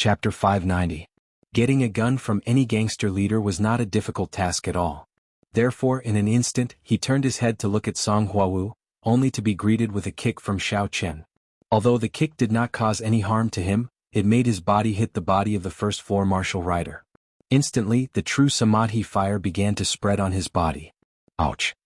Chapter 590. Getting a gun from any gangster leader was not a difficult task at all. Therefore, in an instant, he turned his head to look at Song Huawu, only to be greeted with a kick from Xiao Chen. Although the kick did not cause any harm to him, it made his body hit the body of the first-floor martial rider. Instantly, the true samadhi fire began to spread on his body. Ouch!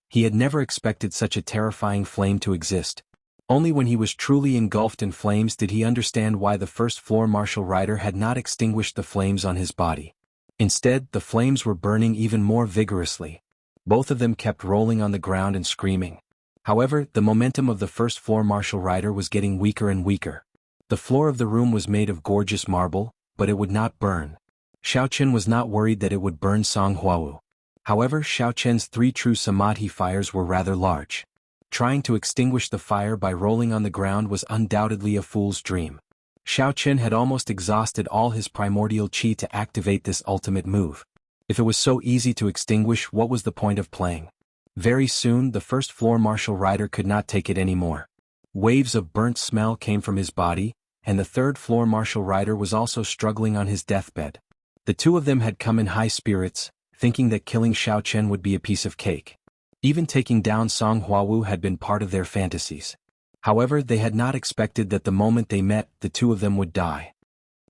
He had never expected such a terrifying flame to exist. Only when he was truly engulfed in flames did he understand why the first-floor martial rider had not extinguished the flames on his body. Instead, the flames were burning even more vigorously. Both of them kept rolling on the ground and screaming. However, the momentum of the first-floor martial rider was getting weaker and weaker. The floor of the room was made of gorgeous marble, but it would not burn. Xiao Chen was not worried that it would burn Song Huawu. However, Xiao Chen's 3 true samadhi fires were rather large. Trying to extinguish the fire by rolling on the ground was undoubtedly a fool's dream. Xiao Chen had almost exhausted all his primordial qi to activate this ultimate move. If it was so easy to extinguish, what was the point of playing? Very soon, the first-floor martial rider could not take it anymore. Waves of burnt smell came from his body, and the third-floor martial rider was also struggling on his deathbed. The two of them had come in high spirits, thinking that killing Xiao Chen would be a piece of cake. Even taking down Song Huawu had been part of their fantasies. However, they had not expected that the moment they met, the two of them would die.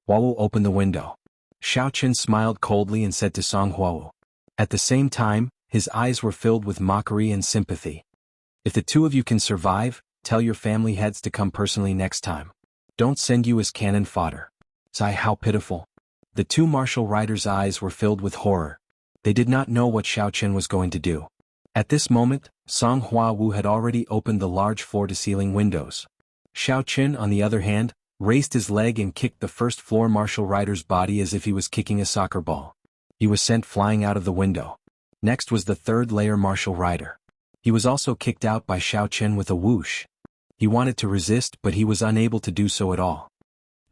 Huawu opened the window. Xiao Chen smiled coldly and said to Song Huawu. At the same time, his eyes were filled with mockery and sympathy. If the two of you can survive, tell your family heads to come personally next time. Don't send you as cannon fodder. Sigh, how pitiful. The two martial riders' eyes were filled with horror. They did not know what Xiao Chen was going to do. At this moment, Song Huawu had already opened the large floor-to-ceiling windows. Xiao Chen, on the other hand, raised his leg and kicked the first-floor martial rider's body as if he was kicking a soccer ball. He was sent flying out of the window. Next was the third-layer martial rider. He was also kicked out by Xiao Chen with a whoosh. He wanted to resist, but he was unable to do so at all.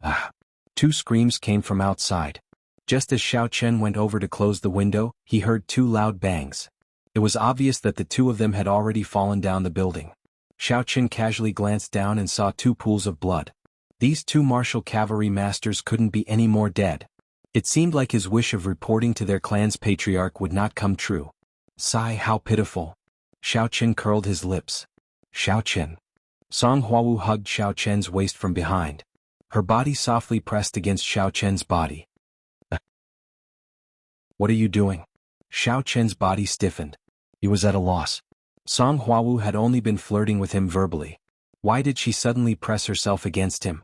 Ah! 2 screams came from outside. Just as Xiao Chen went over to close the window, he heard 2 loud bangs. It was obvious that the two of them had already fallen down the building. Xiao Chen casually glanced down and saw 2 pools of blood. These 2 martial cavalry masters couldn't be any more dead. It seemed like his wish of reporting to their clan's patriarch would not come true. Sigh, how pitiful. Xiao Chen curled his lips. Xiao Chen. Song Huawu hugged Xiao Chen's waist from behind. Her body softly pressed against Xiao Chen's body. What are you doing? Xiao Chen's body stiffened. He was at a loss. Song Huawu had only been flirting with him verbally. Why did she suddenly press herself against him?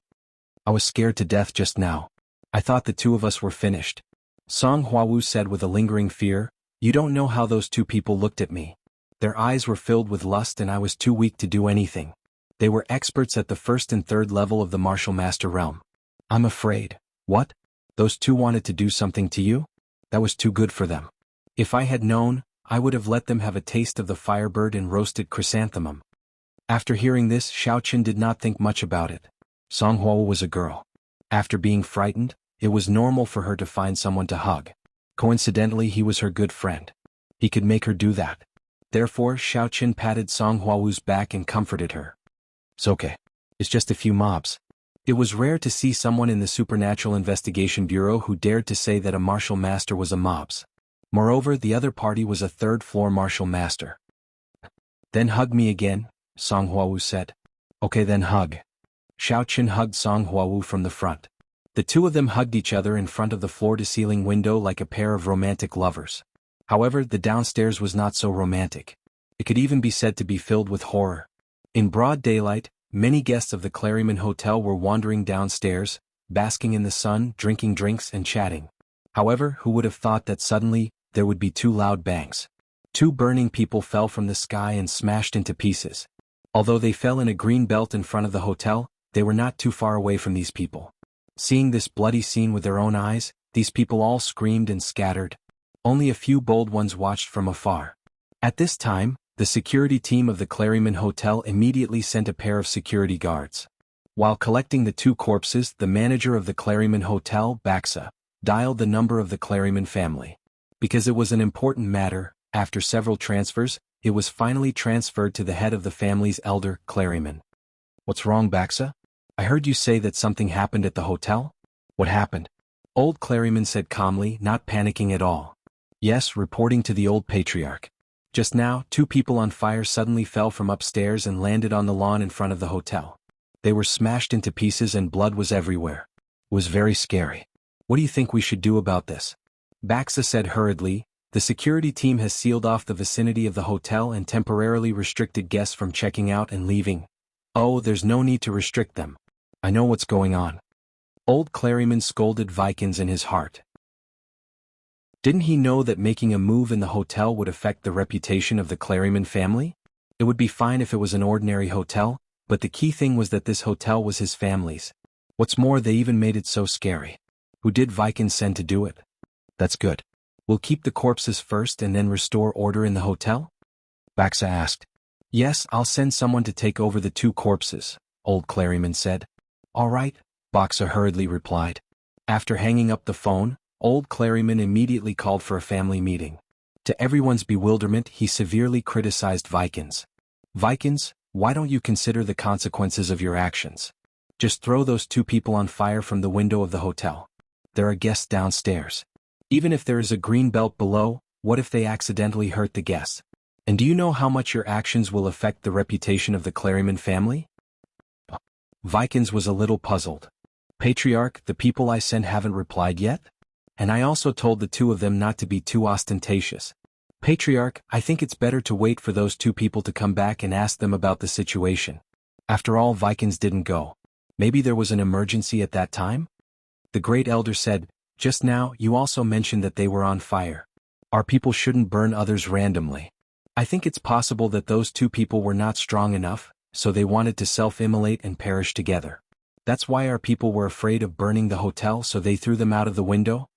I was scared to death just now. I thought the two of us were finished. Song Huawu said with a lingering fear. You don't know how those 2 people looked at me. Their eyes were filled with lust and I was too weak to do anything. They were experts at the 1st and 3rd level of the martial master realm. I'm afraid. What? Those 2 wanted to do something to you? That was too good for them. If I had known, I would have let them have a taste of the firebird and roasted chrysanthemum. After hearing this, Xiao Chen did not think much about it. Song Huawu was a girl. After being frightened, it was normal for her to find someone to hug. Coincidentally, he was her good friend. He could make her do that. Therefore, Xiao Chen patted Song Huawu's back and comforted her. It's okay. It's just a few mobs. It was rare to see someone in the Supernatural Investigation Bureau who dared to say that a martial master was a mobs. Moreover, the other party was a 3rd-floor martial master. Then hug me again, Song Huawu said. Okay, then hug. Xiao Chen hugged Song Huawu from the front. The two of them hugged each other in front of the floor-to-ceiling window like a pair of romantic lovers. However, the downstairs was not so romantic. It could even be said to be filled with horror. In broad daylight, many guests of the Claryman Hotel were wandering downstairs, basking in the sun, drinking drinks and chatting. However, who would have thought that suddenly, there would be 2 loud bangs. 2 burning people fell from the sky and smashed into pieces. Although they fell in a green belt in front of the hotel, they were not too far away from these people. Seeing this bloody scene with their own eyes, these people all screamed and scattered. Only a few bold ones watched from afar. At this time, the security team of the Claryman Hotel immediately sent a pair of security guards. While collecting the 2 corpses, the manager of the Claryman Hotel, Baxa, dialed the number of the Claryman family. Because it was an important matter, after several transfers, it was finally transferred to the head of the family's elder, Claryman. What's wrong, Baxa? I heard you say that something happened at the hotel? What happened? Old Clergyman said calmly, not panicking at all. Yes, reporting to the old patriarch. Just now, 2 people on fire suddenly fell from upstairs and landed on the lawn in front of the hotel. They were smashed into pieces and blood was everywhere. It was very scary. What do you think we should do about this? Baxa said hurriedly. The security team has sealed off the vicinity of the hotel and temporarily restricted guests from checking out and leaving. Oh, there's no need to restrict them. I know what's going on. Old Clergyman scolded Vikings in his heart. Didn't he know that making a move in the hotel would affect the reputation of the Clergyman family? It would be fine if it was an ordinary hotel, but the key thing was that this hotel was his family's. What's more, they even made it so scary. Who did Vikings send to do it? That's good. We'll keep the corpses first and then restore order in the hotel? Baxa asked. Yes, I'll send someone to take over the 2 corpses, Old Clergyman said. All right, Baxa hurriedly replied. After hanging up the phone, Old Clergyman immediately called for a family meeting. To everyone's bewilderment, he severely criticized Vikings. Vikings, why don't you consider the consequences of your actions? Just throw those 2 people on fire from the window of the hotel. There are guests downstairs. Even if there is a green belt below, what if they accidentally hurt the guests? And do you know how much your actions will affect the reputation of the Clergyman family? Vikings was a little puzzled. Patriarch, the people I sent haven't replied yet? And I also told the 2 of them not to be too ostentatious. Patriarch, I think it's better to wait for those 2 people to come back and ask them about the situation. After all, Vikings didn't go. Maybe there was an emergency at that time? The great elder said, just now you also mentioned that they were on fire. Our people shouldn't burn others randomly. I think it's possible that those 2 people were not strong enough, so they wanted to self-immolate and perish together. That's why our people were afraid of burning the hotel, so they threw them out of the window?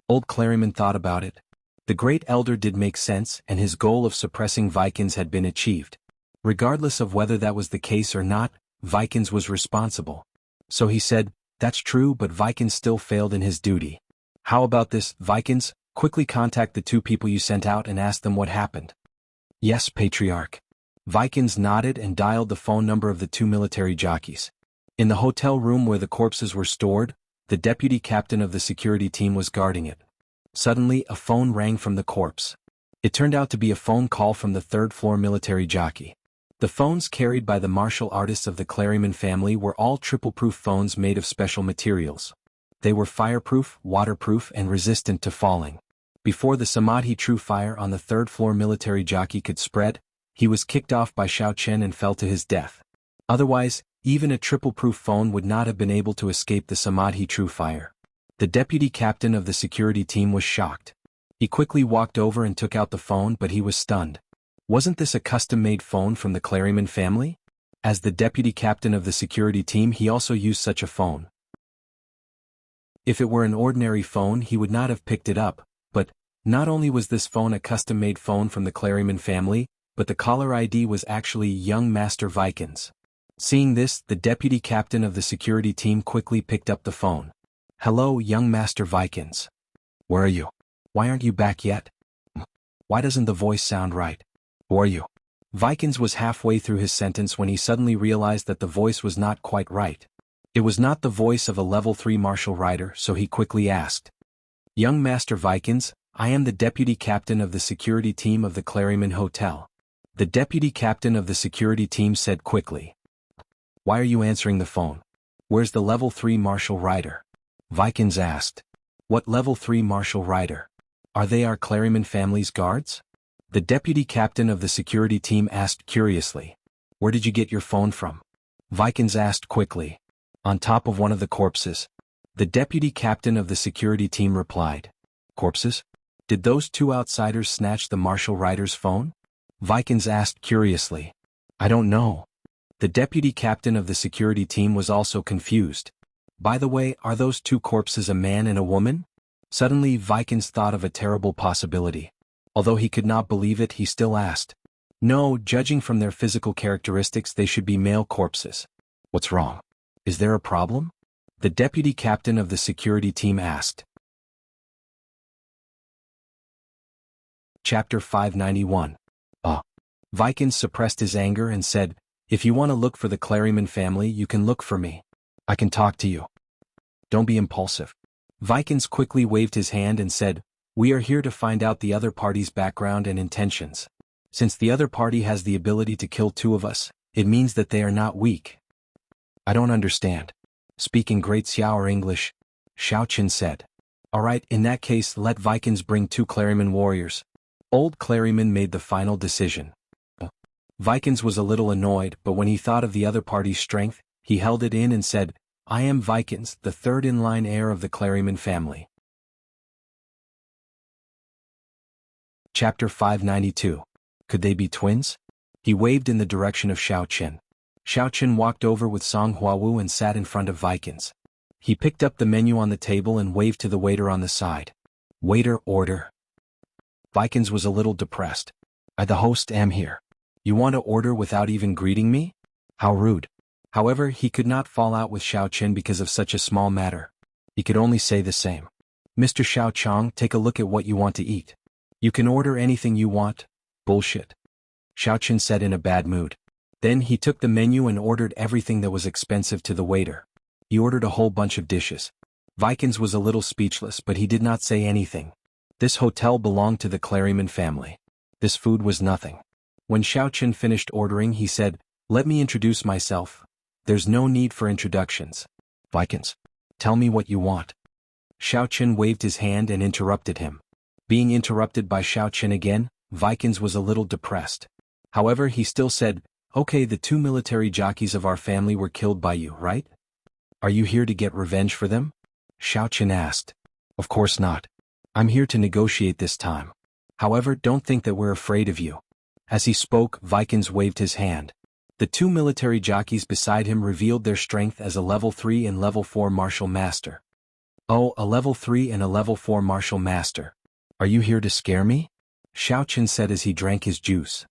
Old Clergyman thought about it. The great elder did make sense, and his goal of suppressing Vikings had been achieved. Regardless of whether that was the case or not, Vikings was responsible. So he said, that's true, but Vikings still failed in his duty. How about this, Vikings? Quickly contact the 2 people you sent out and ask them what happened. Yes, Patriarch. Vikings nodded and dialed the phone number of the 2 military jockeys. In the hotel room where the corpses were stored, the deputy captain of the security team was guarding it. Suddenly, a phone rang from the corpse. It turned out to be a phone call from the 3rd-floor military jockey. The phones carried by the martial artists of the Clergyman family were all triple-proof phones made of special materials. They were fireproof, waterproof, and resistant to falling. Before the Samadhi true fire on the 3rd-floor military jockey could spread, he was kicked off by Xiao Chen and fell to his death. Otherwise, even a triple-proof phone would not have been able to escape the Samadhi true fire. The deputy captain of the security team was shocked. He quickly walked over and took out the phone, but he was stunned. Wasn't this a custom-made phone from the Clergyman family? As the deputy captain of the security team, he also used such a phone. If it were an ordinary phone, he would not have picked it up, but not only was this phone a custom-made phone from the Clergyman family, but the caller ID was actually young Master Vikings. Seeing this, the deputy captain of the security team quickly picked up the phone. Hello, young Master Vikings. Where are you? Why aren't you back yet? Why doesn't the voice sound right? Who are you? Vikings was halfway through his sentence when he suddenly realized that the voice was not quite right. It was not the voice of a level 3 martial rider, so he quickly asked. Young Master Vikings, I am the deputy captain of the security team of the Clergyman Hotel. The deputy captain of the security team said quickly. Why are you answering the phone? Where's the level 3 martial rider? Vikings asked. What level 3 martial rider? Are they our Clergyman family's guards? The deputy captain of the security team asked curiously. Where did you get your phone from? Vikings asked quickly. On top of one of the corpses. The deputy captain of the security team replied. Corpses? Did those 2 outsiders snatch the martial rider's phone? Vikings asked curiously. I don't know. The deputy captain of the security team was also confused. By the way, are those 2 corpses a man and a woman? Suddenly Vikings thought of a terrible possibility. Although he could not believe it, he still asked. No, judging from their physical characteristics, they should be male corpses. What's wrong? Is there a problem? The deputy captain of the security team asked. Chapter 591. Vikings suppressed his anger and said, If you want to look for the Clergyman family, you can look for me. I can talk to you. Don't be impulsive. Vikings quickly waved his hand and said, "We are here to find out the other party's background and intentions. Since the other party has the ability to kill two of us, it means that they are not weak." "I don't understand." Speaking Great Xiao or English, Xiao Qin said. "Alright, in that case let Vikings bring 2 Claryman warriors." Old Claryman made the final decision. Vikings was a little annoyed, but when he thought of the other party's strength, he held it in and said, "I am Vikings, the third-in-line heir of the Claryman family." Chapter 592. Could they be twins? He waved in the direction of Xiao Qin. Xiao Qin walked over with Song Huawu and sat in front of Vikings. He picked up the menu on the table and waved to the waiter on the side. "Waiter, order." Vikings was a little depressed. "I, the host, am here. You want to order without even greeting me? How rude." However, he could not fall out with Xiao Qin because of such a small matter. He could only say the same. "Mr. Xiao Chong, take a look at what you want to eat. You can order anything you want." "Bullshit," Xiao Qin said in a bad mood. Then he took the menu and ordered everything that was expensive to the waiter. He ordered a whole bunch of dishes. Vikings was a little speechless, but he did not say anything. This hotel belonged to the Claryman family. This food was nothing. When Xiao Qin finished ordering, he said, "Let me introduce myself." "There's no need for introductions. Vikings, tell me what you want." Xiao Qin waved his hand and interrupted him. Being interrupted by Xiao Qin again, Vikings was a little depressed. However, he still said, "Okay, the 2 military jockeys of our family were killed by you, right? Are you here to get revenge for them?" Xiao Qin asked. "Of course not. I'm here to negotiate this time. However, don't think that we're afraid of you." As he spoke, Vikings waved his hand. The 2 military jockeys beside him revealed their strength as a level 3 and level 4 martial master. "Oh, a level 3 and a level 4 martial master. Are you here to scare me?" Xiao Qin said as he drank his juice.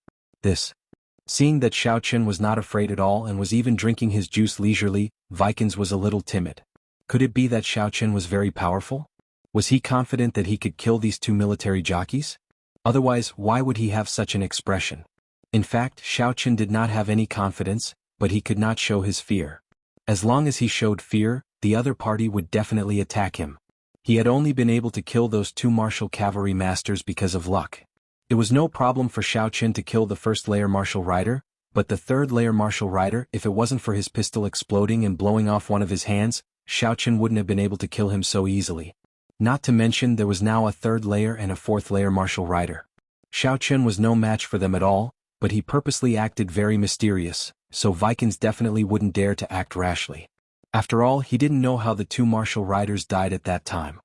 Seeing that Xiao Qin was not afraid at all and was even drinking his juice leisurely, Vikings was a little timid. Could it be that Xiao Qin was very powerful? Was he confident that he could kill these 2 military jockeys? Otherwise, why would he have such an expression? In fact, Xiao Qin did not have any confidence, but he could not show his fear. As long as he showed fear, the other party would definitely attack him. He had only been able to kill those 2 martial cavalry masters because of luck. It was no problem for Xiao Qin to kill the first layer martial rider, but the third layer martial rider, if it wasn't for his pistol exploding and blowing off one of his hands, Xiao Qin wouldn't have been able to kill him so easily. Not to mention there was now a third layer and a fourth layer martial rider. Xiao Qin was no match for them at all, but he purposely acted very mysterious, so Vikings definitely wouldn't dare to act rashly. After all, he didn't know how the 2 martial riders died at that time.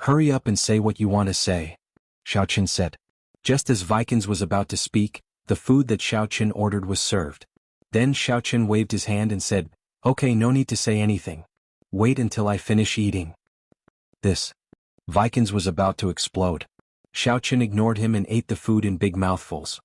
"Hurry up and say what you want to say," Xiao Qin said. Just as Vikings was about to speak, the food that Xiao Qin ordered was served. Then Xiao Qin waved his hand and said, "Okay, no need to say anything. Wait until I finish eating." Vikings was about to explode. Xiao Qin ignored him and ate the food in big mouthfuls.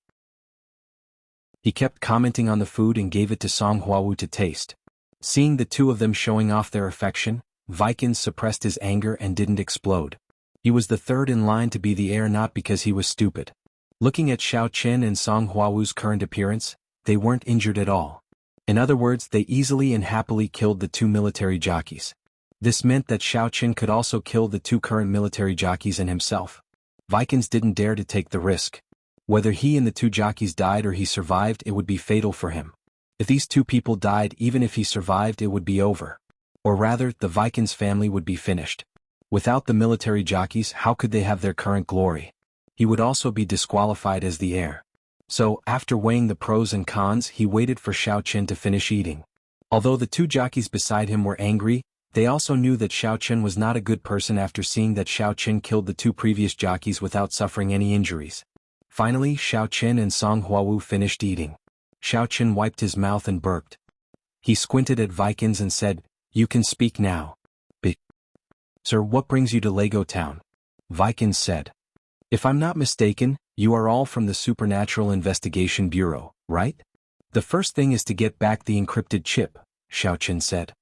He kept commenting on the food and gave it to Song Huawu to taste. Seeing the 2 of them showing off their affection, Vikings suppressed his anger and didn't explode. He was the third in line to be the heir not because he was stupid. Looking at Xiao Qin and Song Huawu's current appearance, they weren't injured at all. In other words, they easily and happily killed the 2 military jockeys. This meant that Xiao Qin could also kill the 2 current military jockeys and himself. Vikings didn't dare to take the risk. Whether he and the 2 jockeys died or he survived, it would be fatal for him. If these 2 people died, even if he survived, it would be over. Or rather, the Vikings family would be finished. Without the military jockeys, how could they have their current glory? He would also be disqualified as the heir. So, after weighing the pros and cons, he waited for Xiao Qin to finish eating. Although the 2 jockeys beside him were angry, they also knew that Xiao Qin was not a good person after seeing that Xiao Qin killed the 2 previous jockeys without suffering any injuries. Finally, Xiao Qin and Song Huawu finished eating. Xiao Qin wiped his mouth and burped. He squinted at Vikings and said, "You can speak now." "Sir, what brings you to Lego Town?" Vikings said. "If I'm not mistaken, you are all from the Supernatural Investigation Bureau, right?" "The first thing is to get back the encrypted chip," Xiao Qin said.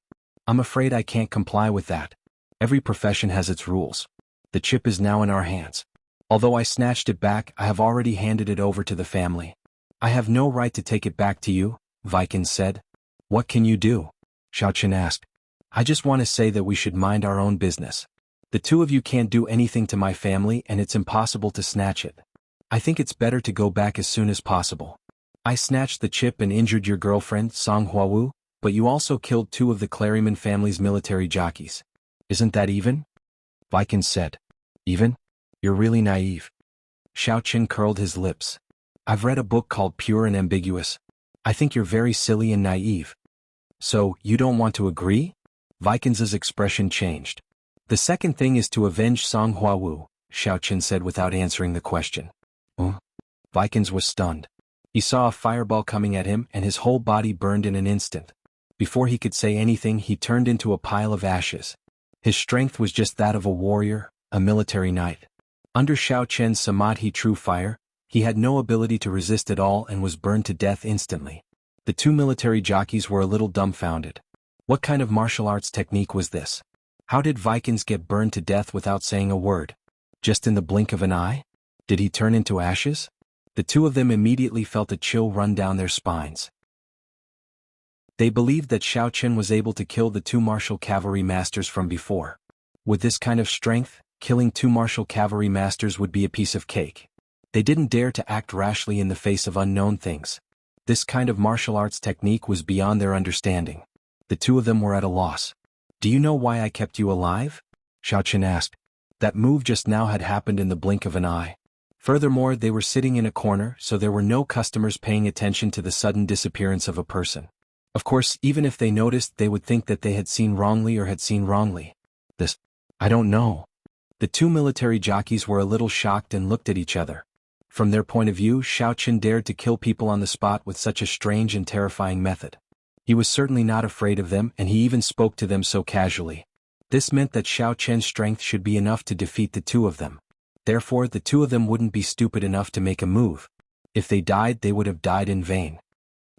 "I'm afraid I can't comply with that. Every profession has its rules. The chip is now in our hands. Although I snatched it back, I have already handed it over to the family. I have no right to take it back to you," Vikings said. "What can you do?" Xiao Qin asked. I just want to say that we should mind our own business. The two of you can't do anything to my family and it's impossible to snatch it. I think it's better to go back as soon as possible. I snatched the chip and injured your girlfriend, Song Huawu, but you also killed two of the Claryman family's military jockeys. Isn't that even? Vikings said. Even? You're really naive. Xiao Qin curled his lips. I've read a book called Pure and Ambiguous. I think you're very silly and naive. So, you don't want to agree? Vikings' expression changed. The second thing is to avenge Song Huawu, Xiao Qin said without answering the question. Vikings was stunned. He saw a fireball coming at him and his whole body burned in an instant. Before he could say anything, he turned into a pile of ashes. His strength was just that of a warrior, a military knight. Under Xiao Qian's Samadhi true fire, he had no ability to resist at all and was burned to death instantly. The two military jockeys were a little dumbfounded. What kind of martial arts technique was this? How did Vikings get burned to death without saying a word? Just in the blink of an eye? Did he turn into ashes? The two of them immediately felt a chill run down their spines. They believed that Xiao Qin was able to kill the two martial cavalry masters from before. With this kind of strength, killing two martial cavalry masters would be a piece of cake. They didn't dare to act rashly in the face of unknown things. This kind of martial arts technique was beyond their understanding. The two of them were at a loss. Do you know why I kept you alive? Xiao Qin asked. That move just now had happened in the blink of an eye. Furthermore, they were sitting in a corner, so there were no customers paying attention to the sudden disappearance of a person. Of course, even if they noticed, they would think that they had seen wrongly or had seen wrongly. I don't know. The two military jockeys were a little shocked and looked at each other. From their point of view, Xiao Qin dared to kill people on the spot with such a strange and terrifying method. He was certainly not afraid of them, and he even spoke to them so casually. This meant that Xiao Qian's strength should be enough to defeat the two of them. Therefore, the two of them wouldn't be stupid enough to make a move. If they died, they would have died in vain.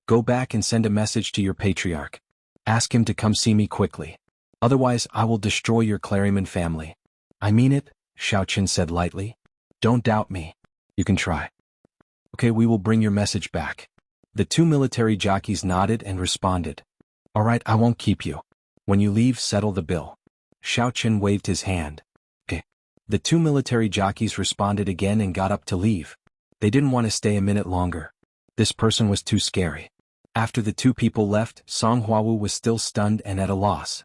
Go back and send a message to your patriarch. Ask him to come see me quickly. Otherwise, I will destroy your Claryman family. I mean it, Xiao Qin said lightly. Don't doubt me. You can try. Okay, we will bring your message back. The two military jockeys nodded and responded. All right, I won't keep you. When you leave, settle the bill. Xiao Qin waved his hand. Okay. The two military jockeys responded again and got up to leave. They didn't want to stay a minute longer. This person was too scary. After the two people left, Song Huawu was still stunned and at a loss.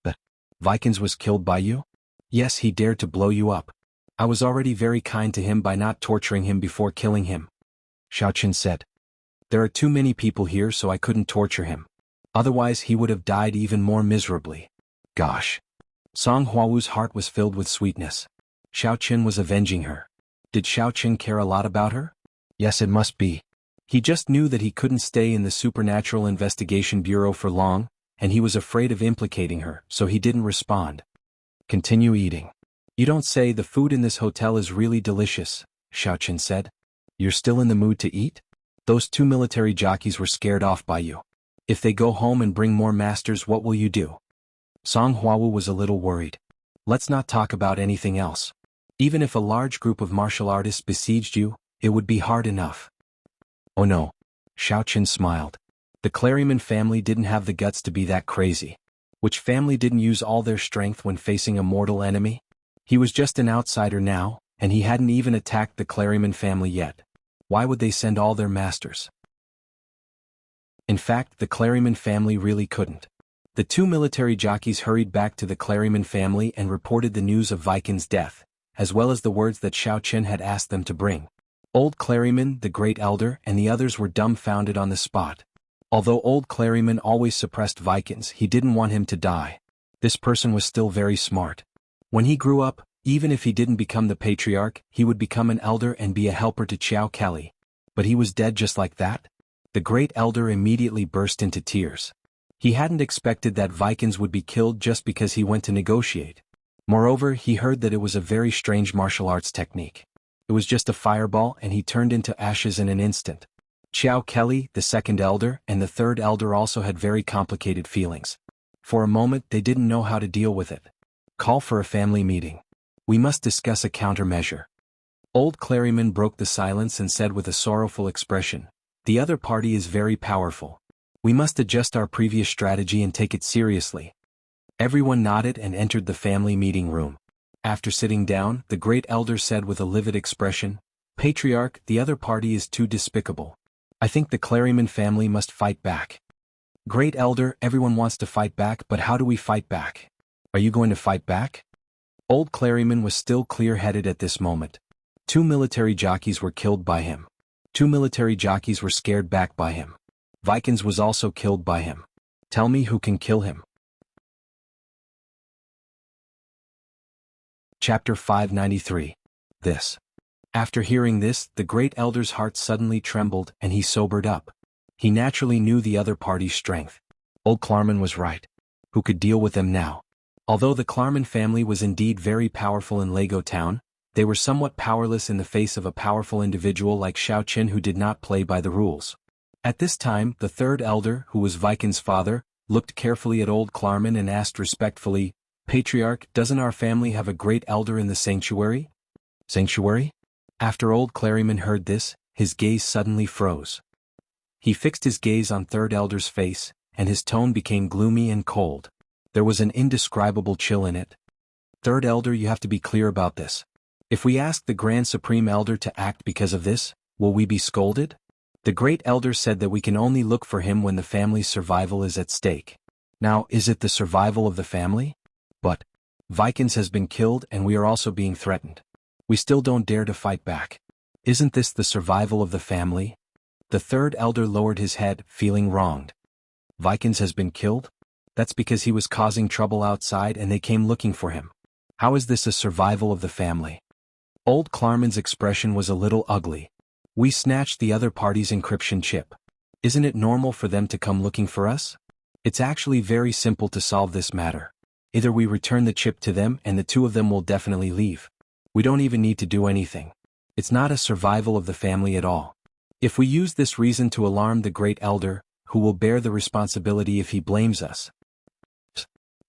But Vikings was killed by you? Yes, he dared to blow you up. I was already very kind to him by not torturing him before killing him. Xiao Qin said. There are too many people here, so I couldn't torture him. Otherwise he would have died even more miserably. Gosh. Song Huawu's heart was filled with sweetness. Xiao Qin was avenging her. Did Xiao Qin care a lot about her? Yes, it must be. He just knew that he couldn't stay in the Supernatural Investigation Bureau for long, and he was afraid of implicating her, so he didn't respond. Continue eating. You don't say. The food in this hotel is really delicious, Xiao Qin said. You're still in the mood to eat? Those two military jockeys were scared off by you. If they go home and bring more masters, what will you do? Song Huawu was a little worried. Let's not talk about anything else. Even if a large group of martial artists besieged you, it would be hard enough. Oh no. Xiao Qin smiled. The Claryman family didn't have the guts to be that crazy. Which family didn't use all their strength when facing a mortal enemy? He was just an outsider now, and he hadn't even attacked the Claryman family yet. Why would they send all their masters? In fact, the Claryman family really couldn't. The two military jockeys hurried back to the Claryman family and reported the news of Viking's death, as well as the words that Xiao Qin had asked them to bring. Old Claryman, the Great Elder, and the others were dumbfounded on the spot. Although Old Claryman always suppressed Vikings, he didn't want him to die. This person was still very smart. When he grew up, even if he didn't become the patriarch, he would become an elder and be a helper to Chiao Kelly. But he was dead just like that? The Great Elder immediately burst into tears. He hadn't expected that Vikings would be killed just because he went to negotiate. Moreover, he heard that it was a very strange martial arts technique. It was just a fireball and he turned into ashes in an instant. Chiao Kelly, the second elder, and the third elder also had very complicated feelings. For a moment they didn't know how to deal with it. Call for a family meeting. We must discuss a countermeasure. Old Claryman broke the silence and said with a sorrowful expression, the other party is very powerful. We must adjust our previous strategy and take it seriously. Everyone nodded and entered the family meeting room. After sitting down, the great elder said with a livid expression, "Patriarch, the other party is too despicable. I think the Claremont family must fight back." "Great elder, everyone wants to fight back, but how do we fight back? Are you going to fight back?" Old Claremont was still clear-headed at this moment. 2 military jockeys were killed by him. 2 military jockeys were scared back by him. Vikings was also killed by him. Tell me who can kill him. Chapter 593. This. After hearing this, the great elder's heart suddenly trembled and he sobered up. He naturally knew the other party's strength. Old Claremont was right. Who could deal with them now? Although the Claremont family was indeed very powerful in Lego Town, they were somewhat powerless in the face of a powerful individual like Xiao Qin who did not play by the rules. At this time, the third elder, who was Viking's father, looked carefully at old Claremont and asked respectfully, "Patriarch, doesn't our family have a great elder in the sanctuary?" "Sanctuary?" After old Claremont heard this, his gaze suddenly froze. He fixed his gaze on third elder's face, and his tone became gloomy and cold. There was an indescribable chill in it. "Third elder, you have to be clear about this. If we ask the Grand Supreme Elder to act because of this, will we be scolded?" The great elder said that we can only look for him when the family's survival is at stake. Now, is it the survival of the family? But Vikings has been killed and we are also being threatened. We still don't dare to fight back. Isn't this the survival of the family? The third elder lowered his head, feeling wronged. Vikings has been killed? That's because he was causing trouble outside and they came looking for him. How is this a survival of the family? Old Clarmont's expression was a little ugly. We snatched the other party's encryption chip. Isn't it normal for them to come looking for us? It's actually very simple to solve this matter. Either we return the chip to them and the two of them will definitely leave. We don't even need to do anything. It's not a survival of the family at all. If we use this reason to alarm the great elder, who will bear the responsibility if he blames us?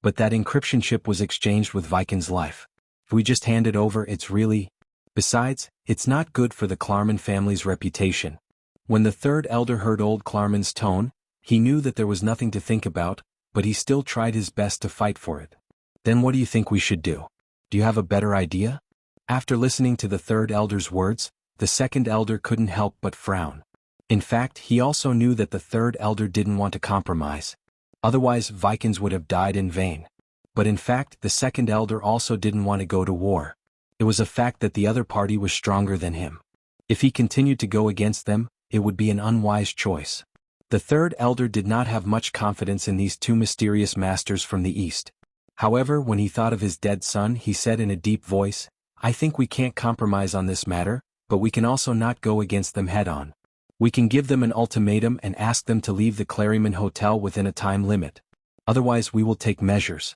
But that encryption chip was exchanged with Viking's life. If we just hand it over, it's really... Besides, it's not good for the Claremont family's reputation. When the third elder heard old Clarmont's tone, he knew that there was nothing to think about, but he still tried his best to fight for it. "Then what do you think we should do? Do you have a better idea?" After listening to the third elder's words, the second elder couldn't help but frown. In fact, he also knew that the third elder didn't want to compromise. Otherwise, Vikings would have died in vain. But in fact, the second elder also didn't want to go to war. It was a fact that the other party was stronger than him. If he continued to go against them, it would be an unwise choice. The third elder did not have much confidence in these two mysterious masters from the east. However, when he thought of his dead son, he said in a deep voice, "I think we can't compromise on this matter, but we can also not go against them head-on. We can give them an ultimatum and ask them to leave the Claremont Hotel within a time limit. Otherwise we will take measures."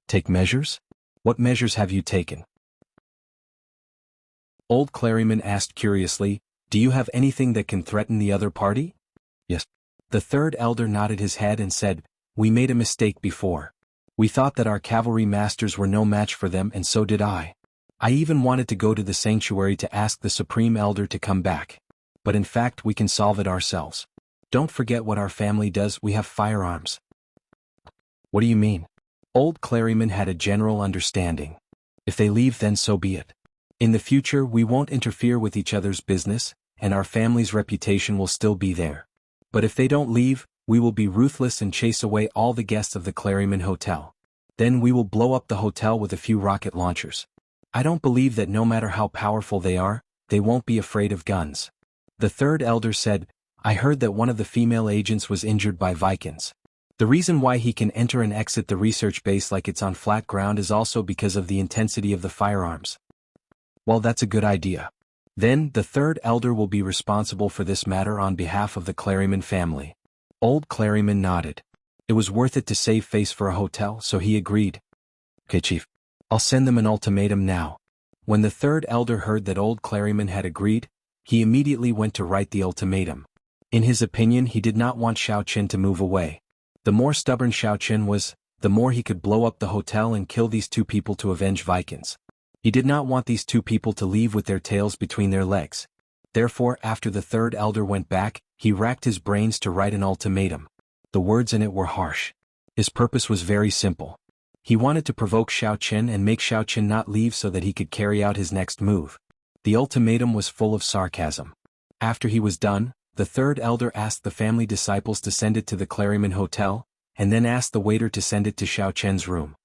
"Take measures? What measures have you taken?" Old Claremont asked curiously, "Do you have anything that can threaten the other party?" "Yes." The third elder nodded his head and said, "We made a mistake before. We thought that our cavalry masters were no match for them, and so did I. I even wanted to go to the sanctuary to ask the Supreme Elder to come back. But in fact we can solve it ourselves. Don't forget what our family does, we have firearms." "What do you mean?" Old Claremont had a general understanding. If they leave, then so be it. In the future we won't interfere with each other's business, and our family's reputation will still be there. But if they don't leave, we will be ruthless and chase away all the guests of the Claremont Hotel. Then we will blow up the hotel with a few rocket launchers. I don't believe that no matter how powerful they are, they won't be afraid of guns." The third elder said, "I heard that one of the female agents was injured by Vikings. The reason why he can enter and exit the research base like it's on flat ground is also because of the intensity of the firearms." "Well, that's a good idea. Then, the third elder will be responsible for this matter on behalf of the Claremont family." Old Claremont nodded. It was worth it to save face for a hotel, so he agreed. "Okay, Chief. I'll send them an ultimatum now." When the third elder heard that old Claremont had agreed, he immediately went to write the ultimatum. In his opinion, he did not want Xiao Qin to move away. The more stubborn Xiao Qin was, the more he could blow up the hotel and kill these two people to avenge Vikings. He did not want these two people to leave with their tails between their legs. Therefore, after the third elder went back, he racked his brains to write an ultimatum. The words in it were harsh. His purpose was very simple. He wanted to provoke Xiao Chen and make Xiao Chen not leave so that he could carry out his next move. The ultimatum was full of sarcasm. After he was done, the third elder asked the family disciples to send it to the Claryman Hotel, and then asked the waiter to send it to Xiao Chen's room.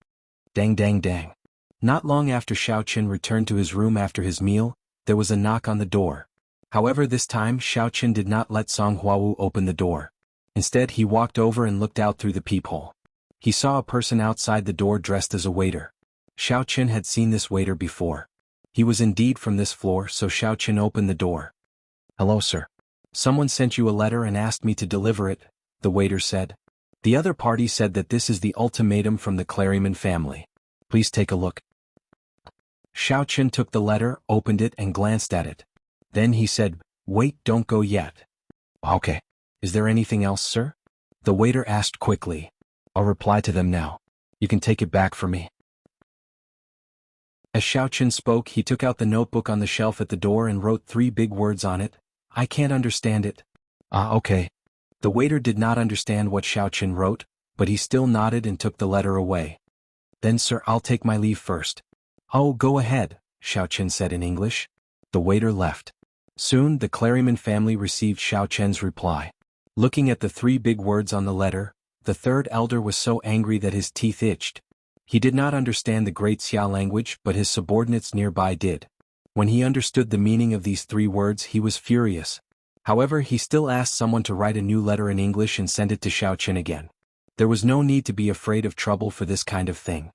Dang dang dang. Not long after Xiao Chen returned to his room after his meal, there was a knock on the door. However, this time Xiao Chen did not let Song Huawu open the door. Instead, he walked over and looked out through the peephole. He saw a person outside the door dressed as a waiter. Xiao Chen had seen this waiter before. He was indeed from this floor, so Xiao Chen opened the door. "Hello, sir. Someone sent you a letter and asked me to deliver it," the waiter said. "The other party said that this is the ultimatum from the Claryman family. Please take a look." Xiao Chen took the letter, opened it and glanced at it. Then he said, "Wait, don't go yet." "Okay. Is there anything else, sir?" the waiter asked quickly. "I'll reply to them now. You can take it back for me." As Xiao Chen spoke, he took out the notebook on the shelf at the door and wrote 3 big words on it. "I can't understand it." "Ah, okay." The waiter did not understand what Xiao Chen wrote, but he still nodded and took the letter away. "Then sir, I'll take my leave first." "Oh, go ahead," Xiao Chen said in English. The waiter left. Soon the Claryman family received Xiao Chen's reply. Looking at the 3 big words on the letter, the third elder was so angry that his teeth itched. He did not understand the Great Xia language, but his subordinates nearby did. When he understood the meaning of these 3 words, he was furious. However, he still asked someone to write a new letter in English and send it to Xiao Chen again. There was no need to be afraid of trouble for this kind of thing.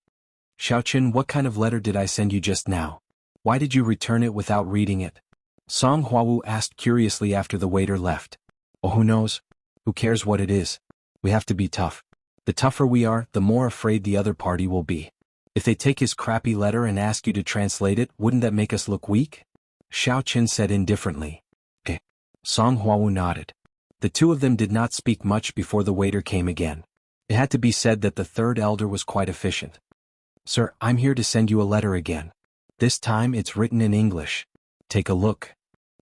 "Xiao Chen, what kind of letter did I send you just now? Why did you return it without reading it?" Song Huawu asked curiously after the waiter left. "Oh, who knows? Who cares what it is? We have to be tough. The tougher we are, the more afraid the other party will be. If they take his crappy letter and ask you to translate it, wouldn't that make us look weak?" Xiao Chen said indifferently. "Okay." Song Huawu nodded. The 2 of them did not speak much before the waiter came again. It had to be said that the third elder was quite efficient. "Sir, I'm here to send you a letter again. This time it's written in English. Take a look."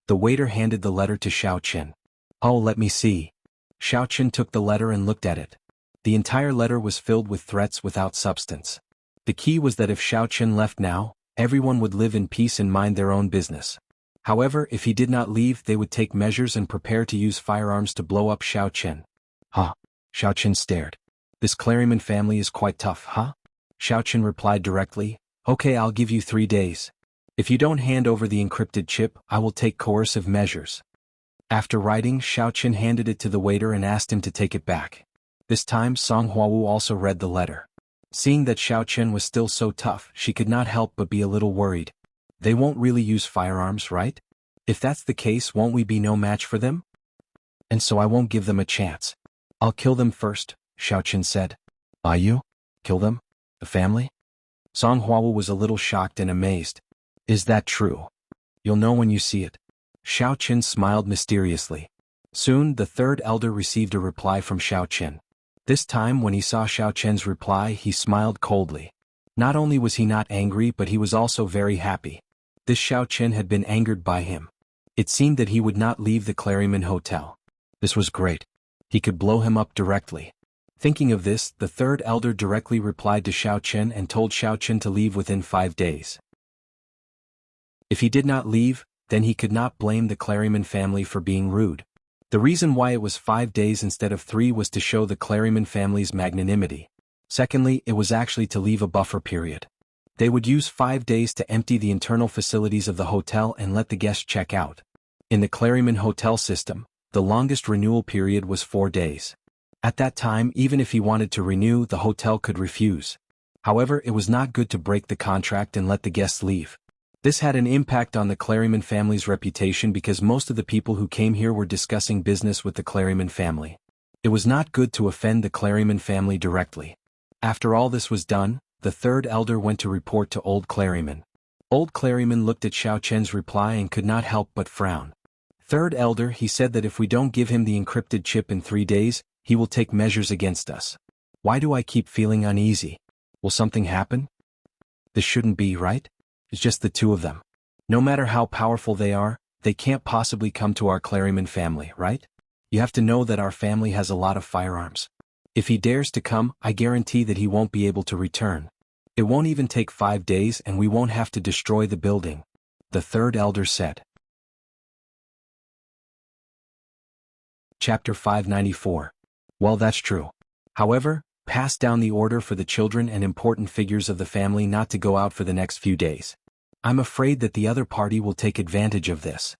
The waiter handed the letter to Xiao Chen. "Oh, let me see." Xiao Chen took the letter and looked at it. The entire letter was filled with threats without substance. The key was that if Xiao Chen left now, everyone would live in peace and mind their own business. However, if he did not leave, they would take measures and prepare to use firearms to blow up Xiao Chen. "Huh?" Xiao Chen stared. "This Claryman family is quite tough, huh?" Xiao Chen replied directly, "Okay, I'll give you 3 days. If you don't hand over the encrypted chip, I will take coercive measures." After writing, Xiao Chen handed it to the waiter and asked him to take it back. This time Song Huawu also read the letter. Seeing that Xiao Chen was still so tough, she could not help but be a little worried. They won't really use firearms, right? If that's the case, won't we be no match for them? And so I won't give them a chance. I'll kill them first, Xiao Chen said. You? Kill them? The family? Song Huawu was a little shocked and amazed. Is that true? You'll know when you see it. Xiao Chen smiled mysteriously. Soon the third elder received a reply from Xiao Chen. This time when he saw Xiao Chen's reply, he smiled coldly. Not only was he not angry, but he was also very happy. This Xiao Chen had been angered by him. It seemed that he would not leave the Claryman Hotel. This was great. He could blow him up directly. Thinking of this, the third elder directly replied to Xiao Chen and told Xiao Chen to leave within 5 days. If he did not leave, then he could not blame the Claryman family for being rude. The reason why it was 5 days instead of 3 was to show the Claryman family's magnanimity. Secondly, it was actually to leave a buffer period. They would use 5 days to empty the internal facilities of the hotel and let the guests check out. In the Claryman hotel system, the longest renewal period was 4 days. At that time, even if he wanted to renew, the hotel could refuse. However, it was not good to break the contract and let the guests leave. This had an impact on the Claryman family's reputation because most of the people who came here were discussing business with the Claryman family. It was not good to offend the Claryman family directly. After all this was done, the third elder went to report to Old Claryman. Old Claryman looked at Xiao Chen's reply and could not help but frown. Third elder, he said that if we don't give him the encrypted chip in 3 days, he will take measures against us. Why do I keep feeling uneasy? Will something happen? This shouldn't be, right? It's just the 2 of them. No matter how powerful they are, they can't possibly come to our Claryman family, right? You have to know that our family has a lot of firearms. If he dares to come, I guarantee that he won't be able to return. It won't even take 5 days and we won't have to destroy the building," the third elder said. Chapter 594. Well, that's true. However, pass down the order for the children and important figures of the family not to go out for the next few days. I'm afraid that the other party will take advantage of this,"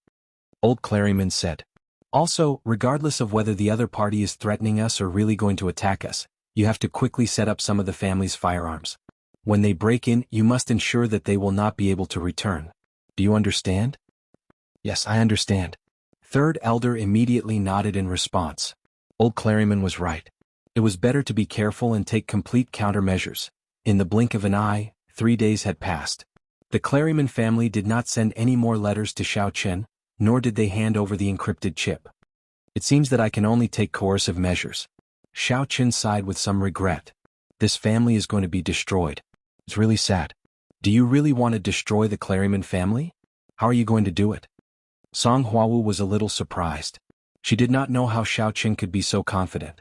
Old Clergyman said. "Also, regardless of whether the other party is threatening us or really going to attack us, you have to quickly set up some of the family's firearms. When they break in, you must ensure that they will not be able to return. Do you understand?" "Yes, I understand." Third elder immediately nodded in response. Old Clergyman was right. It was better to be careful and take complete countermeasures. In the blink of an eye, 3 days had passed. The Clergyman family did not send any more letters to Xiao Chen, nor did they hand over the encrypted chip. "It seems that I can only take coercive measures." Xiao Chen sighed with some regret. "This family is going to be destroyed. It's really sad." "Do you really want to destroy the Clergyman family? How are you going to do it?" Song Huawu was a little surprised. She did not know how Xiao Chen could be so confident.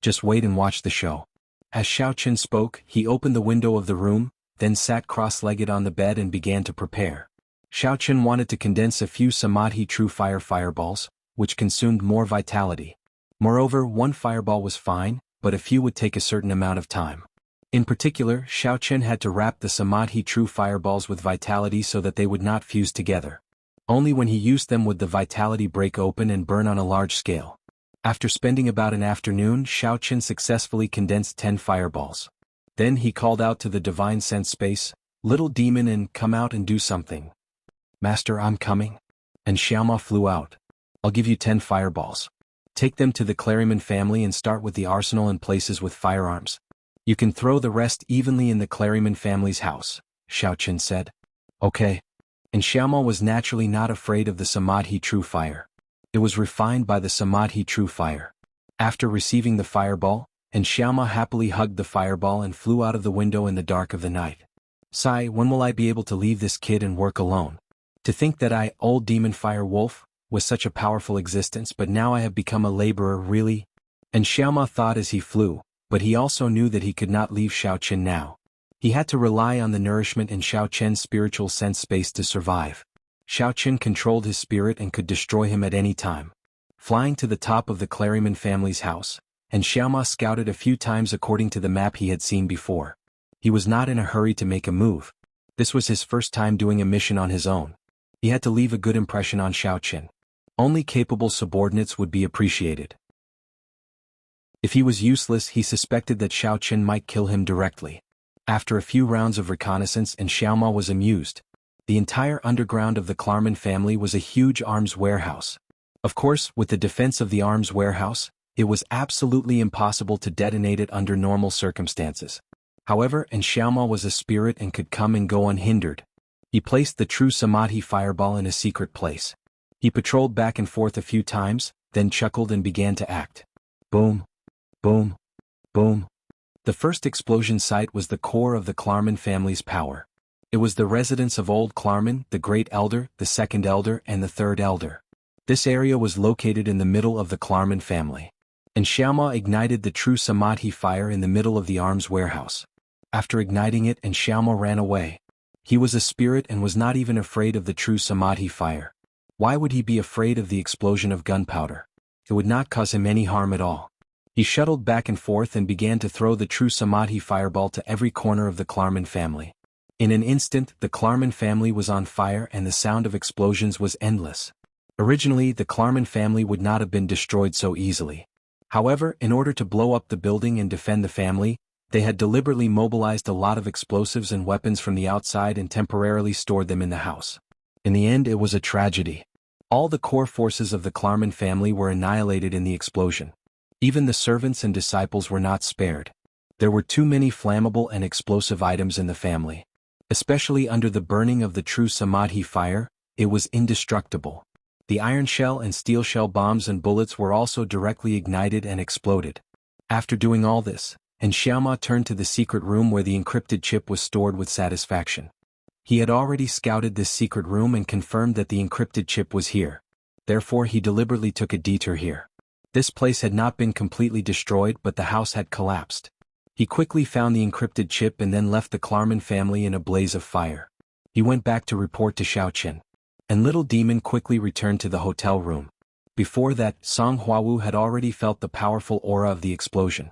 "Just wait and watch the show." As Xiao Chen spoke, he opened the window of the room, then sat cross-legged on the bed and began to prepare. Xiao Chen wanted to condense a few Samadhi True Fire fireballs, which consumed more vitality. Moreover, one fireball was fine, but a few would take a certain amount of time. In particular, Xiao Chen had to wrap the Samadhi True fireballs with vitality so that they would not fuse together. Only when he used them would the vitality break open and burn on a large scale. After spending about an afternoon, Xiao Chen successfully condensed 10 fireballs. Then he called out to the divine sense space, "Little demon, and come out and do something." "Master, I'm coming." And Xiaoma flew out. "I'll give you 10 fireballs. Take them to the Clergyman family and start with the arsenal and places with firearms. You can throw the rest evenly in the Clergyman family's house," Xiao Chen said. "Okay." And Xiaoma was naturally not afraid of the Samadhi True Fire. It was refined by the Samadhi True Fire. After receiving the fireball, and Xiaoma happily hugged the fireball and flew out of the window in the dark of the night. "Sigh, when will I be able to leave this kid and work alone? To think that I, old demon fire wolf, was such a powerful existence, but now I have become a laborer, really?" And Xiaoma thought as he flew, but he also knew that he could not leave Xiao Chen now. He had to rely on the nourishment in Xiao Chen's spiritual sense space to survive. Xiao Chen controlled his spirit and could destroy him at any time. Flying to the top of the Clergyman family's house, and Xiaoma scouted a few times according to the map he had seen before. He was not in a hurry to make a move. This was his first time doing a mission on his own. He had to leave a good impression on Xiao Chen. Only capable subordinates would be appreciated. If he was useless, he suspected that Xiao Chen might kill him directly. After a few rounds of reconnaissance, and Xiaoma was amused. The entire underground of the Clergyman family was a huge arms warehouse. Of course, with the defense of the arms warehouse, it was absolutely impossible to detonate it under normal circumstances. However, and Xiaoma was a spirit and could come and go unhindered. He placed the true Samadhi fireball in a secret place. He patrolled back and forth a few times, then chuckled and began to act. Boom. Boom. Boom. The first explosion site was the core of the Clergyman family's power. It was the residence of Old Clergyman, the Great Elder, the Second Elder, and the Third Elder. This area was located in the middle of the Clergyman family. And Xiaoma ignited the true Samadhi fire in the middle of the arms warehouse. After igniting it, and Xiaoma ran away. He was a spirit and was not even afraid of the true Samadhi fire. Why would he be afraid of the explosion of gunpowder? It would not cause him any harm at all. He shuttled back and forth and began to throw the true Samadhi fireball to every corner of the Clergyman family. In an instant, the Clergyman family was on fire and the sound of explosions was endless. Originally, the Clergyman family would not have been destroyed so easily. However, in order to blow up the building and defend the family, they had deliberately mobilized a lot of explosives and weapons from the outside and temporarily stored them in the house. In the end, it was a tragedy. All the core forces of the Clergyman family were annihilated in the explosion. Even the servants and disciples were not spared. There were too many flammable and explosive items in the family. Especially under the burning of the true Samadhi fire, it was indestructible. The iron shell and steel shell bombs and bullets were also directly ignited and exploded. After doing all this, and Xiaoma turned to the secret room where the encrypted chip was stored with satisfaction. He had already scouted this secret room and confirmed that the encrypted chip was here. Therefore he deliberately took a detour here. This place had not been completely destroyed, but the house had collapsed. He quickly found the encrypted chip and then left the Klarman family in a blaze of fire. He went back to report to Xiaoqin. And Little Demon quickly returned to the hotel room. Before that, Song Huawu had already felt the powerful aura of the explosion.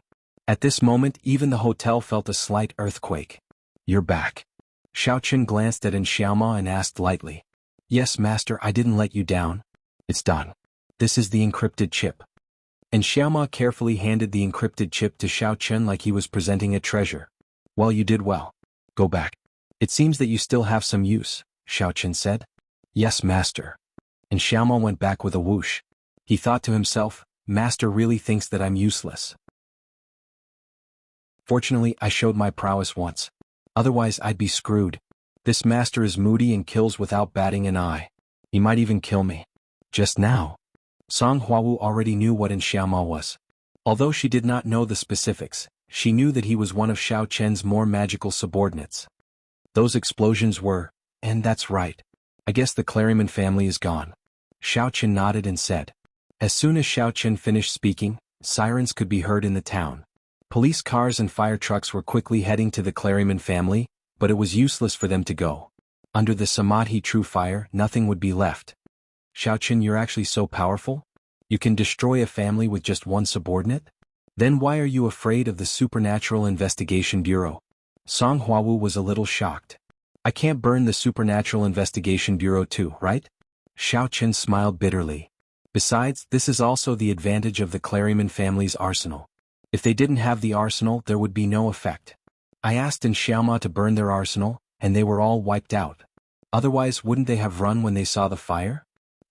At this moment, even the hotel felt a slight earthquake. "You're back." Xiaoqin glanced at Xiaoma and asked lightly. "Yes, master, I didn't let you down. It's done. This is the encrypted chip." And Xiaoma carefully handed the encrypted chip to Xiaoqin like he was presenting a treasure. "Well, you did well. Go back. It seems that you still have some use," Xiaoqin said. "Yes, master." And Xiaoma went back with a whoosh. He thought to himself, "Master really thinks that I'm useless. Fortunately, I showed my prowess once. Otherwise I'd be screwed. This master is moody and kills without batting an eye. He might even kill me." Just now, Song Huawu already knew what Xiaoma was. Although she did not know the specifics, she knew that he was one of Xiao Chen's more magical subordinates. Those explosions were, and that's right. I guess the Claryman family is gone. Xiao Chen nodded and said. As soon as Xiao Chen finished speaking, sirens could be heard in the town. Police cars and fire trucks were quickly heading to the Claryman family, but it was useless for them to go. Under the Samadhi true fire, nothing would be left. "Xiao Chen, you're actually so powerful? You can destroy a family with just one subordinate? Then why are you afraid of the Supernatural Investigation Bureau?" Song Huawu was a little shocked. "I can't burn the Supernatural Investigation Bureau too, right?" Xiao Chen smiled bitterly. "Besides, this is also the advantage of the Claryman family's arsenal. If they didn't have the arsenal, there would be no effect. I asked Xiaoma to burn their arsenal, and they were all wiped out. Otherwise, wouldn't they have run when they saw the fire?"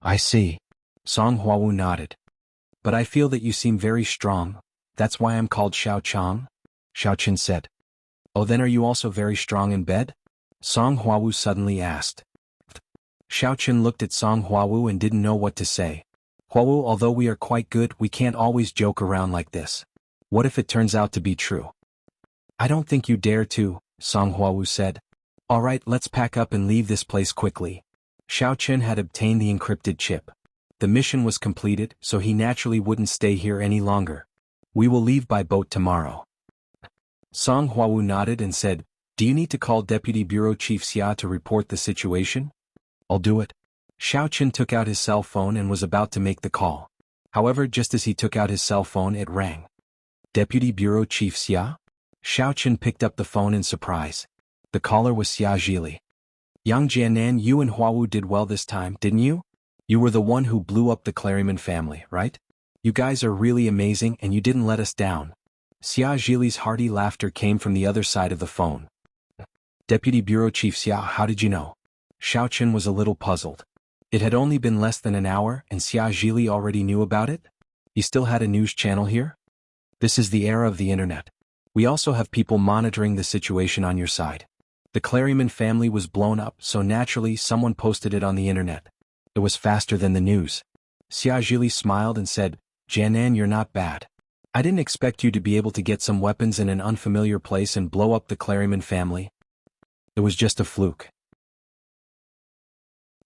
"I see." Song Huawu nodded. "But I feel that you seem very strong. That's why I'm called Xiao Chang," Xiao Chen said. "Oh, then are you also very strong in bed?" Song Huawu suddenly asked. Xiao Chen looked at Song Huawu and didn't know what to say. "Huawu, although we are quite good, we can't always joke around like this. What if it turns out to be true?" "I don't think you dare to," Song Huawu said. "All right, let's pack up and leave this place quickly." Xiao Chen had obtained the encrypted chip. The mission was completed, so he naturally wouldn't stay here any longer. "We will leave by boat tomorrow." Song Huawu nodded and said, "Do you need to call Deputy Bureau Chief Xia to report the situation?" "I'll do it." Xiao Chen took out his cell phone and was about to make the call. However, just as he took out his cell phone, it rang. "Deputy Bureau Chief Xia?" Xiao Chen picked up the phone in surprise. The caller was Xia Zhili. "Yang Jianan, you and Huawu did well this time, didn't you? You were the one who blew up the Claryman family, right? You guys are really amazing and you didn't let us down." Xia Zhili's hearty laughter came from the other side of the phone. "Deputy Bureau Chief Xia, how did you know?" Xiao Chen was a little puzzled. It had only been less than an hour and Xia Zhili already knew about it? He still had a news channel here? This is the era of the internet. We also have people monitoring the situation on your side. The Claryman family was blown up, so naturally someone posted it on the internet. It was faster than the news. Xia Zhili smiled and said, "Jianan, you're not bad. I didn't expect you to be able to get some weapons in an unfamiliar place and blow up the Claryman family. It was just a fluke.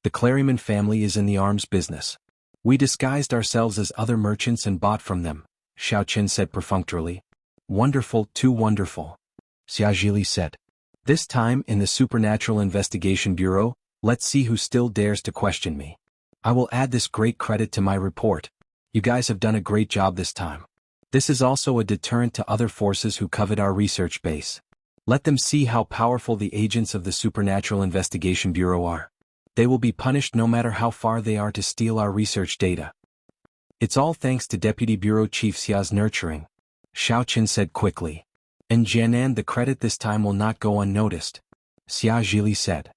The Claryman family is in the arms business. We disguised ourselves as other merchants and bought from them," Xiao Chen said perfunctorily. "Wonderful, too wonderful," Xia Zhili said. "This time in the Supernatural Investigation Bureau, let's see who still dares to question me. I will add this great credit to my report. You guys have done a great job this time. This is also a deterrent to other forces who covet our research base. Let them see how powerful the agents of the Supernatural Investigation Bureau are. They will be punished no matter how far they are to steal our research data. It's all thanks to Deputy Bureau Chief Xia's nurturing," Xiao Chen said quickly. "And Jianan, the credit this time will not go unnoticed," Xia Zhili said.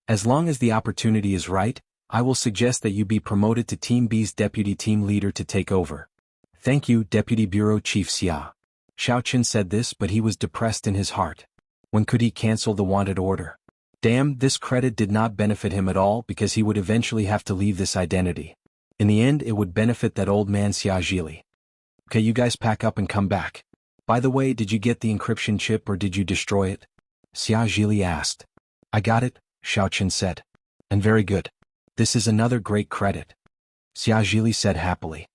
"As long as the opportunity is right, I will suggest that you be promoted to Team B's deputy team leader to take over." "Thank you, Deputy Bureau Chief Xia." Xiao Chen said this, but he was depressed in his heart. When could he cancel the wanted order? Damn, this credit did not benefit him at all because he would eventually have to leave this identity. In the end, it would benefit that old man Xia Zhili. "Okay, you guys pack up and come back. By the way, did you get the encryption chip or did you destroy it?" Xia Zhili asked. "I got it," Xiao Chen said. "And very good. This is another great credit," Xia Zhili said happily.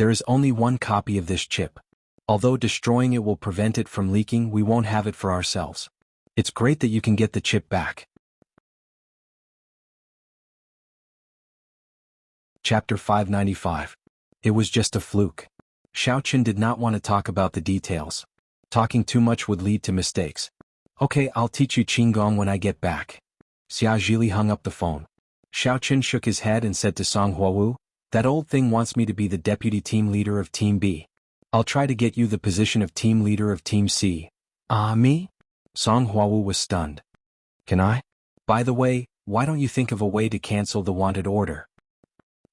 There is only one copy of this chip. Although destroying it will prevent it from leaking, we won't have it for ourselves. It's great that you can get the chip back. Chapter 595. It was just a fluke. Xiaoqun did not want to talk about the details. Talking too much would lead to mistakes. Okay, I'll teach you Qinggong when I get back. Xia Zhili hung up the phone. Xiaoqun shook his head and said to Song Huawu, that old thing wants me to be the deputy team leader of Team B. I'll try to get you the position of team leader of Team C. Ah, me? Song Huawu was stunned. Can I? By the way, why don't you think of a way to cancel the wanted order?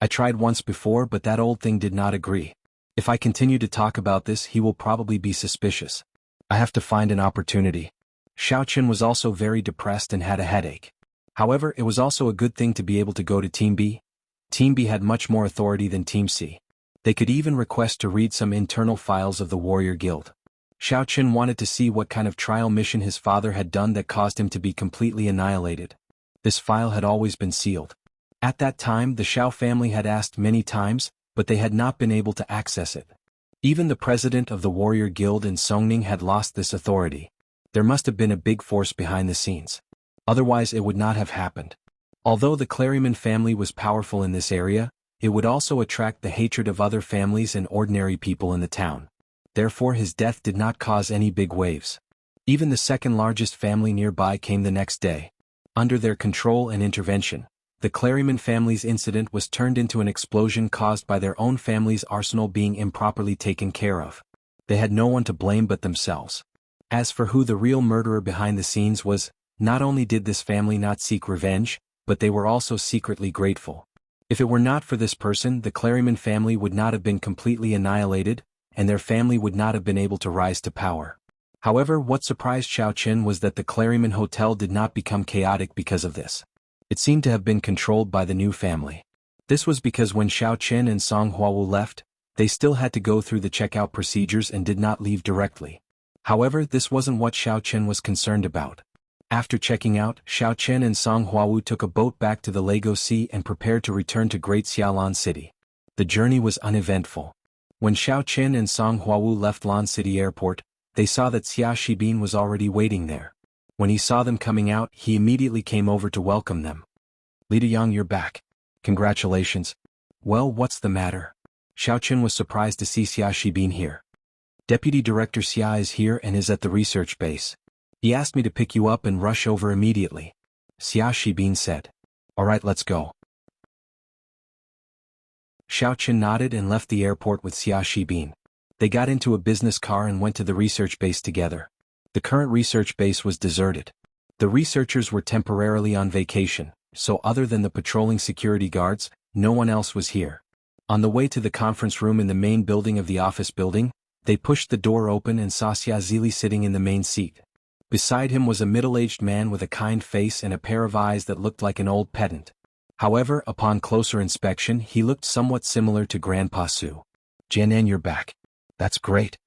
I tried once before, but that old thing did not agree. If I continue to talk about this, he will probably be suspicious. I have to find an opportunity. Xiaoqun was also very depressed and had a headache. However, it was also a good thing to be able to go to Team B. Team B had much more authority than Team C. They could even request to read some internal files of the warrior guild. Xiaoqun wanted to see what kind of trial mission his father had done that caused him to be completely annihilated. This file had always been sealed. At that time, the Xiao family had asked many times, but they had not been able to access it. Even the president of the warrior guild in Songning had lost this authority. There must have been a big force behind the scenes. Otherwise it would not have happened. Although the Claryman family was powerful in this area, it would also attract the hatred of other families and ordinary people in the town. Therefore his death did not cause any big waves. Even the second largest family nearby came the next day. Under their control and intervention, the Claryman family's incident was turned into an explosion caused by their own family's arsenal being improperly taken care of. They had no one to blame but themselves. As for who the real murderer behind the scenes was, not only did this family not seek revenge, but they were also secretly grateful. If it were not for this person, the Claryman family would not have been completely annihilated, and their family would not have been able to rise to power. However, what surprised Xiaoqun was that the Claryman Hotel did not become chaotic because of this. It seemed to have been controlled by the new family. This was because when Xiaoqun and Song Huawu left, they still had to go through the checkout procedures and did not leave directly. However, this wasn't what Xiaoqun was concerned about. After checking out, Xiaoqun and Song Huawu took a boat back to the Lago Sea and prepared to return to Great Xiaolan City. The journey was uneventful. When Xiaoqun and Song Huawu left Lan City Airport, they saw that Xia Shibin was already waiting there. When he saw them coming out, he immediately came over to welcome them. Lita Yang, you're back. Congratulations. Well, what's the matter? Xiaoqun was surprised to see Xia Shibin here. Deputy Director Xia is here and is at the research base. He asked me to pick you up and rush over immediately. Xia Shibin said. Alright, let's go. Xiaoqun nodded and left the airport with Xia Shibin. They got into a business car and went to the research base together. The current research base was deserted. The researchers were temporarily on vacation, so other than the patrolling security guards, no one else was here. On the way to the conference room in the main building of the office building, they pushed the door open and saw Xia Zili sitting in the main seat. Beside him was a middle-aged man with a kind face and a pair of eyes that looked like an old pedant. However, upon closer inspection, he looked somewhat similar to Grandpa Su. Jianan, you're back. That's great.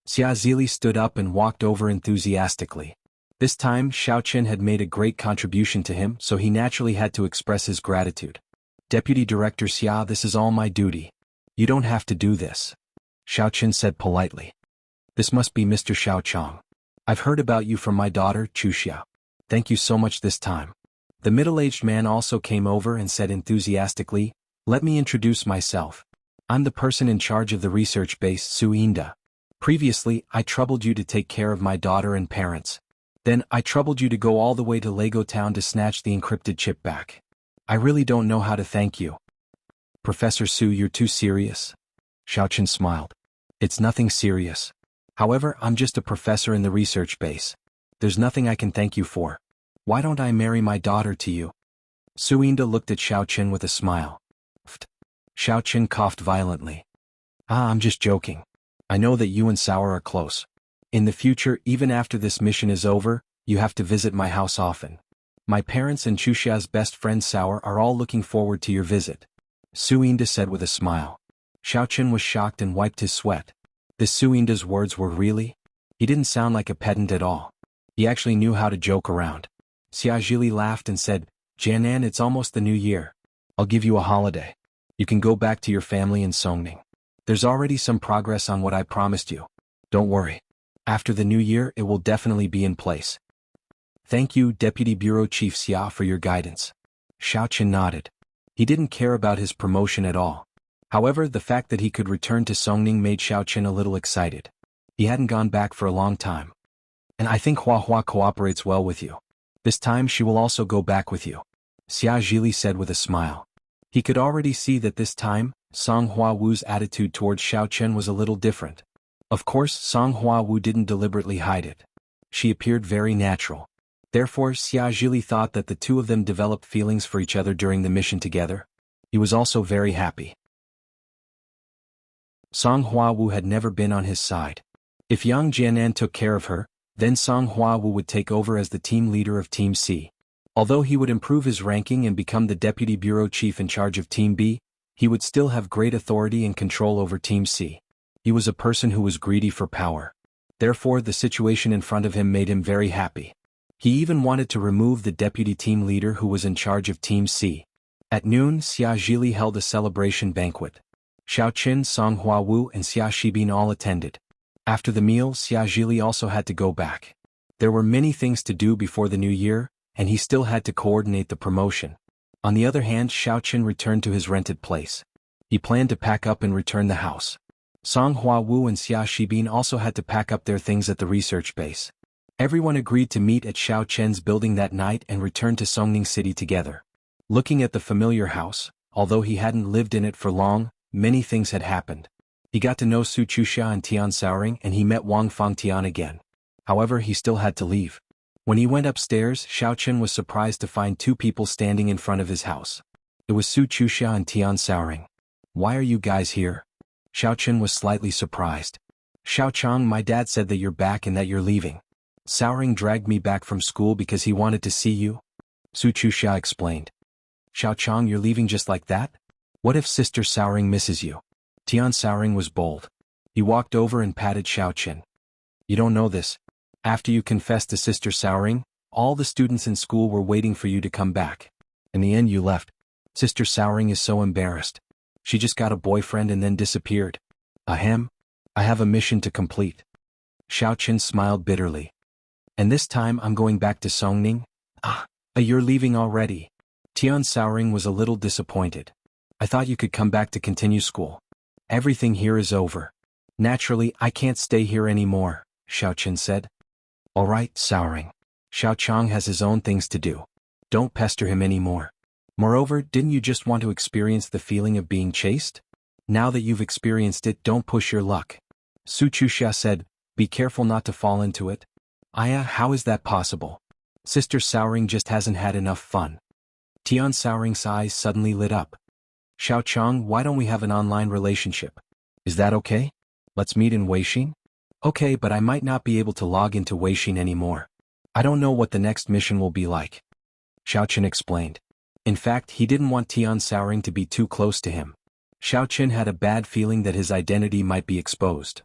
Xia Zili stood up and walked over enthusiastically. This time, Xiaoqun had made a great contribution to him, so he naturally had to express his gratitude. Deputy Director Xia, this is all my duty. You don't have to do this. Xiaoqun said politely. This must be Mr. Xiaochang. I've heard about you from my daughter, Chuxia. Thank you so much this time. The middle-aged man also came over and said enthusiastically, let me introduce myself. I'm the person in charge of the research base, Su Inda. Previously, I troubled you to take care of my daughter and parents. Then, I troubled you to go all the way to Lego Town to snatch the encrypted chip back. I really don't know how to thank you. Professor Su, you're too serious. Xiaoqun smiled. It's nothing serious. However, I'm just a professor in the research base. There's nothing I can thank you for. Why don't I marry my daughter to you? Su Inda looked at Xiaoqun with a smile. Xiaoqun coughed violently. I'm just joking. I know that you and Sour are close. In the future, even after this mission is over, you have to visit my house often. My parents and Chuxia's best friend Sour are all looking forward to your visit. Su Inda said with a smile. Xiaoqun was shocked and wiped his sweat. This Su Inda's words were really? He didn't sound like a pedant at all. He actually knew how to joke around. Xia Zili laughed and said, Jianan, it's almost the new year. I'll give you a holiday. You can go back to your family in Songning. There's already some progress on what I promised you. Don't worry. After the new year it will definitely be in place. Thank you, Deputy Bureau Chief Xia, for your guidance. Xiaoqin nodded. He didn't care about his promotion at all. However, the fact that he could return to Songning made Xiaoqin a little excited. He hadn't gone back for a long time. And I think Hua Hua cooperates well with you. This time she will also go back with you, Xia Zhili said with a smile. He could already see that this time, Song Hua Wu's attitude towards Xiaoqin was a little different. Of course, Song Hua Wu didn't deliberately hide it. She appeared very natural. Therefore, Xia Zhili thought that the two of them developed feelings for each other during the mission together. He was also very happy. Song Hua Wu had never been on his side. If Yang Jianan took care of her, then Song Hua Wu would take over as the team leader of Team C. Although he would improve his ranking and become the Deputy Bureau Chief in charge of Team B, he would still have great authority and control over Team C. He was a person who was greedy for power. Therefore, the situation in front of him made him very happy. He even wanted to remove the deputy team leader who was in charge of Team C. At noon, Xia Zhili held a celebration banquet. Xiaoqin, Song Hua Wu and Xia Shibin all attended. After the meal, Xia Zhili also had to go back. There were many things to do before the new year, and he still had to coordinate the promotion. On the other hand, Xiaoqin returned to his rented place. He planned to pack up and return the house. Song Hua Wu and Xia Shibin also had to pack up their things at the research base. Everyone agreed to meet at Xiaoqian's building that night and return to Songning City together. Looking at the familiar house, although he hadn't lived in it for long, many things had happened. He got to know Su Chuxia and Tian Xiaoring and he met Wang Fangtian again. However, he still had to leave. When he went upstairs, Xiaoqin was surprised to find two people standing in front of his house. It was Su Chuxia and Tian Xiaoring. Why are you guys here? Xiaoqin was slightly surprised. Xiaochang, my dad said that you're back and that you're leaving. Xiaoring dragged me back from school because he wanted to see you. Su Chuxia explained. Xiaochang, you're leaving just like that? What if Sister Xiaoring misses you? Tian Xiaoring was bold. He walked over and patted Xiaoqin. You don't know this. After you confessed to Sister Xiaoring, all the students in school were waiting for you to come back. In the end you left. Sister Xiaoring is so embarrassed. She just got a boyfriend and then disappeared. Ahem. I have a mission to complete. Xiaoqin smiled bitterly. And this time I'm going back to Songning? You're leaving already. Tian Xiaoring was a little disappointed. I thought you could come back to continue school. Everything here is over. Naturally, I can't stay here anymore, Xiaoqin said. All right, Xiaoring. Xiaochang has his own things to do. Don't pester him anymore. Moreover, didn't you just want to experience the feeling of being chased? Now that you've experienced it, don't push your luck. Su Chuxia said, be careful not to fall into it. How is that possible? Sister Xiaoring just hasn't had enough fun. Tian Xiaoring's eyes suddenly lit up. Xiaochang, why don't we have an online relationship? Is that okay? Let's meet in Weixin? Okay, but I might not be able to log into Weixin anymore. I don't know what the next mission will be like. Xiaoqin explained. In fact, he didn't want Tian Xiaoring to be too close to him. Xiaoqin had a bad feeling that his identity might be exposed.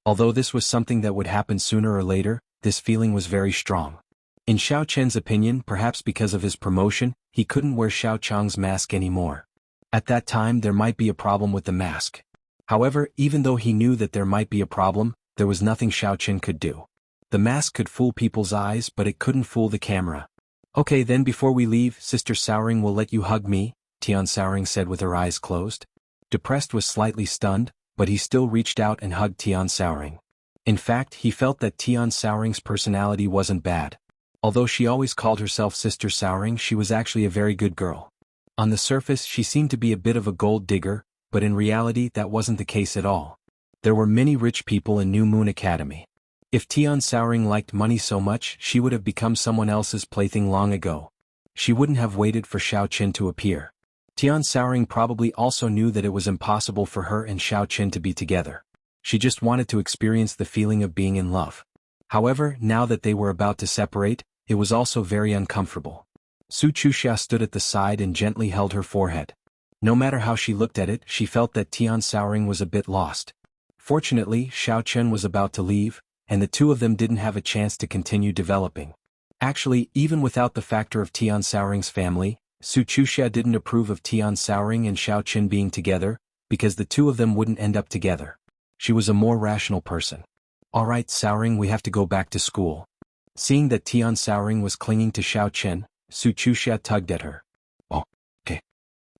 Although this was something that would happen sooner or later, this feeling was very strong. In Xiaoqian's opinion, perhaps because of his promotion, he couldn't wear Xiaochang's mask anymore. At that time there might be a problem with the mask. However, even though he knew that there might be a problem, there was nothing Xiaoqin could do. The mask could fool people's eyes, but it couldn't fool the camera. Okay, then before we leave, Sister Xiaoring will let you hug me, Tian Xiaoring said with her eyes closed. Depressed was slightly stunned, but he still reached out and hugged Tian Xiaoring. In fact, he felt that Tian Xiaoring's personality wasn't bad. Although she always called herself Sister Xiaoring, she was actually a very good girl. On the surface, she seemed to be a bit of a gold digger, but in reality that wasn't the case at all. There were many rich people in New Moon Academy. If Tian Xiaoring liked money so much, she would have become someone else's plaything long ago. She wouldn't have waited for Xiaoqin to appear. Tian Xiaoring probably also knew that it was impossible for her and Xiaoqin to be together. She just wanted to experience the feeling of being in love. However, now that they were about to separate, it was also very uncomfortable. Su Chuxia stood at the side and gently held her forehead. No matter how she looked at it, she felt that Tian Xiaoring was a bit lost. Fortunately, Xiaoqin was about to leave, and the two of them didn't have a chance to continue developing. Actually, even without the factor of Tian Xiaoring's family, Su Chuxia didn't approve of Tian Xiaoring and Xiaoqin being together, because the two of them wouldn't end up together. She was a more rational person. Alright, Saoring, we have to go back to school. Seeing that Tian Saoring was clinging to Xiao Chen, Su Chuxia tugged at her. Oh, okay.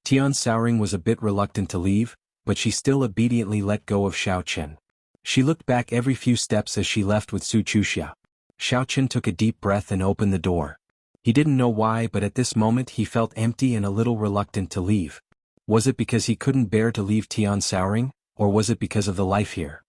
Tian Saoring was a bit reluctant to leave, but she still obediently let go of Xiao Chen. She looked back every few steps as she left with Su Chuxia. Xiao Chen took a deep breath and opened the door. He didn't know why, but at this moment he felt empty and a little reluctant to leave. Was it because he couldn't bear to leave Tian Saoring, or was it because of the life here?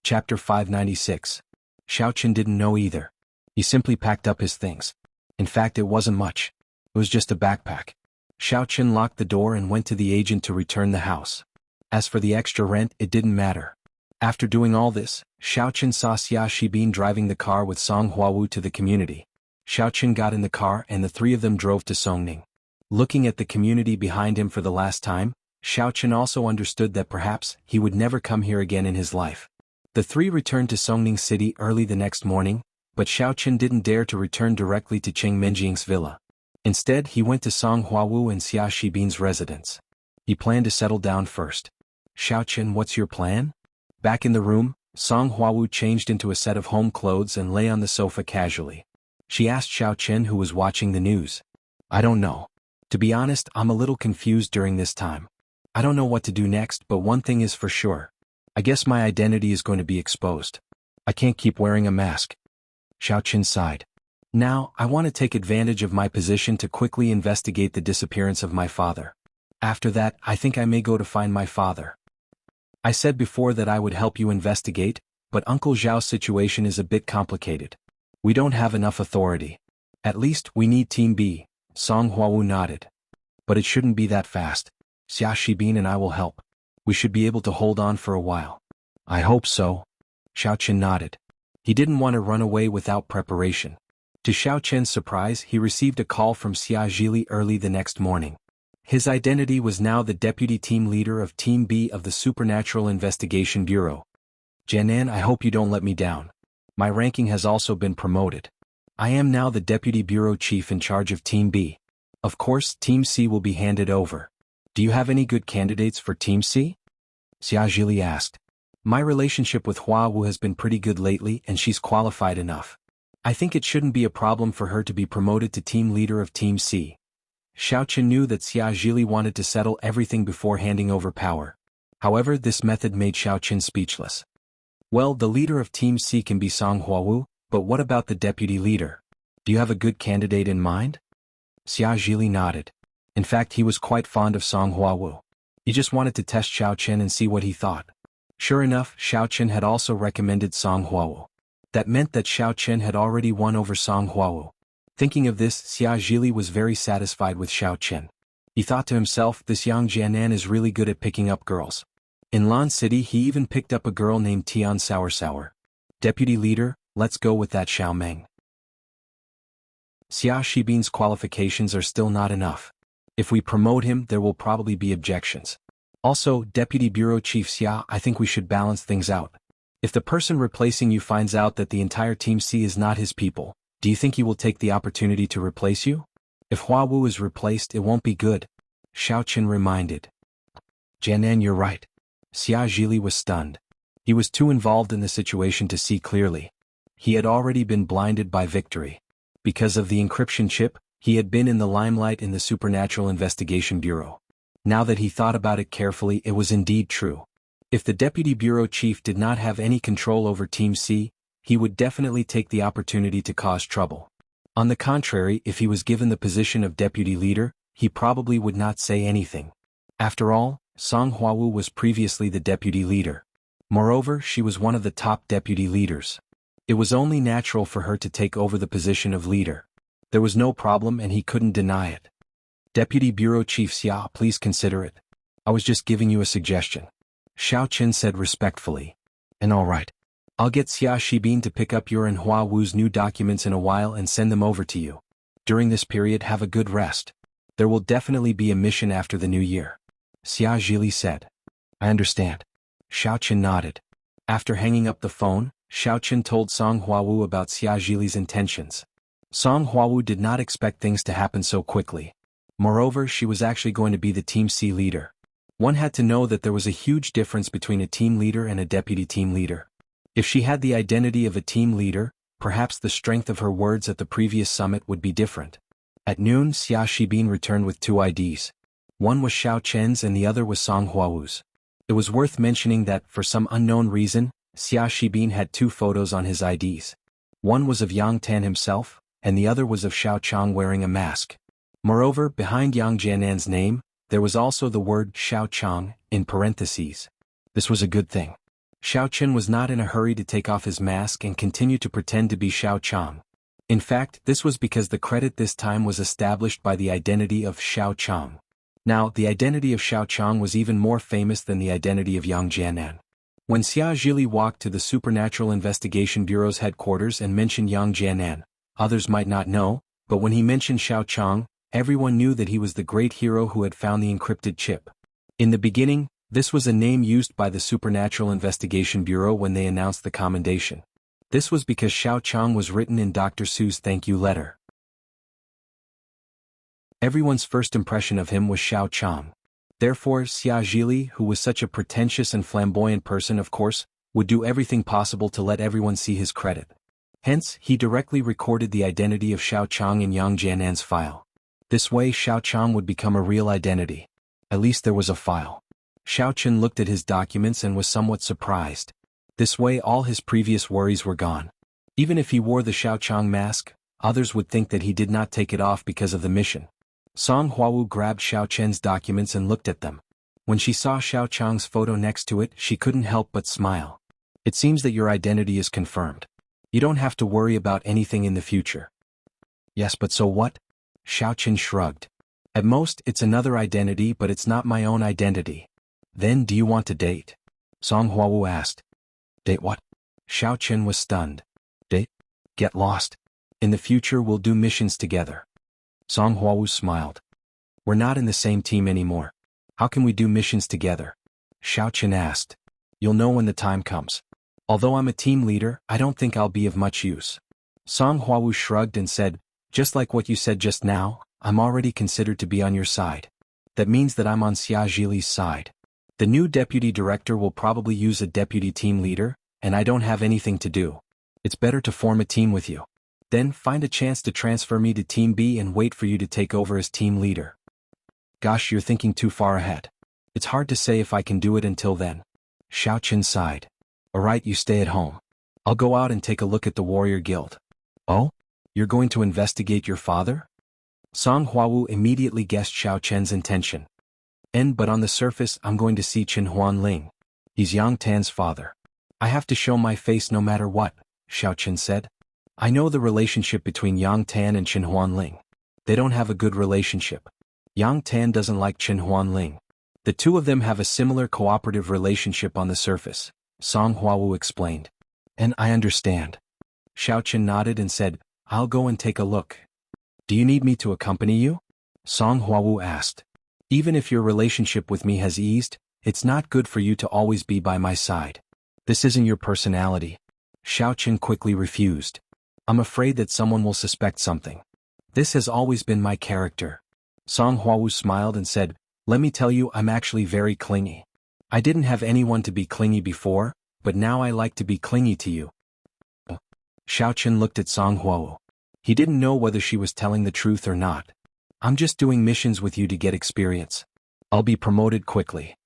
Chapter 596. Xiao Chen didn't know either. He simply packed up his things. In fact, it wasn't much. It was just a backpack. Xiao Chen locked the door and went to the agent to return the house. As for the extra rent, it didn't matter. After doing all this, Xiao Chen saw Xia Shibin driving the car with Song Huawu to the community. Xiao Chen got in the car and the three of them drove to Songning. Looking at the community behind him for the last time, Xiao Chen also understood that perhaps he would never come here again in his life. The three returned to Songning City early the next morning, but Xiao Chen didn't dare to return directly to Cheng Menjing's villa. Instead, he went to Song Huawu and Xia Shibin's residence. He planned to settle down first. Xiao Chen, what's your plan? Back in the room, Song Huawu changed into a set of home clothes and lay on the sofa casually. She asked Xiao Chen, who was watching the news. I don't know. To be honest, I'm a little confused during this time. I don't know what to do next, but one thing is for sure. I guess my identity is going to be exposed. I can't keep wearing a mask. Xiao Chen sighed. Now, I want to take advantage of my position to quickly investigate the disappearance of my father. After that, I think I may go to find my father. I said before that I would help you investigate, but Uncle Zhao's situation is a bit complicated. We don't have enough authority. At least, we need Team B, Song Huawu nodded. But it shouldn't be that fast. Xia Shibin and I will help. We should be able to hold on for a while. I hope so. Xiao Chen nodded. He didn't want to run away without preparation. To Xiao Chen's surprise, he received a call from Xia Zhili early the next morning. His identity was now the deputy team leader of Team B of the Supernatural Investigation Bureau. Jianan, I hope you don't let me down. My ranking has also been promoted. I am now the deputy bureau chief in charge of Team B. Of course, Team C will be handed over. Do you have any good candidates for Team C? Xia Zhili asked. My relationship with Huawu has been pretty good lately and she's qualified enough. I think it shouldn't be a problem for her to be promoted to team leader of Team C. Xiao Chen knew that Xia Zhili wanted to settle everything before handing over power. However, this method made Xiao Chen speechless. Well, the leader of Team C can be Song Huawu, but what about the deputy leader? Do you have a good candidate in mind? Xia Zhili nodded. In fact, he was quite fond of Song Huawu. He just wanted to test Xiao Chen and see what he thought. Sure enough, Xiao Chen had also recommended Song Huawu. That meant that Xiao Chen had already won over Song Huawu. Thinking of this, Xia Zhili was very satisfied with Xiao Chen. He thought to himself, this young Jianan is really good at picking up girls. In Lan City he even picked up a girl named Tian Sour. Deputy leader, let's go with that Xiao Meng. Xia Shibin's qualifications are still not enough. If we promote him, there will probably be objections. Also, Deputy Bureau Chief Xia, I think we should balance things out. If the person replacing you finds out that the entire Team C is not his people, do you think he will take the opportunity to replace you? If Huawu is replaced, it won't be good. Xiao Chen reminded. Jianan, you're right. Xia Zhili was stunned. He was too involved in the situation to see clearly. He had already been blinded by victory. Because of the encryption chip, he had been in the limelight in the Supernatural Investigation Bureau. Now that he thought about it carefully, it was indeed true. If the Deputy Bureau Chief did not have any control over Team C, he would definitely take the opportunity to cause trouble. On the contrary, if he was given the position of Deputy Leader, he probably would not say anything. After all, Song Huawu was previously the Deputy Leader. Moreover, she was one of the top Deputy Leaders. It was only natural for her to take over the position of Leader. There was no problem and he couldn't deny it. Deputy Bureau Chief Xia, please consider it. I was just giving you a suggestion. Xiao Chen said respectfully. And all right. I'll get Xia Shibin to pick up your and Huawu's new documents in a while and send them over to you. During this period, have a good rest. There will definitely be a mission after the new year. Xia Zhili said. I understand. Xiao Chen nodded. After hanging up the phone, Xiao Chen told Song Huawu about Xia Zhili's intentions. Song Huawu did not expect things to happen so quickly. Moreover, she was actually going to be the Team C leader. One had to know that there was a huge difference between a team leader and a deputy team leader. If she had the identity of a team leader, perhaps the strength of her words at the previous summit would be different. At noon, Xia Shibin returned with 2 IDs. One was Xiao Chen's and the other was Song Huawu's. It was worth mentioning that, for some unknown reason, Xia Shibin had 2 photos on his IDs. One was of Yang Tan himself, and the other was of Xiao Chang wearing a mask. Moreover, behind Yang Jianan's name, there was also the word Xiao Chang, in parentheses. This was a good thing. Xiao Chen was not in a hurry to take off his mask and continue to pretend to be Xiao Chang. In fact, this was because the credit this time was established by the identity of Xiao Chang. Now, the identity of Xiao Chang was even more famous than the identity of Yang Jianan. When Xia Zhili walked to the Supernatural Investigation Bureau's headquarters and mentioned Yang Jianan, others might not know, but when he mentioned Xiao Chang, everyone knew that he was the great hero who had found the encrypted chip. In the beginning, this was a name used by the Supernatural Investigation Bureau when they announced the commendation. This was because Xiao Chang was written in Dr. Su's thank you letter. Everyone's first impression of him was Xiao Chang. Therefore, Xia Zhili, who was such a pretentious and flamboyant person, of course, would do everything possible to let everyone see his credit. Hence, he directly recorded the identity of Xiao Chang in Yang Jianan's file. This way Xiao Chang would become a real identity. At least there was a file. Xiao Chen looked at his documents and was somewhat surprised. This way all his previous worries were gone. Even if he wore the Xiao Chang mask, others would think that he did not take it off because of the mission. Song Huawu grabbed Xiao Chen's documents and looked at them. When she saw Xiao Chang's photo next to it, she couldn't help but smile. It seems that your identity is confirmed. You don't have to worry about anything in the future. Yes, but so what? Xiao Chen shrugged. At most, it's another identity, but it's not my own identity. Then do you want to date? Song Huawu asked. Date what? Xiao Chen was stunned. Date? Get lost. In the future we'll do missions together. Song Huawu smiled. We're not in the same team anymore. How can we do missions together? Xiao Chen asked. You'll know when the time comes. Although I'm a team leader, I don't think I'll be of much use. Song Huawu shrugged and said, just like what you said just now, I'm already considered to be on your side. That means that I'm on Xia Zhili's side. The new deputy director will probably use a deputy team leader, and I don't have anything to do. It's better to form a team with you. Then find a chance to transfer me to Team B and wait for you to take over as team leader. Gosh, you're thinking too far ahead. It's hard to say if I can do it until then. Xiao Chen sighed. Alright, you stay at home. I'll go out and take a look at the warrior guild. Oh? You're going to investigate your father? Song Huawu immediately guessed Xiao Chen's intention. But on the surface I'm going to see Chen Huanling. He's Yang Tan's father. I have to show my face no matter what, Xiao Chen said. I know the relationship between Yang Tan and Chen Huanling. They don't have a good relationship. Yang Tan doesn't like Chen Huanling. The two of them have a similar cooperative relationship on the surface, Song Huawu explained. And I understand. Xiao Chen nodded and said, I'll go and take a look. Do you need me to accompany you? Song Huawu asked. Even if your relationship with me has eased, it's not good for you to always be by my side. This isn't your personality. Xiao Chen quickly refused. I'm afraid that someone will suspect something. This has always been my character. Song Huawu smiled and said, let me tell you, I'm actually very clingy. I didn't have anyone to be clingy before, but now I like to be clingy to you. Xiao Chen looked at Song Huawu. He didn't know whether she was telling the truth or not. I'm just doing missions with you to get experience. I'll be promoted quickly.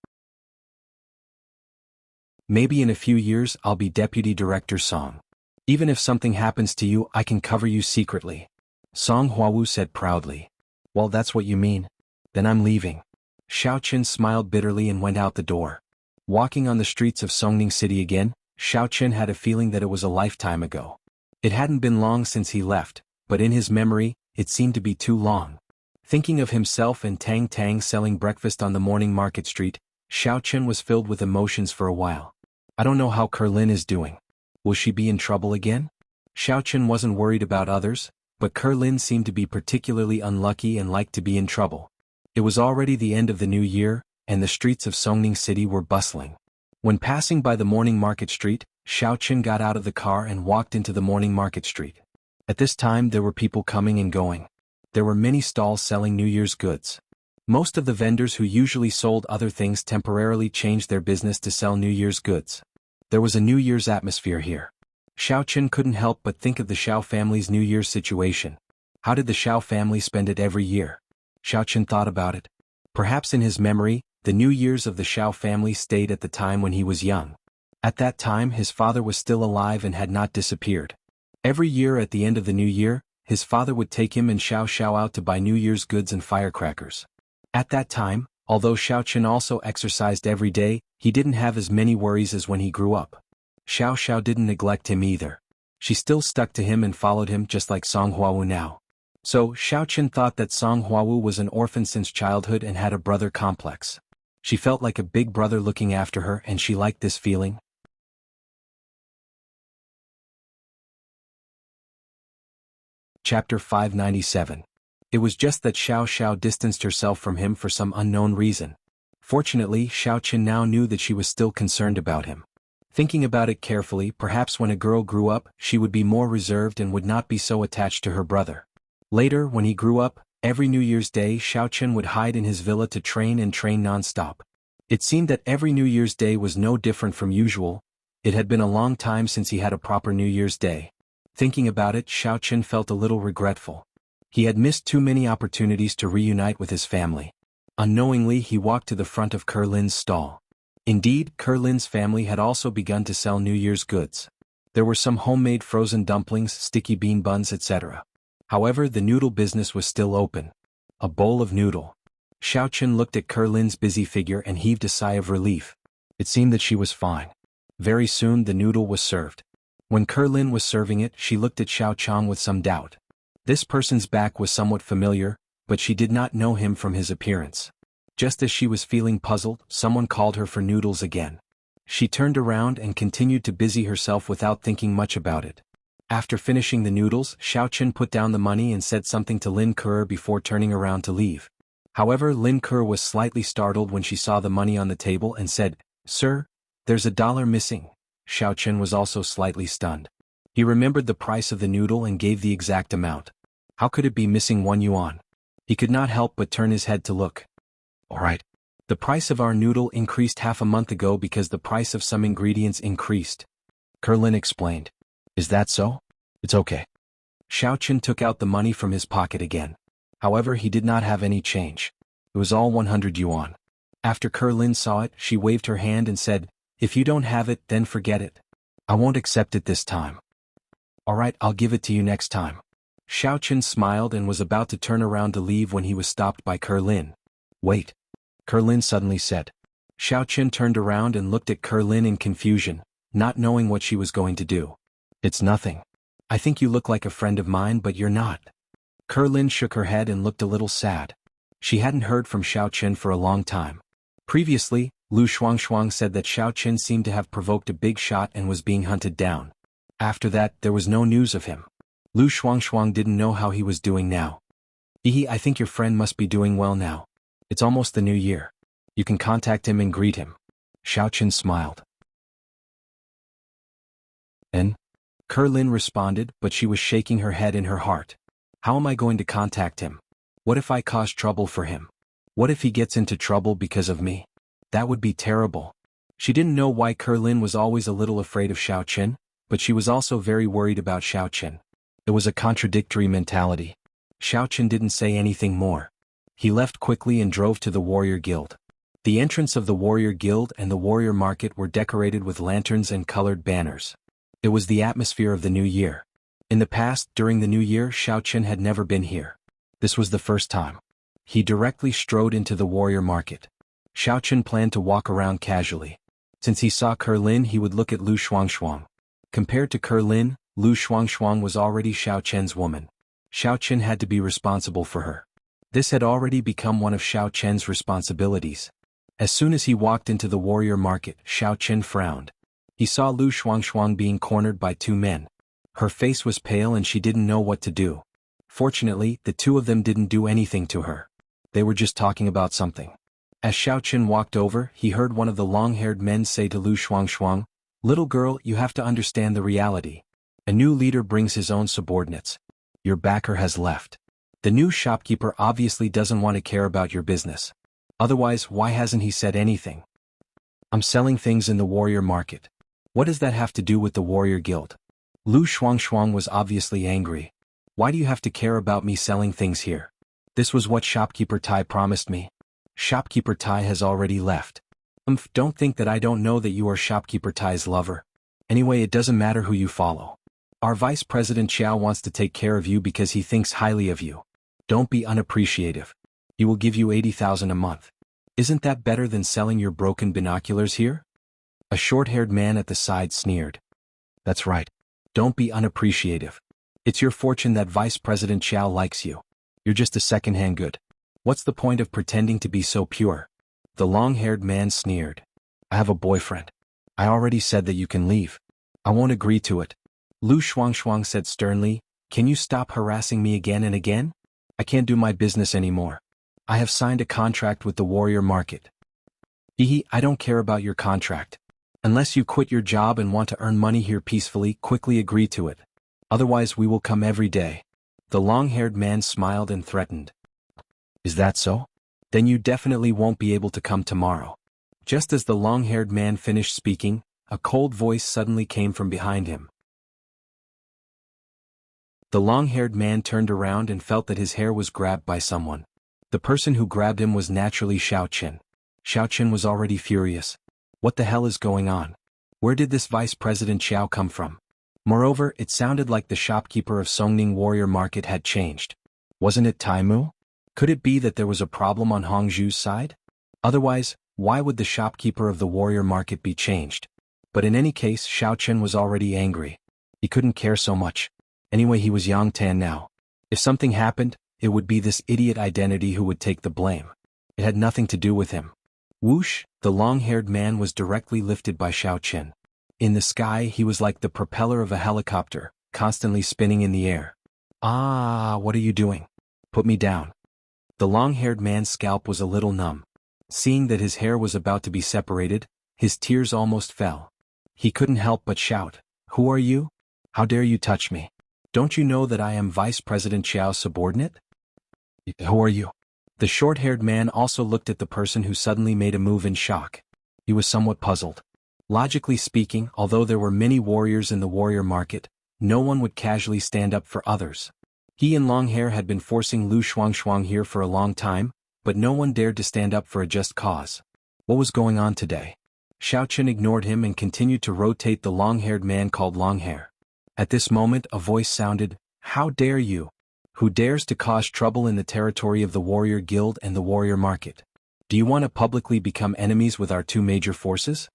Maybe in a few years I'll be Deputy Director Song. Even if something happens to you, I can cover you secretly. Song Huawu said proudly. Well, that's what you mean. Then I'm leaving. Xiao Chen smiled bitterly and went out the door. Walking on the streets of Songning City again, Xiao Chen had a feeling that it was a lifetime ago. It hadn't been long since he left, but in his memory, it seemed to be too long. Thinking of himself and Tang Tang selling breakfast on the morning market street, Xiao Chen was filled with emotions for a while. I don't know how Kerlin is doing. Will she be in trouble again? Xiao Chen wasn't worried about others, but Kerlin seemed to be particularly unlucky and liked to be in trouble. It was already the end of the new year, and the streets of Songning City were bustling. When passing by the morning market street, Xiao Chen got out of the car and walked into the morning market street. At this time there were people coming and going. there were many stalls selling New Year's goods. Most of the vendors who usually sold other things temporarily changed their business to sell New Year's goods. There was a New Year's atmosphere here. Xiaochen couldn't help but think of the Xiao family's New Year's situation. How did the Xiao family spend it every year? Xiaochen thought about it. Perhaps in his memory, the New Year's of the Xiao family stayed at the time when he was young. At that time his father was still alive and had not disappeared. Every year at the end of the new year, his father would take him and Xiao out to buy New Year's goods and firecrackers. At that time, although Xiaochen also exercised every day, he didn't have as many worries as when he grew up. Xiao didn't neglect him either. She still stuck to him and followed him just like Song Huawu now. So Xiaochen thought that Song Huawu was an orphan since childhood and had a brother complex. She felt like a big brother looking after her and she liked this feeling. Chapter 597. It was just that Xiao distanced herself from him for some unknown reason. Fortunately, Xiaochen now knew that she was still concerned about him. Thinking about it carefully, perhaps when a girl grew up, she would be more reserved and would not be so attached to her brother. Later, when he grew up, every New Year's Day Xiaochen would hide in his villa to train non-stop. It seemed that every New Year's Day was no different from usual. It had been a long time since he had a proper New Year's Day. Thinking about it, Xiaochen felt a little regretful. He had missed too many opportunities to reunite with his family. Unknowingly he walked to the front of Lin's stall. Indeed, Lin's family had also begun to sell New Year's goods. There were some homemade frozen dumplings, sticky bean buns, etc. However, the noodle business was still open. A bowl of noodle. Xiaochen looked at Lin's busy figure and heaved a sigh of relief. It seemed that she was fine. Very soon the noodle was served. When Lin was serving it, she looked at Xiaochang with some doubt. This person's back was somewhat familiar, but she did not know him from his appearance. Just as she was feeling puzzled, someone called her for noodles again. She turned around and continued to busy herself without thinking much about it. After finishing the noodles, Xiaochen put down the money and said something to Lin Ke before turning around to leave. However, Lin Ke was slightly startled when she saw the money on the table and said, "Sir, there's $1 missing." Xiaochen was also slightly stunned. He remembered the price of the noodle and gave the exact amount. How could it be missing 1 yuan? He could not help but turn his head to look. "All right. The price of our noodle increased half a month ago because the price of some ingredients increased," Lin explained. "Is that so? It's okay." Xiaochen took out the money from his pocket again. However, he did not have any change. It was all 100 yuan. After Lin saw it, she waved her hand and said, "If you don't have it, then forget it. I won't accept it this time." "All right, I'll give it to you next time." Xiaochen smiled and was about to turn around to leave when he was stopped by Lin. "Wait," Lin suddenly said. Xiaochen turned around and looked at Lin in confusion, not knowing what she was going to do. "It's nothing. I think you look like a friend of mine, but you're not." Lin shook her head and looked a little sad. She hadn't heard from Xiaochen for a long time. Previously, Lu Shuangshuang said that Xiaochen seemed to have provoked a big shot and was being hunted down. After that, there was no news of him. Lu Shuangshuang didn't know how he was doing now. I think your friend must be doing well now. It's almost the new year. You can contact him and greet him." Xiaochen smiled. "And?" Lin responded, but she was shaking her head in her heart. "How am I going to contact him? What if I cause trouble for him? What if he gets into trouble because of me? That would be terrible." She didn't know why Lin was always a little afraid of Xiaochen, but she was also very worried about Xiaochen. It was a contradictory mentality. Xiaochen didn't say anything more. He left quickly and drove to the Warrior Guild. The entrance of the Warrior Guild and the Warrior Market were decorated with lanterns and colored banners. It was the atmosphere of the new year. In the past, during the new year, Xiaochen had never been here. This was the first time. He directly strode into the Warrior Market. Xiaochen planned to walk around casually. Since he saw Lin, he would look at Lu Shuangshuang. Compared to Lin, Lu Shuangshuang was already Xiaochen's woman. Xiaochen had to be responsible for her. This had already become one of Xiaochen's responsibilities. As soon as he walked into the Warrior Market, Xiaochen frowned. He saw Lu Shuangshuang being cornered by 2 men. Her face was pale and she didn't know what to do. Fortunately, the 2 of them didn't do anything to her. They were just talking about something. As Xiaochen walked over, he heard one of the long-haired men say to Lu Shuangshuang, "Little girl, you have to understand the reality. A new leader brings his own subordinates. Your backer has left." The new shopkeeper obviously doesn't want to care about your business. Otherwise, why hasn't he said anything? I'm selling things in the warrior market. What does that have to do with the warrior guild? Lu Shuangshuang was obviously angry. Why do you have to care about me selling things here? This was what shopkeeper Tai promised me. Shopkeeper Tai has already left. Don't think that I don't know that you are shopkeeper Tai's lover. Anyway, it doesn't matter who you follow. Our vice president Xiao wants to take care of you because he thinks highly of you. Don't be unappreciative. He will give you 80,000 a month. Isn't that better than selling your broken binoculars here? A short-haired man at the side sneered. That's right. Don't be unappreciative. It's your fortune that Vice President Xiao likes you. You're just a second-hand good. What's the point of pretending to be so pure? The long-haired man sneered. I have a boyfriend. I already said that you can leave. I won't agree to it. Lu Shuangshuang said sternly, can you stop harassing me again and again? I can't do my business anymore. I have signed a contract with the warrior market. I don't care about your contract. Unless you quit your job and want to earn money here peacefully, quickly agree to it. Otherwise we will come every day. The long-haired man smiled and threatened. Is that so? Then you definitely won't be able to come tomorrow. Just as the long-haired man finished speaking, a cold voice suddenly came from behind him. The long-haired man turned around and felt that his hair was grabbed by someone. The person who grabbed him was naturally Xiao Qin. Xiao Qin was already furious. What the hell is going on? Where did this Vice President Xiao come from? Moreover, it sounded like the shopkeeper of Songning Warrior Market had changed. Wasn't it Taimu? Could it be that there was a problem on Hongzhu's side? Otherwise, why would the shopkeeper of the Warrior Market be changed? But in any case, Xiao Qin was already angry. He couldn't care so much. Anyway, he was Yang Tan now. If something happened, it would be this idiot identity who would take the blame. It had nothing to do with him. Whoosh, the long-haired man was directly lifted by Xiao Qin. In the sky, he was like the propeller of a helicopter, constantly spinning in the air. Ah, what are you doing? Put me down. The long-haired man's scalp was a little numb. Seeing that his hair was about to be separated, his tears almost fell. He couldn't help but shout, Who are you? How dare you touch me? Don't you know that I am Vice President Xiao's subordinate? Who are you? The short-haired man also looked at the person who suddenly made a move in shock. He was somewhat puzzled. Logically speaking, although there were many warriors in the warrior market, no one would casually stand up for others. He and Longhair had been forcing Lu Shuangshuang here for a long time, but no one dared to stand up for a just cause. What was going on today? Xiao Qin ignored him and continued to rotate the long-haired man called Longhair. At this moment, a voice sounded, How dare you? Who dares to cause trouble in the territory of the warrior guild and the warrior market? Do you want to publicly become enemies with our two major forces?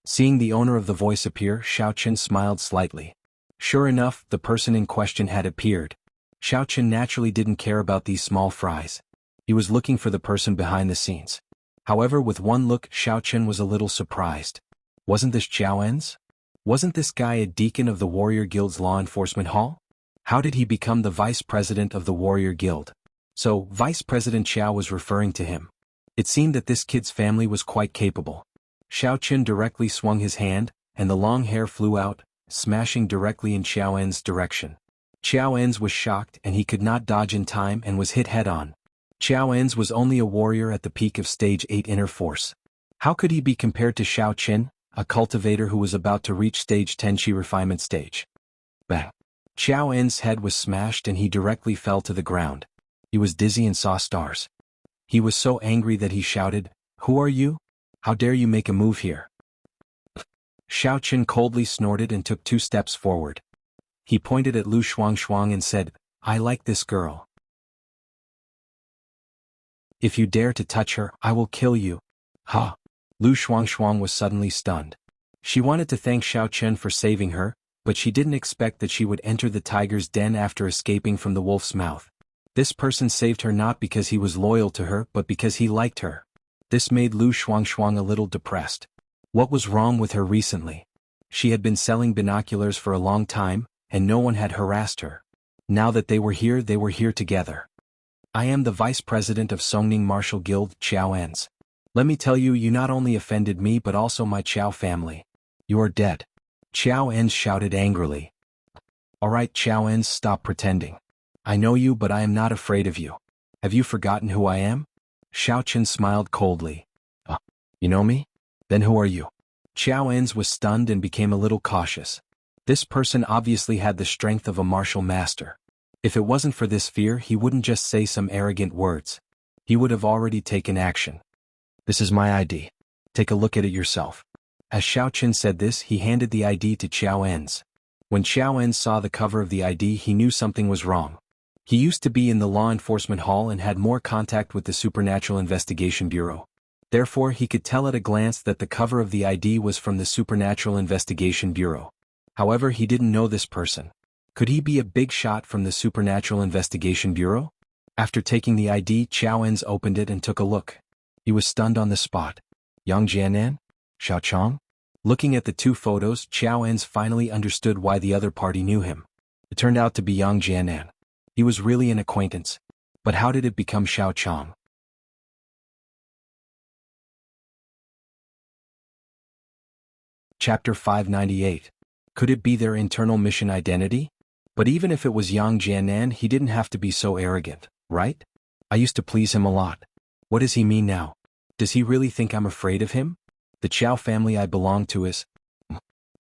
Seeing the owner of the voice appear, Xiao Qin smiled slightly. Sure enough, the person in question had appeared. Xiao Qin naturally didn't care about these small fries. He was looking for the person behind the scenes. However, with one look, Xiao Qin was a little surprised. Wasn't this Zhao En's? Wasn't this guy a deacon of the Warrior Guild's law enforcement hall? How did he become the vice president of the Warrior Guild? So, Vice President Xiao was referring to him. It seemed that this kid's family was quite capable. Xiao Qin directly swung his hand, and the long hair flew out, smashing directly in Xiao En's direction. Xiao En's was shocked and he could not dodge in time and was hit head-on. Xiao En's was only a warrior at the peak of Stage 8 inner force. How could he be compared to Xiao Qin, a cultivator who was about to reach Stage 10 Qi refinement stage? Bang! Xiao En's head was smashed and he directly fell to the ground. He was dizzy and saw stars. He was so angry that he shouted, Who are you? How dare you make a move here? Xiao Qin coldly snorted and took 2 steps forward. He pointed at Lu Shuangshuang and said, I like this girl. If you dare to touch her, I will kill you. Ha! Lu Shuangshuang was suddenly stunned. She wanted to thank Xiao Qin for saving her, but she didn't expect that she would enter the tiger's den after escaping from the wolf's mouth. This person saved her not because he was loyal to her but because he liked her. This made Lu Shuangshuang a little depressed. What was wrong with her recently? She had been selling binoculars for a long time, and no one had harassed her. Now that they were here together. I am the vice president of Songning Martial Guild, Xiao En's. Let me tell you, you not only offended me but also my Qiao family. You are dead. Xiao En's shouted angrily. Alright Xiao En's, stop pretending. I know you, but I am not afraid of you. Have you forgotten who I am? Xiao Chen smiled coldly. You know me? Then who are you? Xiao En's was stunned and became a little cautious. This person obviously had the strength of a martial master. If it wasn't for this fear, he wouldn't just say some arrogant words. He would have already taken action. This is my ID. Take a look at it yourself. As Xiao Chen said this, he handed the ID to Xiao En's. When Xiao En saw the cover of the ID, he knew something was wrong. He used to be in the law enforcement hall and had more contact with the Supernatural Investigation Bureau. Therefore, he could tell at a glance that the cover of the ID was from the Supernatural Investigation Bureau. However, he didn't know this person. Could he be a big shot from the Supernatural Investigation Bureau? After taking the ID, Xiao En's opened it and took a look. He was stunned on the spot. Yang Jianan? Xiao Chong? Looking at the two photos, Xiao En's finally understood why the other party knew him. It turned out to be Yang Jianan. He was really an acquaintance. But how did it become Xiao Chong? Chapter 598. Could it be their internal mission identity? But even if it was Yang Jianan, he didn't have to be so arrogant, right? I used to please him a lot. What does he mean now? Does he really think I'm afraid of him? The Qiao family I belong to is...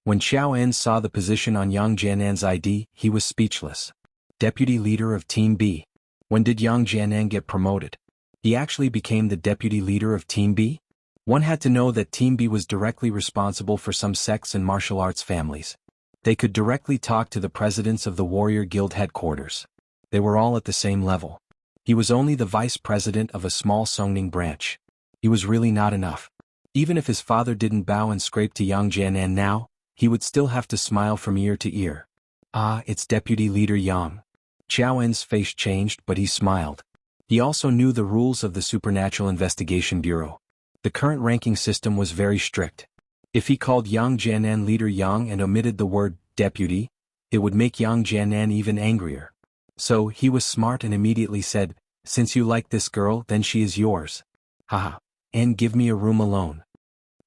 When Xiao En saw the position on Yang Jianan's ID, he was speechless. Deputy leader of Team B. When did Yang Jianan get promoted? He actually became the deputy leader of Team B? One had to know that Team B was directly responsible for some sects and martial arts families. They could directly talk to the presidents of the Warrior Guild headquarters. They were all at the same level. He was only the vice president of a small Songning branch. He was really not enough. Even if his father didn't bow and scrape to Yang Jianan now, he would still have to smile from ear to ear. Ah, it's Deputy Leader Yang. Xiao En's face changed, but he smiled. He also knew the rules of the Supernatural Investigation Bureau. The current ranking system was very strict. If he called Yang Jianan Leader Yang and omitted the word deputy, it would make Yang Jianan even angrier. So he was smart and immediately said, "Since you like this girl, then she is yours. Haha. And give me a room alone."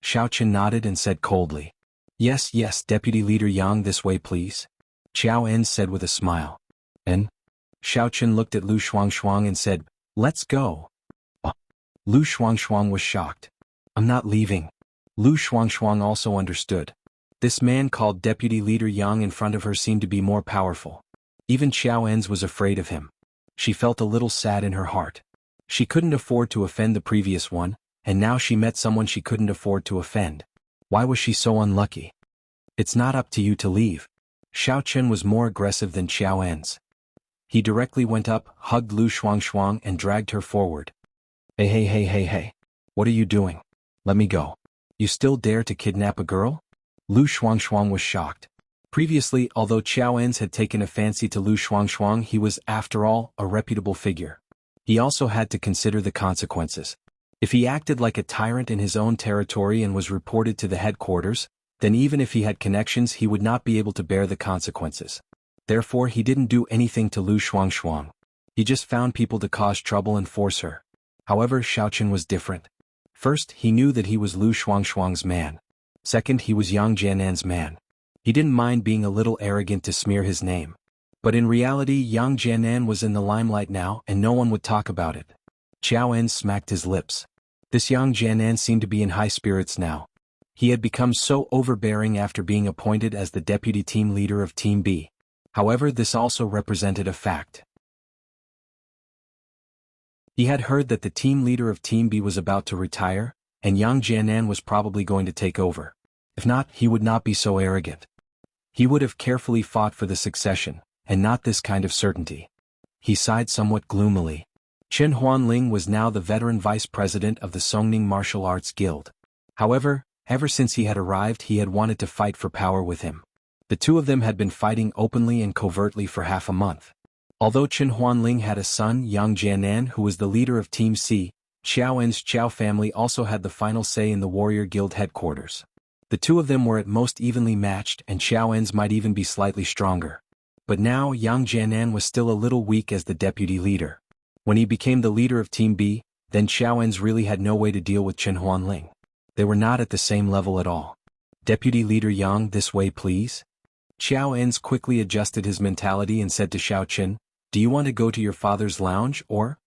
Xiao Chen nodded and said coldly, Yes, Deputy Leader Yang, this way please." Xiao En said with a smile. "En?" Xiao Chen looked at Lu Shuangshuang and said, "Let's go." Lu Shuangshuang was shocked. "I'm not leaving." Lu Shuangshuang also understood. This man called Deputy Leader Yang in front of her seemed to be more powerful. Even Xiao En's was afraid of him. She felt a little sad in her heart. She couldn't afford to offend the previous one, and now she met someone she couldn't afford to offend. Why was she so unlucky? "It's not up to you to leave." Xiao Chen was more aggressive than Xiao En's. He directly went up, hugged Lu Shuangshuang and dragged her forward. Hey. What are you doing? Let me go. You still dare to kidnap a girl? Lu Shuangshuang was shocked. Previously, although Xiao En's had taken a fancy to Lu Shuangshuang, he was, after all, a reputable figure. He also had to consider the consequences. If he acted like a tyrant in his own territory and was reported to the headquarters, then even if he had connections he would not be able to bear the consequences. Therefore he didn't do anything to Lu Shuangshuang. He just found people to cause trouble and force her. However, Xiao Chen was different. First, he knew that he was Lu Shuangshuang's man. Second, he was Yang Jianan's man. He didn't mind being a little arrogant to smear his name. But in reality, Yang Jianan was in the limelight now and no one would talk about it. Xiao En smacked his lips. This Yang Jianan seemed to be in high spirits now. He had become so overbearing after being appointed as the deputy team leader of Team B. However, this also represented a fact. He had heard that the team leader of Team B was about to retire, and Yang Jianan was probably going to take over. If not, he would not be so arrogant. He would have carefully fought for the succession, and not this kind of certainty. He sighed somewhat gloomily. Chen Huanling was now the veteran vice president of the Songning Martial Arts Guild. However, ever since he had arrived he had wanted to fight for power with him. The two of them had been fighting openly and covertly for half a month. Although Chen Huanling had a son, Yang Jianan, who was the leader of Team C, Xiao En's Qiao family also had the final say in the Warrior Guild headquarters. The two of them were at most evenly matched and Xiao En's might even be slightly stronger. But now Yang Jianan was still a little weak as the deputy leader. When he became the leader of Team B, then Xiao En's really had no way to deal with Chen Huanling. They were not at the same level at all. "Deputy Leader Yang, this way please." Xiao En's quickly adjusted his mentality and said to Xiao Chen, Do you want to go to your father's lounge or?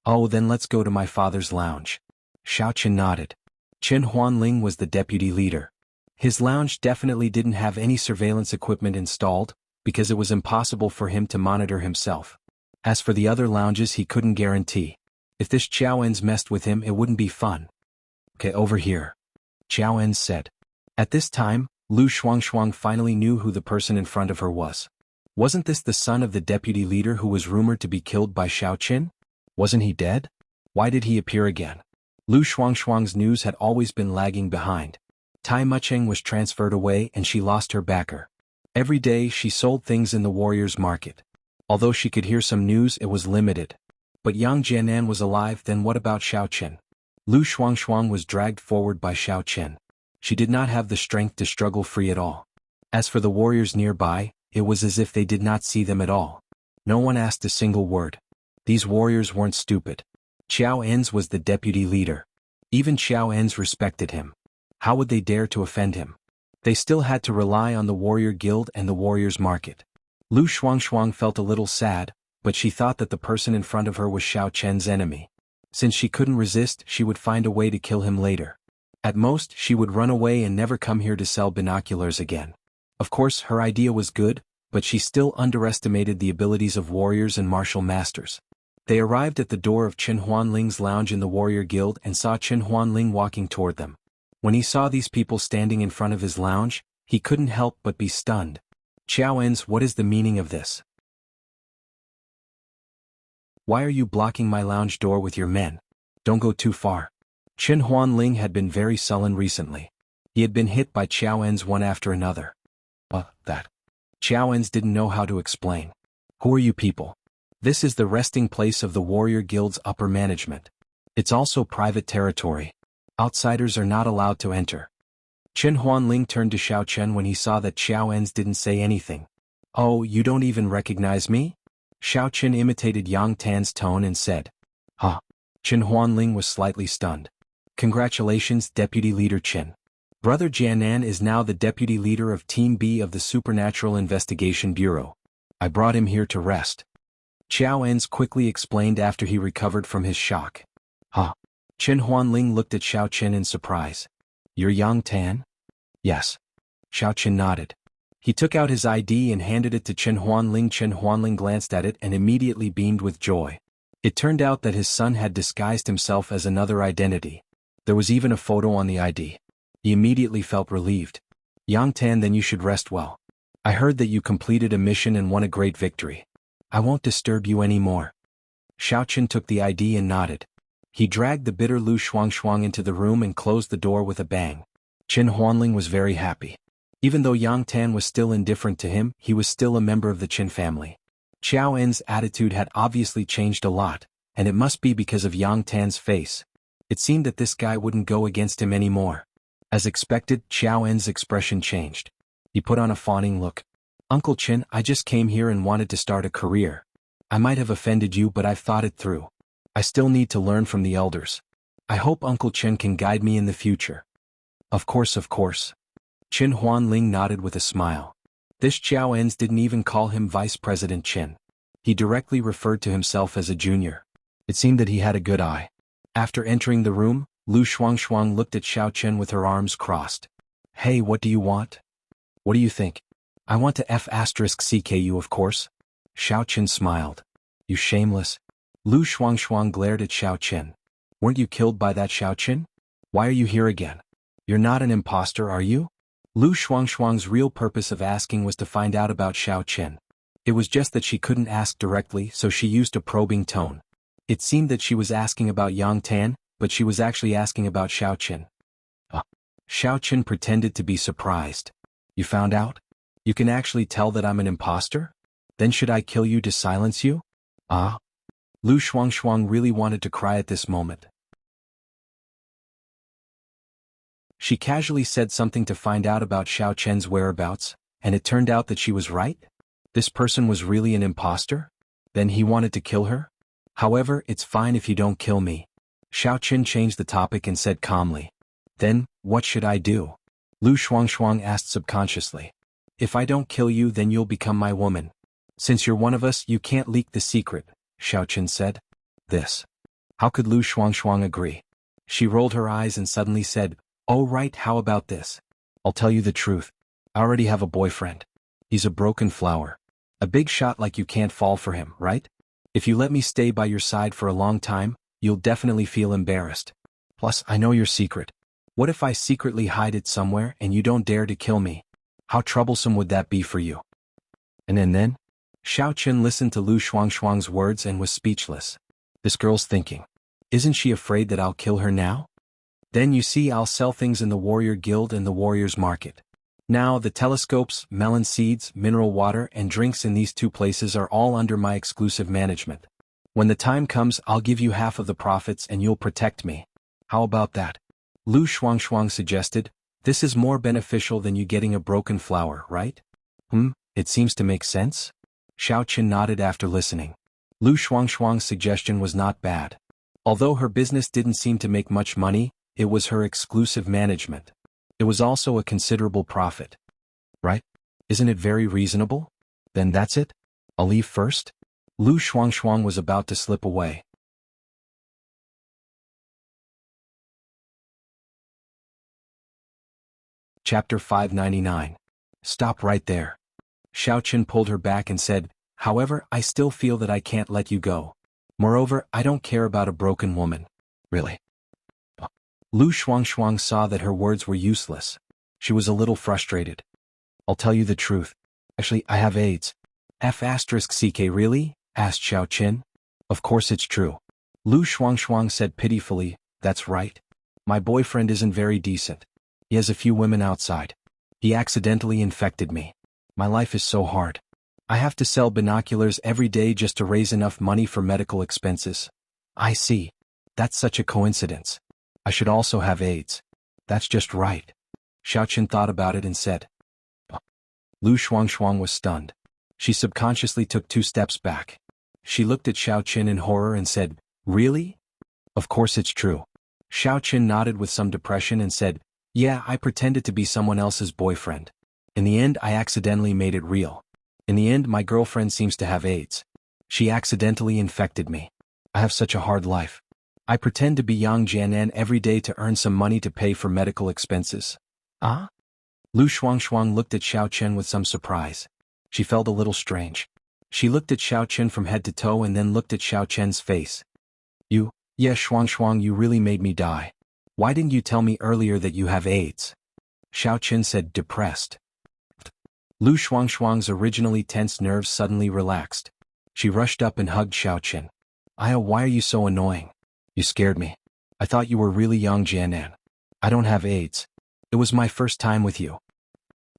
Oh, then let's go to my father's lounge. Xiao Chen nodded. Chen Huanling was the deputy leader. His lounge definitely didn't have any surveillance equipment installed, because it was impossible for him to monitor himself. As for the other lounges, he couldn't guarantee. If this Qiao En's messed with him, it wouldn't be fun. Okay, over here. Qiao En said. At this time, Lu Shuangshuang finally knew who the person in front of her was. Wasn't this the son of the deputy leader who was rumored to be killed by Xiao Qin? Wasn't he dead? Why did he appear again? Lu Shuangshuang's news had always been lagging behind. Tai Mucheng was transferred away and she lost her backer. Every day she sold things in the warrior's market. Although she could hear some news, it was limited. But Yang Jianan was alive, then what about Xiao Qin? Lu Shuangshuang was dragged forward by Xiao Qin. She did not have the strength to struggle free at all. As for the warriors nearby, it was as if they did not see them at all. No one asked a single word. These warriors weren't stupid. Qiao En's was the deputy leader. Even Qiao En's respected him. How would they dare to offend him? They still had to rely on the warrior guild and the warrior's market. Lu Shuangshuang felt a little sad, but she thought that the person in front of her was Xiao Chen's enemy. Since she couldn't resist, she would find a way to kill him later. At most, she would run away and never come here to sell binoculars again. Of course, her idea was good, but she still underestimated the abilities of warriors and martial masters. They arrived at the door of Chen Huanling's lounge in the warrior guild and saw Chen Huanling walking toward them. When he saw these people standing in front of his lounge, he couldn't help but be stunned. Qiao En's, what is the meaning of this? Why are you blocking my lounge door with your men? Don't go too far. Chen Huanling had been very sullen recently. He had been hit by Qiao En's one after another. That. Qiao En's didn't know how to explain. Who are you people? This is the resting place of the warrior guild's upper management. It's also private territory. Outsiders are not allowed to enter. Chen Huanling turned to Xiao Chen when he saw that Qiao En's didn't say anything. Oh, you don't even recognize me? Xiao Chen imitated Yang Tan's tone and said. Huh. Chen Huanling was slightly stunned. Congratulations, Deputy Leader Chen. Brother Jianan is now the Deputy Leader of Team B of the Supernatural Investigation Bureau. I brought him here to rest. Qiao En's quickly explained after he recovered from his shock. Huh. Chen Huanling looked at Xiao Chen in surprise. You're Yang Tan? Yes. Xiao Chen nodded. He took out his ID and handed it to Chen Huanling. Chen Huanling glanced at it and immediately beamed with joy. It turned out that his son had disguised himself as another identity. There was even a photo on the ID. He immediately felt relieved. Yang Tan, then you should rest well. I heard that you completed a mission and won a great victory. I won't disturb you anymore. Xiao Chen took the ID and nodded. He dragged the bitter Lu Shuangshuang into the room and closed the door with a bang. Chen Huanling was very happy. Even though Yang Tan was still indifferent to him, he was still a member of the Chen family. Qiao En's attitude had obviously changed a lot, and it must be because of Yang Tan's face. It seemed that this guy wouldn't go against him anymore. As expected, Qiao En's expression changed. He put on a fawning look. Uncle Chen, I just came here and wanted to start a career. I might have offended you, but I've thought it through. I still need to learn from the elders. I hope Uncle Chen can guide me in the future. Of course, of course. Chen Huanling nodded with a smile. This Qiao En's didn't even call him Vice President Chen. He directly referred to himself as a junior. It seemed that he had a good eye. After entering the room, Lu Shuangshuang looked at Xiao Chen with her arms crossed. Hey, what do you want? What do you think? I want to F***ck you, of course. Xiao Chen smiled. You shameless. Lu Shuangshuang glared at Xiao Chen. Weren't you killed by that Xiao Chen? Why are you here again? You're not an imposter, are you? Lu Shuangshuang's real purpose of asking was to find out about Xiao Chen. It was just that she couldn't ask directly, so she used a probing tone. It seemed that she was asking about Yang Tan, but she was actually asking about Xiao Chen. Xiao Chen pretended to be surprised. You found out? You can actually tell that I'm an imposter? Then should I kill you to silence you? Lu Shuangshuang really wanted to cry at this moment. She casually said something to find out about Xiao Chen's whereabouts, and it turned out that she was right? This person was really an imposter? Then he wanted to kill her? However, it's fine if you don't kill me. Xiao Chen changed the topic and said calmly. Then, what should I do? Lu Shuangshuang asked subconsciously. If I don't kill you, then you'll become my woman. Since you're one of us, you can't leak the secret, Xiaoqin said. This. How could Lu Shuangshuang agree? She rolled her eyes and suddenly said, "Oh right, how about this? I'll tell you the truth. I already have a boyfriend. He's a broken flower. A big shot like you can't fall for him, right? If you let me stay by your side for a long time, you'll definitely feel embarrassed. Plus, I know your secret. What if I secretly hide it somewhere and you don't dare to kill me? How troublesome would that be for you?" And then? Xiaoqin listened to Lu Shuangshuang's words and was speechless. This girl's thinking. Isn't she afraid that I'll kill her now? Then you see, I'll sell things in the warrior guild and the warrior's market. Now the telescopes, melon seeds, mineral water and drinks in these two places are all under my exclusive management. When the time comes, I'll give you half of the profits and you'll protect me. How about that? Lu Shuangshuang suggested. This is more beneficial than you getting a broken flower, right? It seems to make sense? Xiaoqin nodded after listening. Lu Shuangshuang's suggestion was not bad. Although her business didn't seem to make much money, it was her exclusive management. It was also a considerable profit. Right? Isn't it very reasonable? Then that's it? I'll leave first? Lu Shuangshuang was about to slip away. Chapter 599. Stop right there. Xiaoqin pulled her back and said, "However, I still feel that I can't let you go. Moreover, I don't care about a broken woman." Really? Lu Shuangshuang saw that her words were useless. She was a little frustrated. "I'll tell you the truth. Actually, I have AIDS." F***ck really? Asked Xiaoqin. "Of course it's true." Lu Shuangshuang said pitifully, "That's right. My boyfriend isn't very decent. He has a few women outside. He accidentally infected me. My life is so hard. I have to sell binoculars every day just to raise enough money for medical expenses." "I see. That's such a coincidence. I should also have AIDS. That's just right." Xiaoqin thought about it and said. Lu Shuangshuang was stunned. She subconsciously took 2 steps back. She looked at Xiaoqin in horror and said, "Really?" "Of course it's true." Xiaoqin nodded with some depression and said, "Yeah, I pretended to be someone else's boyfriend. In the end, I accidentally made it real. In the end, my girlfriend seems to have AIDS. She accidentally infected me. I have such a hard life. I pretend to be Yang Jianan every day to earn some money to pay for medical expenses." "Ah?" Lu Shuangshuang looked at Xiaoqin with some surprise. She felt a little strange. She looked at Xiaoqin from head to toe and then looked at Xiaoqin's face. Yeah, Shuangshuang, you really made me die. Why didn't you tell me earlier that you have AIDS?" Xiaoqin said, depressed. Lu Shuangshuang's originally tense nerves suddenly relaxed. She rushed up and hugged Xiaoqin. "Aya, why are you so annoying? You scared me. I thought you were really Yang Jianan. I don't have AIDS. It was my first time with you.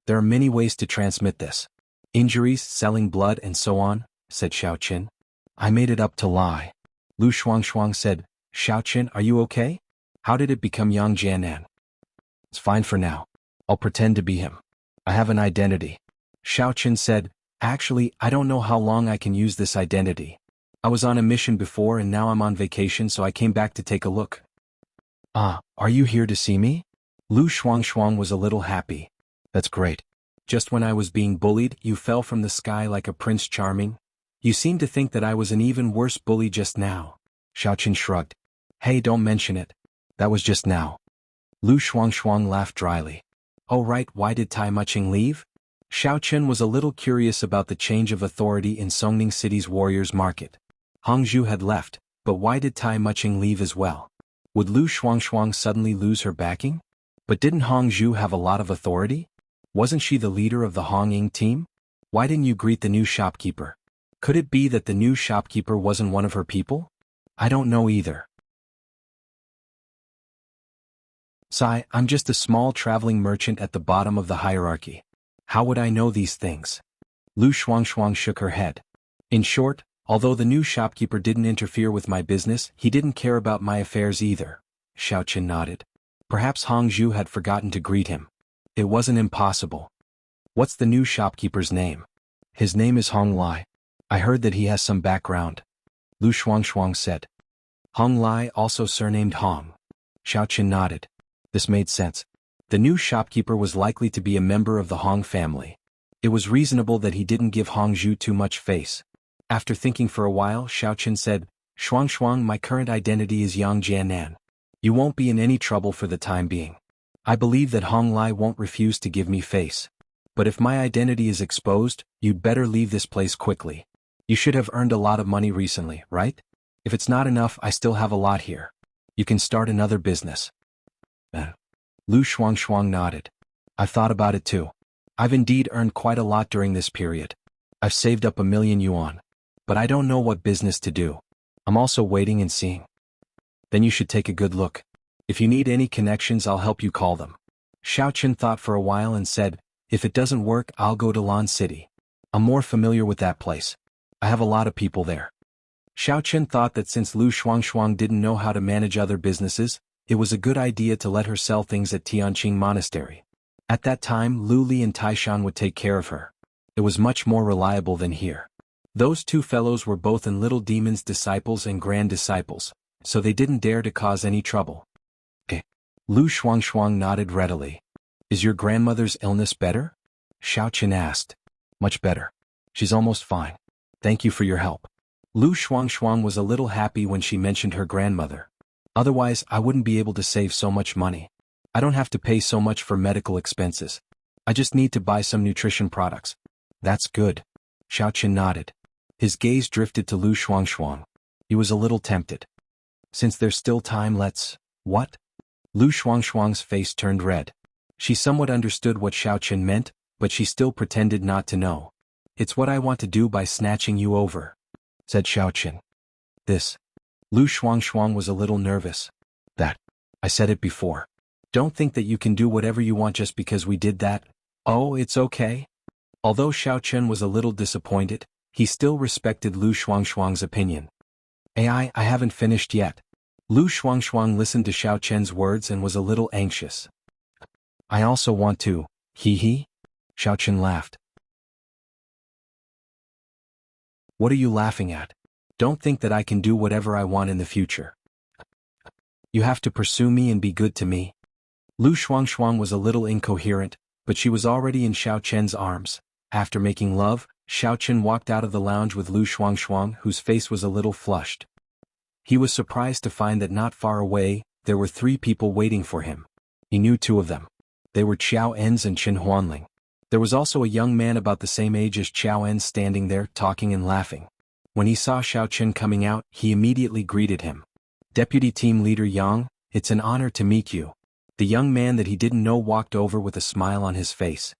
There are many ways to transmit this. Injuries, selling blood and so on," said Xiaoqin. "I made it up to lie." Lu Shuangshuang said, "Xiaoqin, are you okay? How did it become Yang Jianan?" "It's fine for now. I'll pretend to be him. I have an identity." Xiaoqin said, "Actually, I don't know how long I can use this identity. I was on a mission before and now I'm on vacation, so I came back to take a look." "Ah, are you here to see me?" Lu Shuangshuang was a little happy. "That's great. Just when I was being bullied, you fell from the sky like a Prince Charming. You seem to think that I was an even worse bully just now." Xiaoqin shrugged. "Hey, don't mention it. That was just now." Lu Shuangshuang laughed dryly. "Oh right, why did Tai Muqing leave?" Xiaoqin was a little curious about the change of authority in Songning City's warriors' market. Hangzhou had left, but why did Tai Muqing leave as well? Would Lu Shuangshuang suddenly lose her backing? But didn't Hangzhou have a lot of authority? Wasn't she the leader of the Hongying team? Why didn't you greet the new shopkeeper? Could it be that the new shopkeeper wasn't one of her people? I don't know either. Sai, I'm just a small traveling merchant at the bottom of the hierarchy. How would I know these things? Lu Shuangshuang shook her head. In short, although the new shopkeeper didn't interfere with my business, he didn't care about my affairs either. Xiaoqin nodded. Perhaps Hangzhou had forgotten to greet him. It wasn't impossible. What's the new shopkeeper's name? His name is Hong Lai. I heard that he has some background. Lu Shuangshuang said. Hong Lai, also surnamed Hong. Xiaoqin nodded. This made sense. The new shopkeeper was likely to be a member of the Hong family. It was reasonable that he didn't give Hongzhu too much face. After thinking for a while, Xiaochen said, Shuang Shuang, my current identity is Yang Jianan. You won't be in any trouble for the time being. I believe that Hong Lai won't refuse to give me face. But if my identity is exposed, you'd better leave this place quickly. You should have earned a lot of money recently, right? If it's not enough, I still have a lot here. You can start another business. Lu Shuang nodded. I've thought about it too. I've indeed earned quite a lot during this period. I've saved up 1,000,000 yuan. But I don't know what business to do. I'm also waiting and seeing. Then you should take a good look. If you need any connections, I'll help you call them. Xiaochen thought for a while and said, if it doesn't work, I'll go to Lan City. I'm more familiar with that place. I have a lot of people there. Xiaochen thought that since Lu Shuang didn't know how to manage other businesses, it was a good idea to let her sell things at Tianqing Monastery. At that time, Lu Li and Taishan would take care of her. It was much more reliable than here. Those two fellows were both in Little Demon's disciples and grand disciples, so they didn't dare to cause any trouble. Lu Shuang nodded readily. Is your grandmother's illness better? Xiaochen asked. Much better. She's almost fine. Thank you for your help. Lu Shuang was a little happy when she mentioned her grandmother. Otherwise, I wouldn't be able to save so much money. I don't have to pay so much for medical expenses. I just need to buy some nutrition products. That's good. Xiaochen nodded. His gaze drifted to Lu Shuang. He was a little tempted. Since there's still time, let's... What? Lu Shuang's face turned red. She somewhat understood what Xiaochen meant, but she still pretended not to know. It's what I want to do by snatching you over, said Xiaochen. This. Lu Shuang was a little nervous. That. I said it before. Don't think that you can do whatever you want just because we did that. Oh, it's okay. Although Xiaochen was a little disappointed, he still respected Lu Shuang's opinion. I haven't finished yet. Lu Shuang listened to Xiaochen's words and was a little anxious. I also want to, he? Xiaochen laughed. What are you laughing at? Don't think that I can do whatever I want in the future. You have to pursue me and be good to me. Lu Shuang was a little incoherent, but she was already in Xiaochen's arms. After making love, Xiaochen walked out of the lounge with Lu Shuang, whose face was a little flushed. He was surprised to find that not far away, there were 3 people waiting for him. He knew 2 of them. They were Qiao Enz and Qin Huanling. There was also a young man about the same age as Qiao Enz standing there, talking and laughing. When he saw Xiaochen coming out, he immediately greeted him. Deputy Team Leader Yang, it's an honor to meet you. The young man that he didn't know walked over with a smile on his face.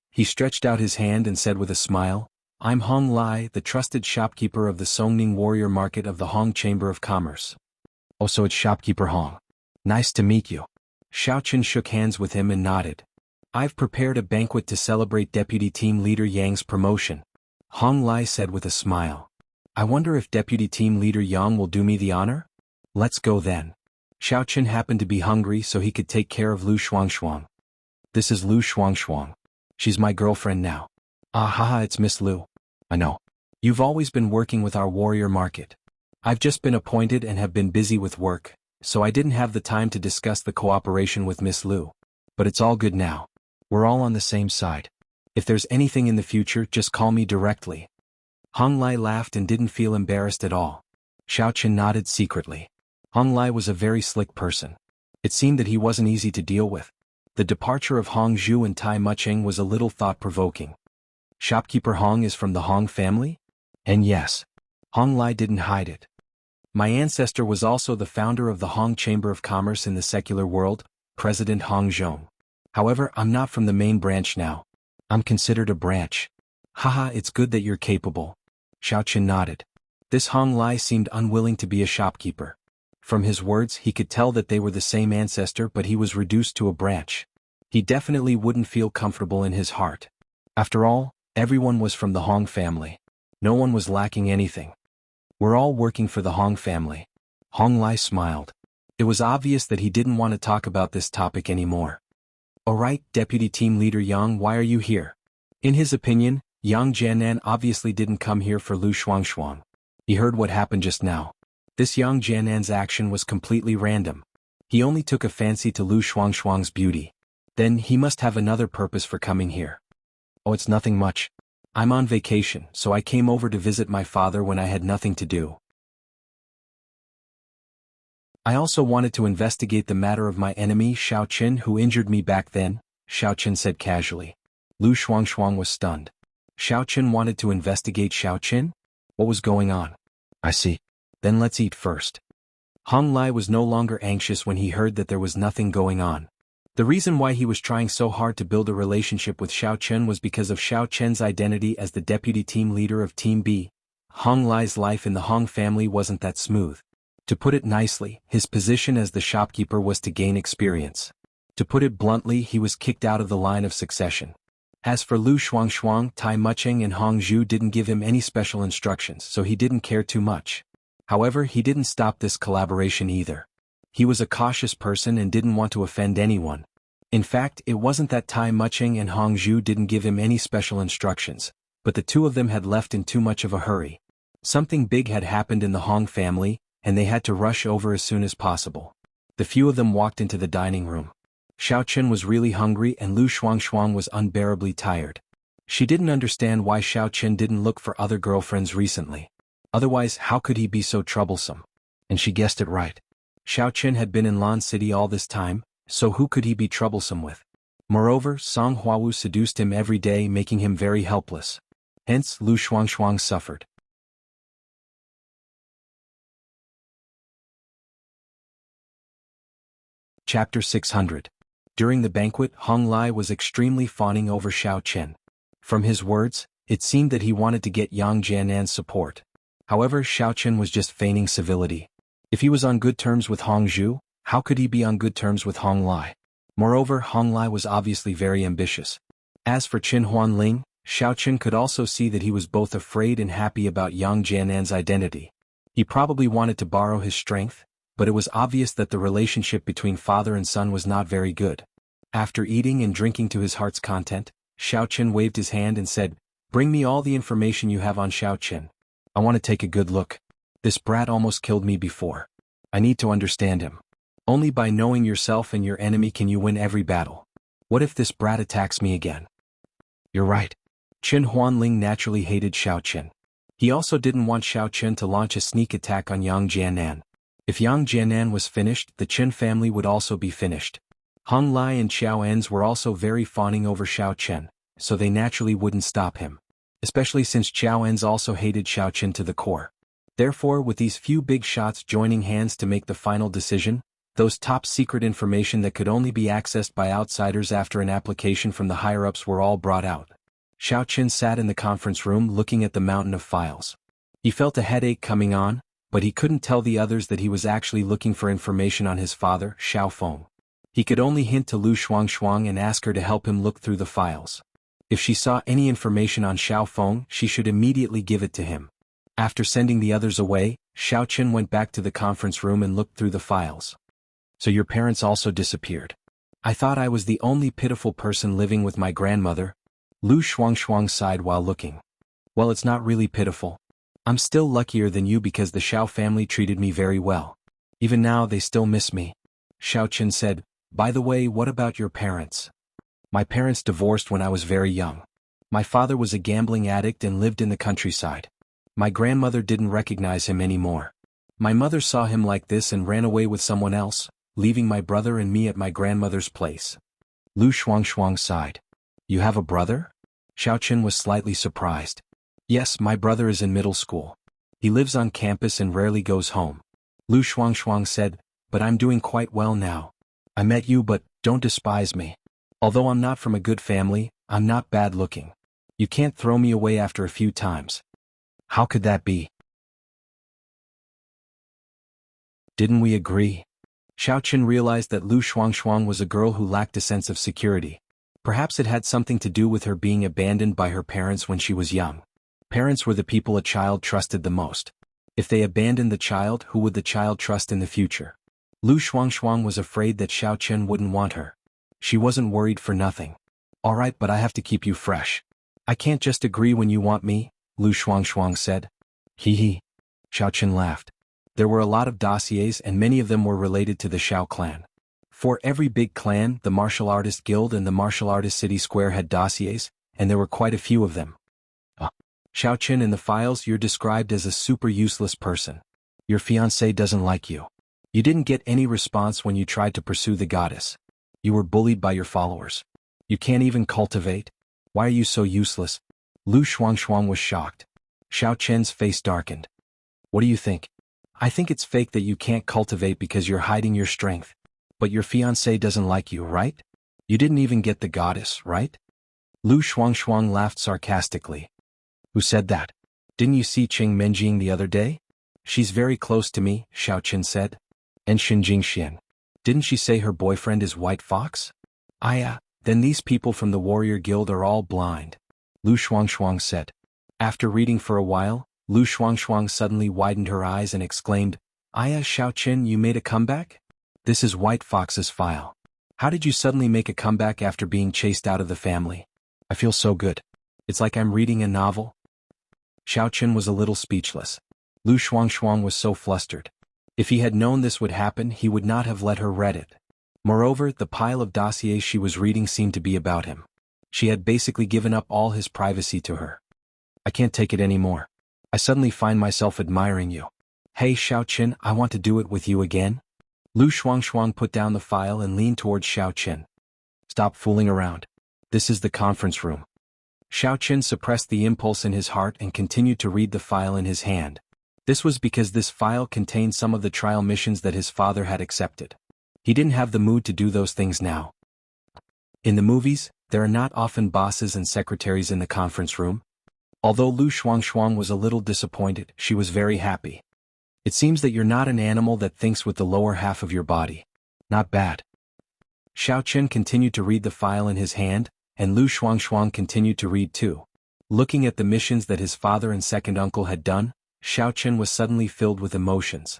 He stretched out his hand and said with a smile, I'm Hong Lai, the trusted shopkeeper of the Songning Warrior Market of the Hong Chamber of Commerce. Oh, so it's Shopkeeper Hong. Nice to meet you. Xiaochen shook hands with him and nodded. I've prepared a banquet to celebrate Deputy Team Leader Yang's promotion. Hong Lai said with a smile. I wonder if Deputy Team Leader Yang will do me the honor? Let's go then. Xiaochen happened to be hungry so he could take care of Lu Shuang. This is Lu Shuang. She's my girlfriend now. Ah haha, it's Miss Lu. I know. You've always been working with our warrior market. I've just been appointed and have been busy with work, so I didn't have the time to discuss the cooperation with Miss Lu. But it's all good now. We're all on the same side. If there's anything in the future, just call me directly. Hong Lai laughed and didn't feel embarrassed at all. Xiaochen nodded secretly. Hong Lai was a very slick person. It seemed that he wasn't easy to deal with. The departure of Hongzhu and Tai Mucheng was a little thought-provoking. Shopkeeper Hong is from the Hong family? And yes. Hong Lai didn't hide it. My ancestor was also the founder of the Hong Chamber of Commerce in the secular world, President Hong Zhong. However, I'm not from the main branch now. I'm considered a branch. Haha, it's good that you're capable. Xiaochen nodded. This Hong Lai seemed unwilling to be a shopkeeper. From his words, he could tell that they were the same ancestor, but he was reduced to a branch. He definitely wouldn't feel comfortable in his heart. After all, everyone was from the Hong family. No one was lacking anything. We're all working for the Hong family. Hong Lai smiled. It was obvious that he didn't want to talk about this topic anymore. Alright, Deputy Team Leader Yang, why are you here? In his opinion, Yang Jianan obviously didn't come here for Lu Shuang. He heard what happened just now. This Yang Jianan's action was completely random. He only took a fancy to Lu Shuang's beauty. Then he must have another purpose for coming here. Oh, it's nothing much. I'm on vacation, so I came over to visit my father when I had nothing to do. I also wanted to investigate the matter of my enemy Xiao Qin who injured me back then, Xiao Qin said casually. Lu Shuangshuang was stunned. Xiao Qin wanted to investigate Xiao Qin? What was going on? I see. Then let's eat first. Hong Lai was no longer anxious when he heard that there was nothing going on. The reason why he was trying so hard to build a relationship with Xiao Chen was because of Xiao Chen's identity as the deputy team leader of Team B. Hong Lai's life in the Hong family wasn't that smooth. To put it nicely, his position as the shopkeeper was to gain experience. To put it bluntly, he was kicked out of the line of succession. As for Lu Shuangshuang, Tai Mucheng and Hong Zhu didn't give him any special instructions, so he didn't care too much. However, he didn't stop this collaboration either. He was a cautious person and didn't want to offend anyone. In fact, it wasn't that Tai Mucheng and Hong Zhu didn't give him any special instructions, but the two of them had left in too much of a hurry. Something big had happened in the Hong family, and they had to rush over as soon as possible. The few of them walked into the dining room. Xiao Chen was really hungry and Lu Shuangshuang was unbearably tired. She didn't understand why Xiao Chen didn't look for other girlfriends recently. Otherwise, how could he be so troublesome? And she guessed it right. Xiao Chen had been in Lan City all this time, so who could he be troublesome with? Moreover, Song Huawu seduced him every day, making him very helpless. Hence, Lu Shuangshuang suffered. Chapter 600. During the banquet, Hong Lai was extremely fawning over Xiao Chen. From his words, it seemed that he wanted to get Yang Jianan's support. However, Xiao Chen was just feigning civility. If he was on good terms with Hong Zhu, how could he be on good terms with Hong Lai? Moreover, Hong Lai was obviously very ambitious. As for Qin Huanling, Xiao Chen could also see that he was both afraid and happy about Yang Jianan's identity. He probably wanted to borrow his strength, but it was obvious that the relationship between father and son was not very good. After eating and drinking to his heart's content, Xiao Chen waved his hand and said, "Bring me all the information you have on Xiao Chen. I want to take a good look. This brat almost killed me before. I need to understand him. Only by knowing yourself and your enemy can you win every battle. What if this brat attacks me again?" You're right. Qin Huanling naturally hated Xiao Chen. He also didn't want Xiao Chen to launch a sneak attack on Yang Jianan. If Yang Jianan was finished, the Qin family would also be finished. Hong Lai and Xiao Ens were also very fawning over Xiao Chen, so they naturally wouldn't stop him. Especially since Xiao Ens also hated Xiao Chen to the core. Therefore, with these few big shots joining hands to make the final decision, those top-secret information that could only be accessed by outsiders after an application from the higher-ups were all brought out. Xiao Chen sat in the conference room looking at the mountain of files. He felt a headache coming on, but he couldn't tell the others that he was actually looking for information on his father, Xiao Feng. He could only hint to Lu Shuangshuang and ask her to help him look through the files. If she saw any information on Xiao Feng, she should immediately give it to him. After sending the others away, Xiao Chen went back to the conference room and looked through the files. So your parents also disappeared. I thought I was the only pitiful person living with my grandmother. Lu Shuangshuang sighed while looking. Well, it's not really pitiful. I'm still luckier than you because the Xiao family treated me very well. Even now they still miss me. Xiao Chen said, "By the way, what about your parents?" My parents divorced when I was very young. My father was a gambling addict and lived in the countryside. My grandmother didn't recognize him anymore. My mother saw him like this and ran away with someone else, leaving my brother and me at my grandmother's place. Lu Shuangshuang sighed. You have a brother? Xiao Chen was slightly surprised. Yes, my brother is in middle school. He lives on campus and rarely goes home. Lu Shuangshuang said, but I'm doing quite well now. I met you, but don't despise me. Although I'm not from a good family, I'm not bad looking. You can't throw me away after a few times. How could that be? Didn't we agree? Xiao Chen realized that Lu Shuangshuang was a girl who lacked a sense of security. Perhaps it had something to do with her being abandoned by her parents when she was young. Parents were the people a child trusted the most. If they abandoned the child, who would the child trust in the future? Lu Shuangshuang was afraid that Xiao Chen wouldn't want her. She wasn't worried for nothing. All right, but I have to keep you fresh. I can't just agree when you want me, Lu Shuangshuang said. Hee hee. Xiao Chen laughed. There were a lot of dossiers and many of them were related to the Xiao clan. For every big clan, the Martial Artist Guild and the Martial Artist City Square had dossiers, and there were quite a few of them. Xiao Qin, in the files you're described as a super useless person. Your fiancé doesn't like you. You didn't get any response when you tried to pursue the goddess. You were bullied by your followers. You can't even cultivate. Why are you so useless? Lu Shuangshuang was shocked. Xiao Qin's face darkened. What do you think? I think it's fake that you can't cultivate because you're hiding your strength. But your fiancé doesn't like you, right? You didn't even get the goddess, right? Lu Shuangshuang laughed sarcastically. Who said that? Didn't you see Qing Menjing the other day? She's very close to me, Xiao Qin said. And Xinjingxian. Didn't she say her boyfriend is White Fox? Then these people from the warrior guild are all blind. Lu Shuangshuang said. After reading for a while, Lu Shuangshuang suddenly widened her eyes and exclaimed, Xiao Qin, you made a comeback? This is White Fox's file. How did you suddenly make a comeback after being chased out of the family? I feel so good. It's like I'm reading a novel. Xiao Qin was a little speechless. Lu Shuangshuang was so flustered. If he had known this would happen, he would not have let her read it. Moreover, the pile of dossiers she was reading seemed to be about him. She had basically given up all his privacy to her. I can't take it anymore. I suddenly find myself admiring you. Hey Xiao Qin, I want to do it with you again. Lu Shuangshuang put down the file and leaned towards Xiao Qin. Stop fooling around. This is the conference room. Xiao Qin suppressed the impulse in his heart and continued to read the file in his hand. This was because this file contained some of the trial missions that his father had accepted. He didn't have the mood to do those things now. In the movies, there are not often bosses and secretaries in the conference room. Although Lu Shuangshuang was a little disappointed, she was very happy. It seems that you're not an animal that thinks with the lower half of your body. Not bad. Xiao Qin continued to read the file in his hand, and Lu Shuangshuang continued to read too. Looking at the missions that his father and second uncle had done, Xiao Qin was suddenly filled with emotions.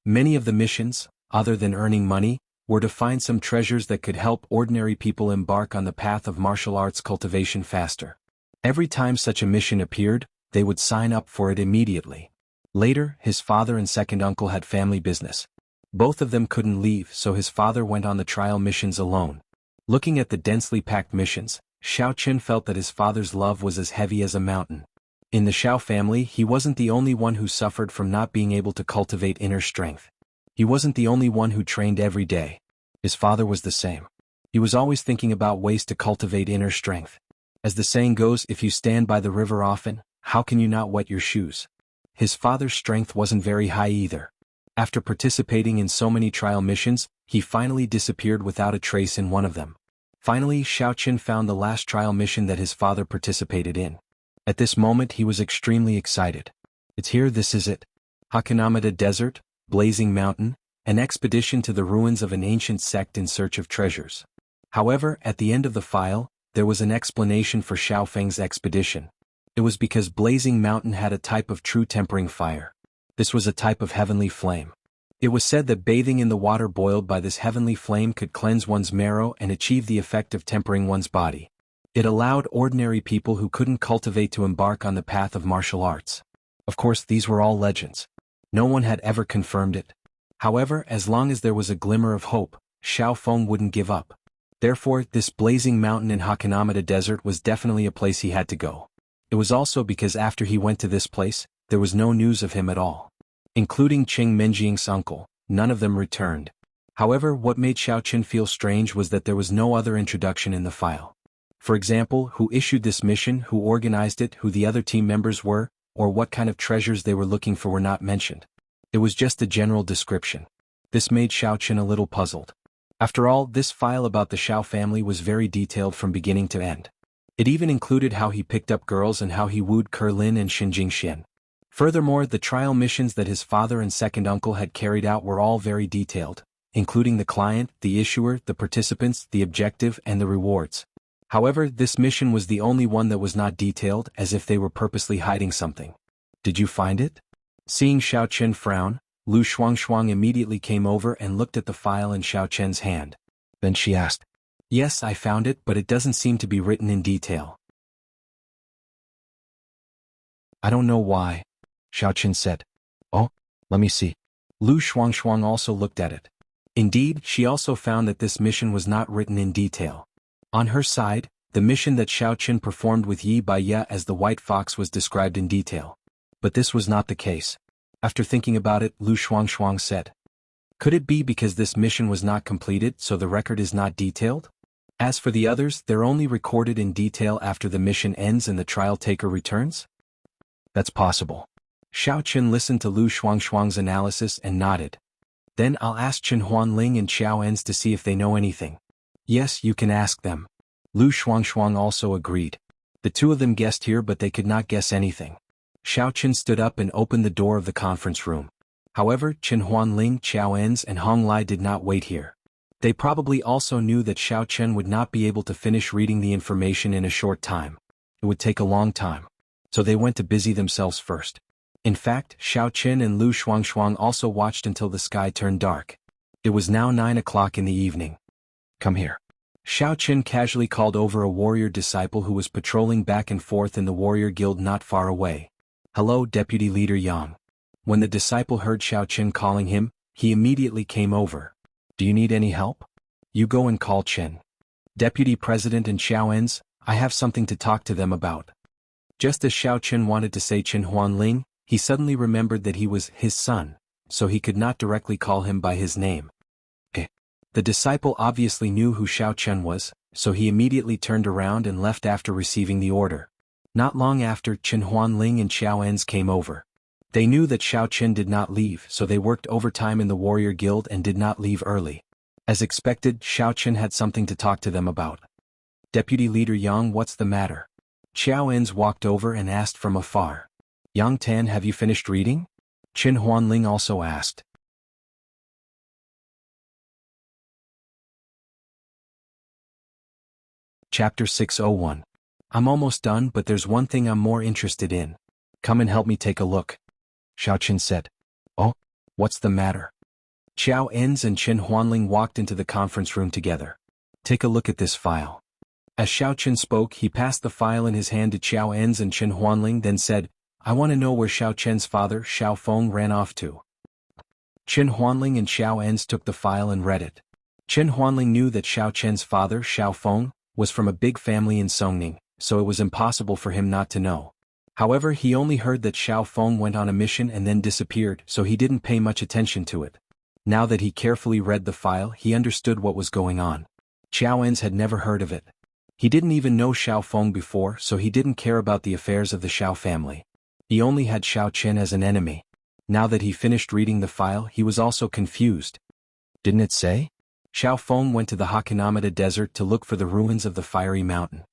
Many of the missions, other than earning money, were to find some treasures that could help ordinary people embark on the path of martial arts cultivation faster. Every time such a mission appeared, they would sign up for it immediately. Later, his father and second uncle had family business. Both of them couldn't leave, so his father went on the trial missions alone. Looking at the densely packed missions, Xiao Qin felt that his father's love was as heavy as a mountain. In the Xiao family, he wasn't the only one who suffered from not being able to cultivate inner strength. He wasn't the only one who trained every day. His father was the same. He was always thinking about ways to cultivate inner strength. As the saying goes, if you stand by the river often, how can you not wet your shoes? His father's strength wasn't very high either. After participating in so many trial missions, he finally disappeared without a trace in one of them. Finally, Xiao Qin found the last trial mission that his father participated in. At this moment he was extremely excited. It's here, this is it. Hakanamada Desert, Blazing Mountain, an expedition to the ruins of an ancient sect in search of treasures. However, at the end of the file, there was an explanation for Xiao Feng's expedition. It was because Blazing Mountain had a type of true tempering fire. This was a type of heavenly flame. It was said that bathing in the water boiled by this heavenly flame could cleanse one's marrow and achieve the effect of tempering one's body. It allowed ordinary people who couldn't cultivate to embark on the path of martial arts. Of course, these were all legends. No one had ever confirmed it. However, as long as there was a glimmer of hope, Xiao Feng wouldn't give up. Therefore, this Blazing Mountain in Hakanamada Desert was definitely a place he had to go. It was also because after he went to this place, there was no news of him at all. Including Qing Menjing's uncle, none of them returned. However, what made Xiao Qin feel strange was that there was no other introduction in the file. For example, who issued this mission, who organized it, who the other team members were, or what kind of treasures they were looking for were not mentioned. It was just a general description. This made Xiao Qin a little puzzled. After all, this file about the Xiao family was very detailed from beginning to end. It even included how he picked up girls and how he wooed Kerlin and Xinjingxian. Furthermore, the trial missions that his father and second uncle had carried out were all very detailed, including the client, the issuer, the participants, the objective, and the rewards. However, this mission was the only one that was not detailed, as if they were purposely hiding something. Did you find it? Seeing Xiao Qin frown, Lu Shuangshuang immediately came over and looked at the file in Xiao Qin's hand. Then she asked, Yes, I found it, but it doesn't seem to be written in detail. I don't know why, Xiao Qin said. Oh, let me see. Lu Shuangshuang also looked at it. Indeed, she also found that this mission was not written in detail. On her side, the mission that Xiao Qin performed with Yi Baiya as the White Fox was described in detail. But this was not the case. After thinking about it, Lu Shuangshuang said, "Could it be because this mission was not completed so the record is not detailed? As for the others, they're only recorded in detail after the mission ends and the trial taker returns?" "That's possible." Xiao Qin listened to Lu Shuangshuang's analysis and nodded. "Then I'll ask Chen Huanling and Xiao Ens to see if they know anything." "Yes, you can ask them." Lu Shuangshuang also agreed. The two of them guessed here but they could not guess anything. Xiao Qin stood up and opened the door of the conference room. However, Chen Huanling, Xiao Ens and Hong Lai did not wait here. They probably also knew that Xiao Chen would not be able to finish reading the information in a short time. It would take a long time. So they went to busy themselves first. In fact, Xiao Qin and Lu Shuangshuang also watched until the sky turned dark. It was now 9 o'clock in the evening. "Come here." Xiao Qin casually called over a warrior disciple who was patrolling back and forth in the warrior guild not far away. "Hello, Deputy Leader Yang." When the disciple heard Xiao Qin calling him, he immediately came over. "Do you need any help?" "You go and call Qin. Deputy President and Xiao Ens, I have something to talk to them about." Just as Xiao Qin wanted to say Chen Huanling, he suddenly remembered that he was his son, so he could not directly call him by his name. The disciple obviously knew who Xiao Chen was, so he immediately turned around and left after receiving the order. Not long after, Chen Huanling and Xiao Ens came over. They knew that Xiao Chen did not leave, so they worked overtime in the warrior guild and did not leave early. As expected, Xiao Chen had something to talk to them about. "Deputy Leader Yang, what's the matter?" Xiao Ens walked over and asked from afar. "Yang Tan, have you finished reading?" Chen Huanling also asked. Chapter 601. "I'm almost done, but there's one thing I'm more interested in. Come and help me take a look," Xiao Qin said. "Oh? What's the matter?" Xiao Ens and Chen Huanling walked into the conference room together. "Take a look at this file." As Xiao Qin spoke, he passed the file in his hand to Xiao Ens and Chen Huanling, then said, "I want to know where Xiao Chen's father, Xiao Feng, ran off to." Chen Huanling and Xiao Ens took the file and read it. Chen Huanling knew that Xiao Chen's father, Xiao Feng, was from a big family in Songning, so it was impossible for him not to know. However, he only heard that Xiao Feng went on a mission and then disappeared, so he didn't pay much attention to it. Now that he carefully read the file, he understood what was going on. Xiao Ens had never heard of it. He didn't even know Xiao Feng before, so he didn't care about the affairs of the Xiao family. He only had Xiao Chen as an enemy. Now that he finished reading the file, he was also confused. Didn't it say? Xiao Feng went to the Hakanamada desert to look for the ruins of the fiery mountain.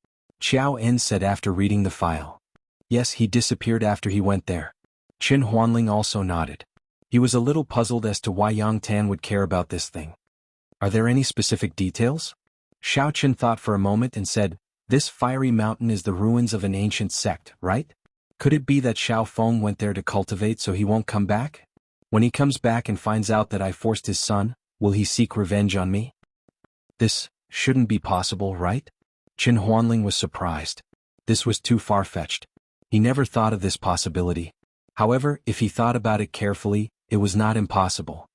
Xiao En said after reading the file. Yes, he disappeared after he went there. Qin Huanling also nodded. He was a little puzzled as to why Yang Tan would care about this thing. Are there any specific details? Xiao Qin thought for a moment and said, this fiery mountain is the ruins of an ancient sect, right? Could it be that Xiao Feng went there to cultivate so he won't come back? When he comes back and finds out that I forced his son, will he seek revenge on me? This shouldn't be possible, right? Qin Huanling was surprised. This was too far-fetched. He never thought of this possibility. However, if he thought about it carefully, it was not impossible.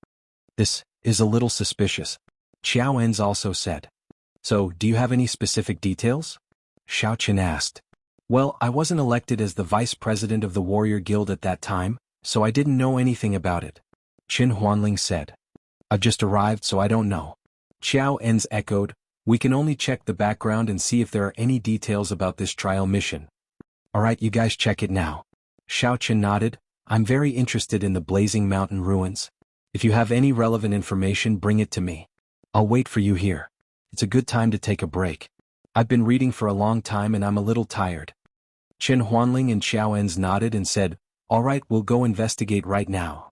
This is a little suspicious. Xiao En's also said. So, do you have any specific details? Xiao Qin asked. Well, I wasn't elected as the vice president of the warrior guild at that time, so I didn't know anything about it. Qin Huanling said. I've just arrived so I don't know. Xiao En's echoed, we can only check the background and see if there are any details about this trial mission. Alright, you guys check it now. Xiao Qin nodded, I'm very interested in the Blazing Mountain ruins. If you have any relevant information, bring it to me. I'll wait for you here. It's a good time to take a break. I've been reading for a long time and I'm a little tired. Qin Huanling and Xiao En's nodded and said, Alright, we'll go investigate right now.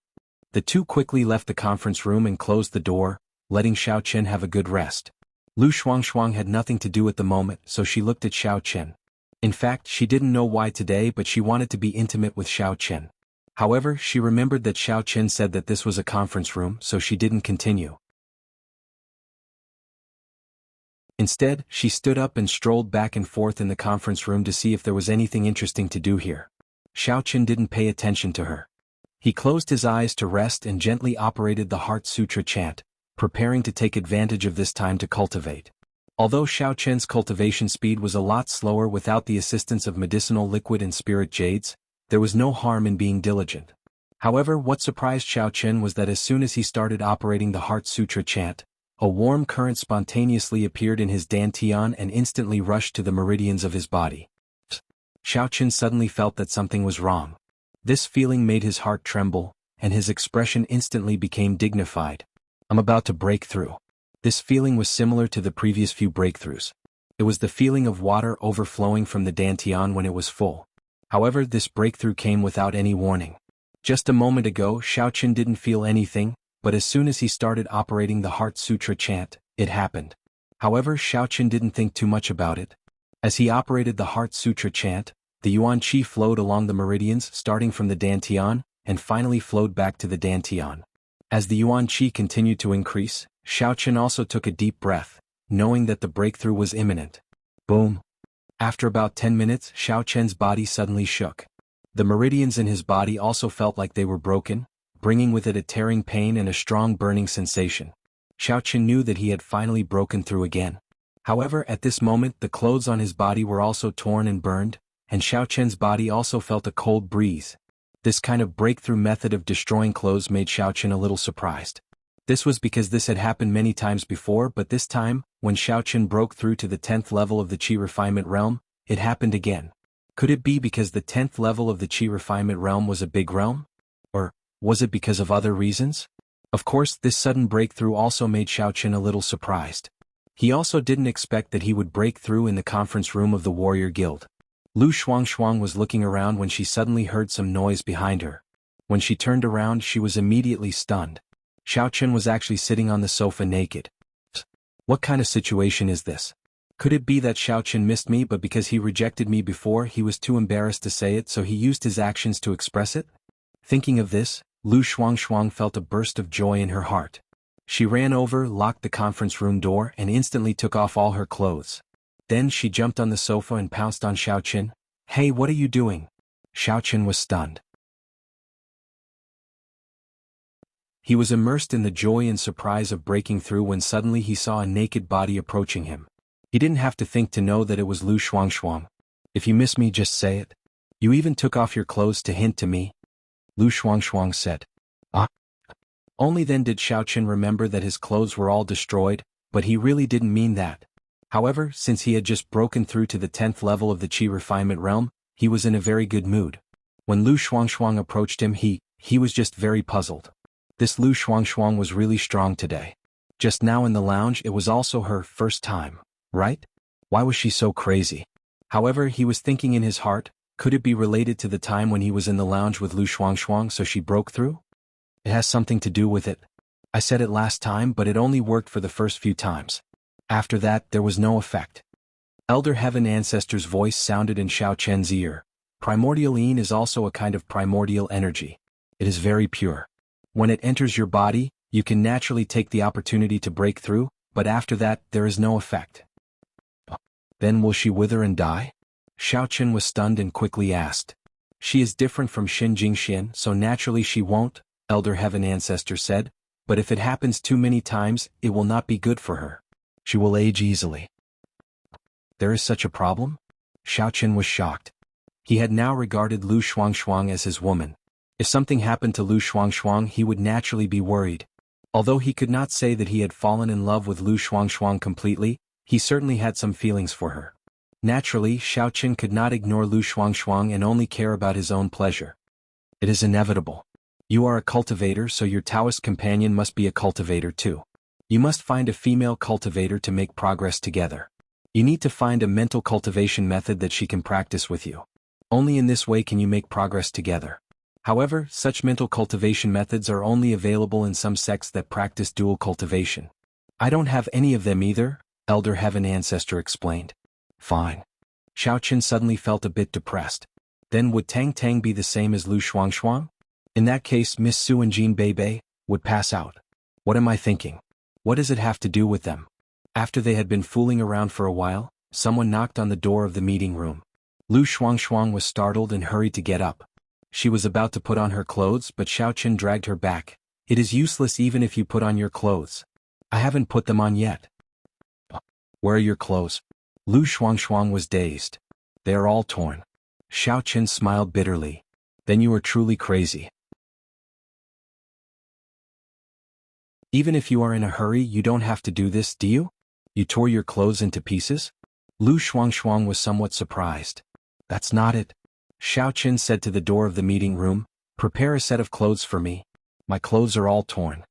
The two quickly left the conference room and closed the door, letting Xiao Qin have a good rest. Lu Shuangshuang had nothing to do at the moment, so she looked at Xiao Qin. In fact, she didn't know why today, but she wanted to be intimate with Xiao Qin. However, she remembered that Xiao Qin said that this was a conference room, so she didn't continue. Instead, she stood up and strolled back and forth in the conference room to see if there was anything interesting to do here. Xiao Qin didn't pay attention to her. He closed his eyes to rest and gently operated the Heart Sutra chant, preparing to take advantage of this time to cultivate. Although Xiao Chen's cultivation speed was a lot slower without the assistance of medicinal liquid and spirit jades, there was no harm in being diligent. However, what surprised Xiao Chen was that as soon as he started operating the Heart Sutra chant, a warm current spontaneously appeared in his dantian and instantly rushed to the meridians of his body. Xiao Chen suddenly felt that something was wrong. This feeling made his heart tremble, and his expression instantly became dignified. I'm about to break through. This feeling was similar to the previous few breakthroughs. It was the feeling of water overflowing from the dantian when it was full. However, this breakthrough came without any warning. Just a moment ago, Xiao Chen didn't feel anything, but as soon as he started operating the Heart Sutra chant, it happened. However, Xiao Chen didn't think too much about it. As he operated the Heart Sutra chant, the Yuan Qi flowed along the meridians starting from the dantian, and finally flowed back to the dantian. As the Yuan Qi continued to increase, Xiao Chen also took a deep breath, knowing that the breakthrough was imminent. Boom! After about 10 minutes, Xiao Chen's body suddenly shook. The meridians in his body also felt like they were broken, bringing with it a tearing pain and a strong burning sensation. Xiao Chen knew that he had finally broken through again. However, at this moment the clothes on his body were also torn and burned, and Xiao Chen's body also felt a cold breeze. This kind of breakthrough method of destroying clothes made Xiao Chen a little surprised. This was because this had happened many times before, but this time, when Xiao Chen broke through to the 10th level of the Qi refinement realm, it happened again. Could it be because the 10th level of the Qi refinement realm was a big realm? Or was it because of other reasons? Of course, this sudden breakthrough also made Xiao Chen a little surprised. He also didn't expect that he would break through in the conference room of the Warrior Guild. Lu Shuangshuang was looking around when she suddenly heard some noise behind her. When she turned around, she was immediately stunned. Xiao Chen was actually sitting on the sofa naked. What kind of situation is this? Could it be that Xiao Chen missed me, but because he rejected me before, he was too embarrassed to say it, so he used his actions to express it? Thinking of this, Lu Shuangshuang felt a burst of joy in her heart. She ran over, locked the conference room door, and instantly took off all her clothes. Then she jumped on the sofa and pounced on Xiao Chen. Hey, what are you doing? Xiao Chen was stunned. He was immersed in the joy and surprise of breaking through when suddenly he saw a naked body approaching him. He didn't have to think to know that it was Lu Shuangshuang. If you miss me, just say it. You even took off your clothes to hint to me. Lu Shuangshuang said. Ah. Only then did Xiao Chen remember that his clothes were all destroyed, but he really didn't mean that. However, since he had just broken through to the 10th level of the Qi refinement realm, he was in a very good mood. When Lu Shuangshuang approached him, he was just very puzzled. This Lu Shuangshuang was really strong today. Just now in the lounge, it was also her first time, right? Why was she so crazy? However, he was thinking in his heart, could it be related to the time when he was in the lounge with Lu Shuangshuang so she broke through? It has something to do with it. I said it last time, but it only worked for the first few times. After that, there was no effect. Elder Heaven Ancestor's voice sounded in Xiao Chen's ear. Primordial Yin is also a kind of primordial energy. It is very pure. When it enters your body, you can naturally take the opportunity to break through, but after that, there is no effect. Then will she wither and die? Xiao Chen was stunned and quickly asked. She is different from Xin Jingxian, so naturally she won't, Elder Heaven Ancestor said, but if it happens too many times, it will not be good for her. She will age easily. There is such a problem? Xiao Chen was shocked. He had now regarded Lu Shuangshuang as his woman. If something happened to Lu Shuangshuang, he would naturally be worried. Although he could not say that he had fallen in love with Lu Shuangshuang completely, he certainly had some feelings for her. Naturally, Xiao Chen could not ignore Lu Shuangshuang and only care about his own pleasure. It is inevitable. You are a cultivator, so your Taoist companion must be a cultivator too. You must find a female cultivator to make progress together. You need to find a mental cultivation method that she can practice with you. Only in this way can you make progress together. However, such mental cultivation methods are only available in some sects that practice dual cultivation. I don't have any of them either, Elder Heaven Ancestor explained. Fine. Xiao Chen suddenly felt a bit depressed. Then would Tang Tang be the same as Lu Shuangshuang? In that case, Miss Su and Jean Bei would pass out. What am I thinking? What does it have to do with them? After they had been fooling around for a while, someone knocked on the door of the meeting room. Lu Shuangshuang was startled and hurried to get up. She was about to put on her clothes, but Xiao Chen dragged her back. It is useless even if you put on your clothes. I haven't put them on yet. Where are your clothes? Lu Shuangshuang was dazed. They are all torn. Xiao Qin smiled bitterly. Then you are truly crazy. Even if you are in a hurry, you don't have to do this, do you? You tore your clothes into pieces? Lu Shuangshuang was somewhat surprised. That's not it. Xiao Qin said to the door of the meeting room, prepare a set of clothes for me. My clothes are all torn.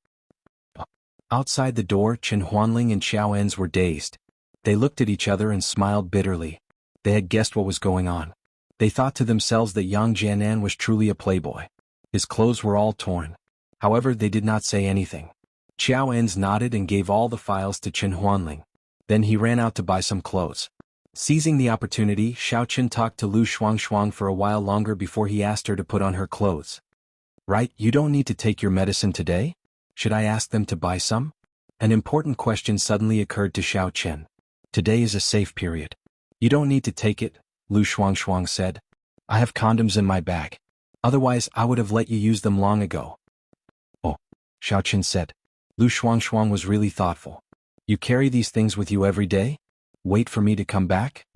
Outside the door, Chen Huanling and Xiao Ens were dazed. They looked at each other and smiled bitterly. They had guessed what was going on. They thought to themselves that Yang Jianan was truly a playboy. His clothes were all torn. However, they did not say anything. Xiao Ens nodded and gave all the files to Chen Huanling. Then he ran out to buy some clothes. Seizing the opportunity, Xiao Qin talked to Lu Shuangshuang for a while longer before he asked her to put on her clothes. Right, you don't need to take your medicine today? Should I ask them to buy some? An important question suddenly occurred to Xiao Qin. Today is a safe period. You don't need to take it, Lu Shuangshuang said. I have condoms in my bag. Otherwise, I would have let you use them long ago. Oh, Xiao Qin said. Lu Shuangshuang was really thoughtful. You carry these things with you every day? Wait for me to come back?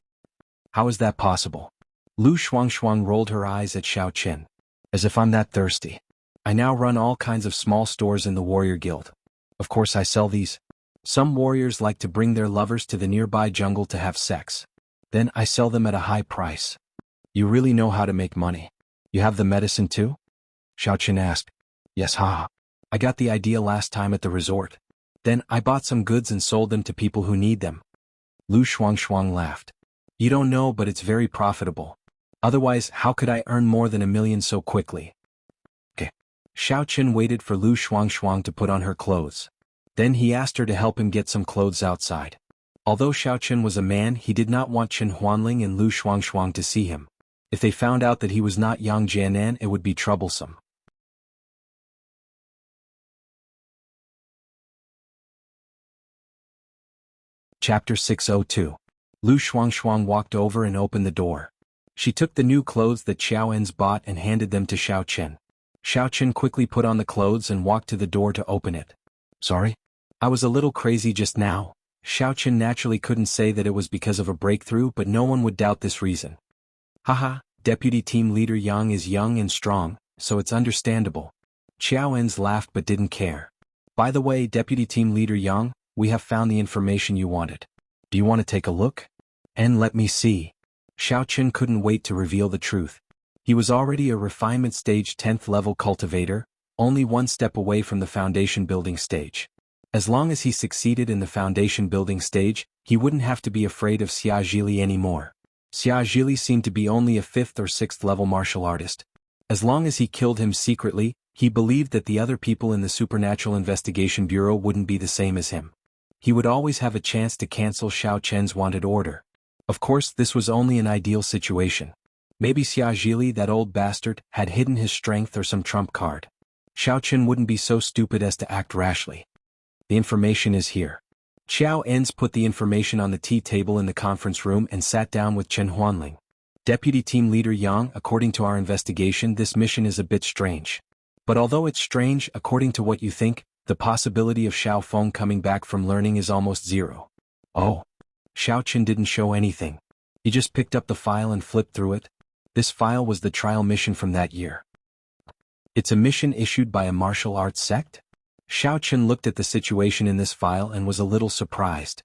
How is that possible? Lu Shuangshuang rolled her eyes at Xiao Qin. As if I'm that thirsty. I now run all kinds of small stores in the warrior guild. Of course I sell these. Some warriors like to bring their lovers to the nearby jungle to have sex. Then I sell them at a high price. You really know how to make money. You have the medicine too? Xiao Qin asked. Yes, haha. I got the idea last time at the resort. Then I bought some goods and sold them to people who need them. Lu Shuangshuang laughed. You don't know, but it's very profitable. Otherwise, how could I earn more than 1 million so quickly? Okay. Xiao Qin waited for Lu Shuangshuang to put on her clothes. Then he asked her to help him get some clothes outside. Although Xiao Qin was a man, he did not want Chen Huanling and Lu Shuangshuang to see him. If they found out that he was not Yang Jianan, it would be troublesome. Chapter 602. Lu Shuangshuang walked over and opened the door. She took the new clothes that Xiao Ens bought and handed them to Xiao Qin. Xiao Qin quickly put on the clothes and walked to the door to open it. Sorry? I was a little crazy just now. Xiao Qin naturally couldn't say that it was because of a breakthrough, but no one would doubt this reason. Haha, Deputy Team Leader Yang is young and strong, so it's understandable. Xiao Ens laughed but didn't care. By the way, Deputy Team Leader Yang, we have found the information you wanted. Do you want to take a look? And let me see. Xiao Qin couldn't wait to reveal the truth. He was already a refinement stage 10th level cultivator, only one step away from the foundation building stage. As long as he succeeded in the foundation building stage, he wouldn't have to be afraid of Xia Zhili anymore. Xia Zhili seemed to be only a 5th or 6th level martial artist. As long as he killed him secretly, he believed that the other people in the Supernatural Investigation Bureau wouldn't be the same as him. He would always have a chance to cancel Xiao Chen's wanted order. Of course, this was only an ideal situation. Maybe Xia Zhili, that old bastard, had hidden his strength or some trump card. Xiao Chen wouldn't be so stupid as to act rashly. The information is here. Xiao Ens put the information on the tea table in the conference room and sat down with Chen Huanling. Deputy Team Leader Yang, according to our investigation, this mission is a bit strange. But although it's strange, according to what you think, the possibility of Xiao Feng coming back from learning is almost zero. Oh. Xiao Chen didn't show anything. He just picked up the file and flipped through it. This file was the trial mission from that year. It's a mission issued by a martial arts sect? Xiao Chen looked at the situation in this file and was a little surprised.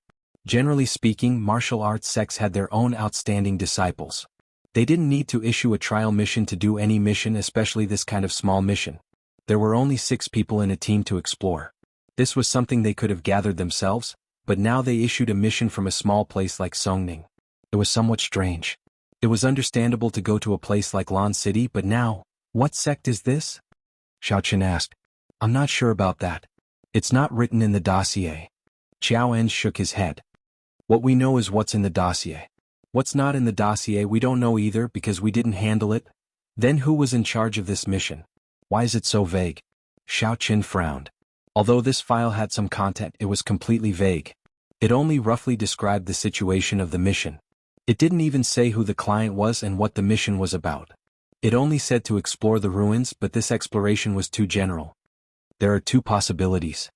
Generally speaking, martial arts sects had their own outstanding disciples. They didn't need to issue a trial mission to do any mission, especially this kind of small mission. There were only 6 people in a team to explore. This was something they could have gathered themselves, but now they issued a mission from a small place like Songning. It was somewhat strange. It was understandable to go to a place like Lan City, but now, what sect is this? Xiao Chen asked. I'm not sure about that. It's not written in the dossier. Xiao En shook his head. What we know is what's in the dossier. What's not in the dossier we don't know either because we didn't handle it. Then who was in charge of this mission? Why is it so vague? Xiao Chen frowned. Although this file had some content, it was completely vague. It only roughly described the situation of the mission. It didn't even say who the client was and what the mission was about. It only said to explore the ruins, but this exploration was too general. There are 2 possibilities.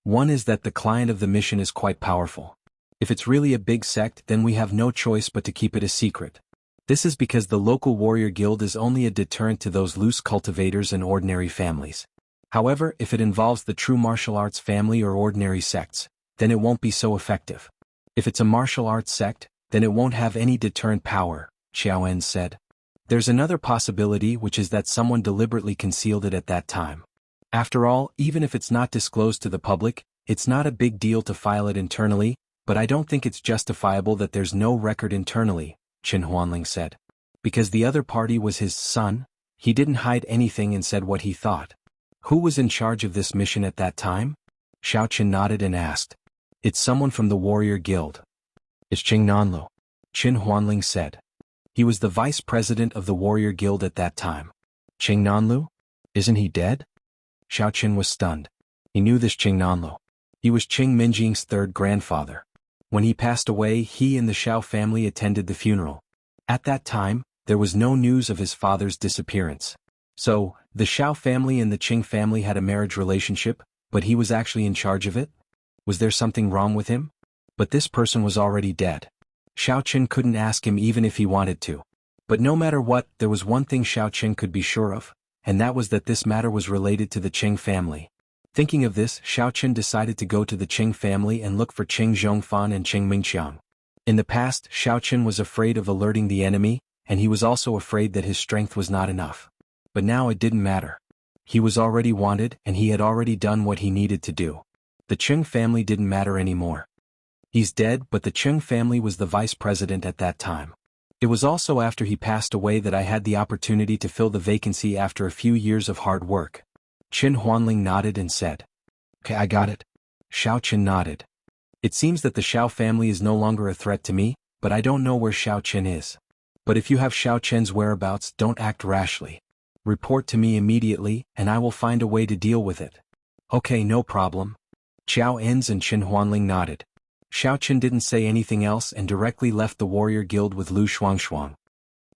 One is that the client of the mission is quite powerful. If it's really a big sect, then we have no choice but to keep it a secret. This is because the local warrior guild is only a deterrent to those loose cultivators and ordinary families. However, if it involves the true martial arts family or ordinary sects, then it won't be so effective. If it's a martial arts sect, then it won't have any deterrent power, Xiao En said. There's another possibility, which is that someone deliberately concealed it at that time. After all, even if it's not disclosed to the public, it's not a big deal to file it internally, but I don't think it's justifiable that there's no record internally, Qin Huanling said. Because the other party was his son, he didn't hide anything and said what he thought. Who was in charge of this mission at that time? Xiao Qin nodded and asked. It's someone from the warrior guild. It's Qing Nanlu, Qin Huanling said. He was the vice president of the warrior guild at that time. Qing Nanlu? Isn't he dead? Xiao Qin was stunned. He knew this Qing Nanlu. He was Qing Minjing's third grandfather. When he passed away, he and the Xiao family attended the funeral. At that time, there was no news of his father's disappearance. So, the Xiao family and the Qing family had a marriage relationship, but he was actually in charge of it? Was there something wrong with him? But this person was already dead. Xiao Qin couldn't ask him even if he wanted to. But no matter what, there was one thing Xiao Qin could be sure of, and that was that this matter was related to the Qing family. Thinking of this, Xiao Qin decided to go to the Qing family and look for Qing Zhongfan and Qing Mingqiang. In the past, Xiao Qin was afraid of alerting the enemy, and he was also afraid that his strength was not enough. But now it didn't matter. He was already wanted, and he had already done what he needed to do. The Qing family didn't matter anymore. He's dead, but the Qing family was the vice president at that time. It was also after he passed away that I had the opportunity to fill the vacancy after a few years of hard work. Qin Huanling nodded and said. Okay, I got it. Xiao Qin nodded. It seems that the Xiao family is no longer a threat to me, but I don't know where Xiao Qin is. But if you have Xiao Qin's whereabouts, don't act rashly. Report to me immediately, and I will find a way to deal with it. Okay, no problem. Xiao En's and Qin Huanling nodded. Xiao Qin didn't say anything else and directly left the warrior guild with Lu Shuangshuang.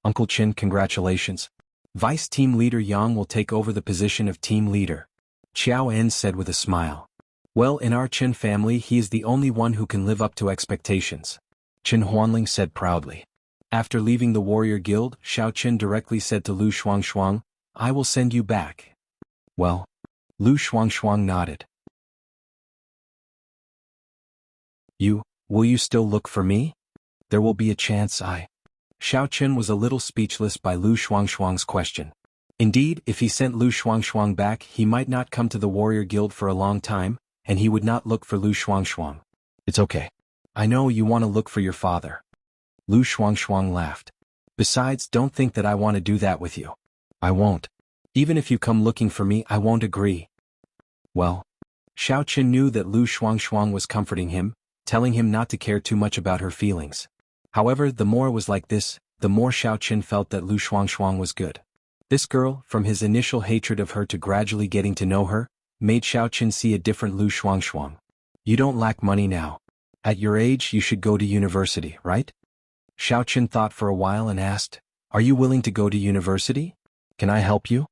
Uncle Qin, congratulations. Vice team leader Yang will take over the position of team leader. Xiao En said with a smile. Well, in our Qin family he is the only one who can live up to expectations. Qin Huanling said proudly. After leaving the warrior guild, Xiao Qin directly said to Lu Shuangshuang, I will send you back. Well? Lu Shuangshuang nodded. Will you still look for me? There will be a chance Xiao Qin was a little speechless by Lu Shuangshuang's question. Indeed, if he sent Lu Shuangshuang back, he might not come to the warrior guild for a long time, and he would not look for Lu Shuangshuang. It's okay. I know you want to look for your father. Lu Shuangshuang laughed. Besides, don't think that I want to do that with you. I won't. Even if you come looking for me, I won't agree. Well? Xiao Qin knew that Lu Shuangshuang was comforting him, telling him not to care too much about her feelings. However, the more it was like this, the more Xiao Qin felt that Lu Shuangshuang was good. This girl, from his initial hatred of her to gradually getting to know her, made Xiao Qin see a different Lu Shuangshuang. You don't lack money now. At your age you should go to university, right? Xiao Qin thought for a while and asked, Are you willing to go to university? Can I help you?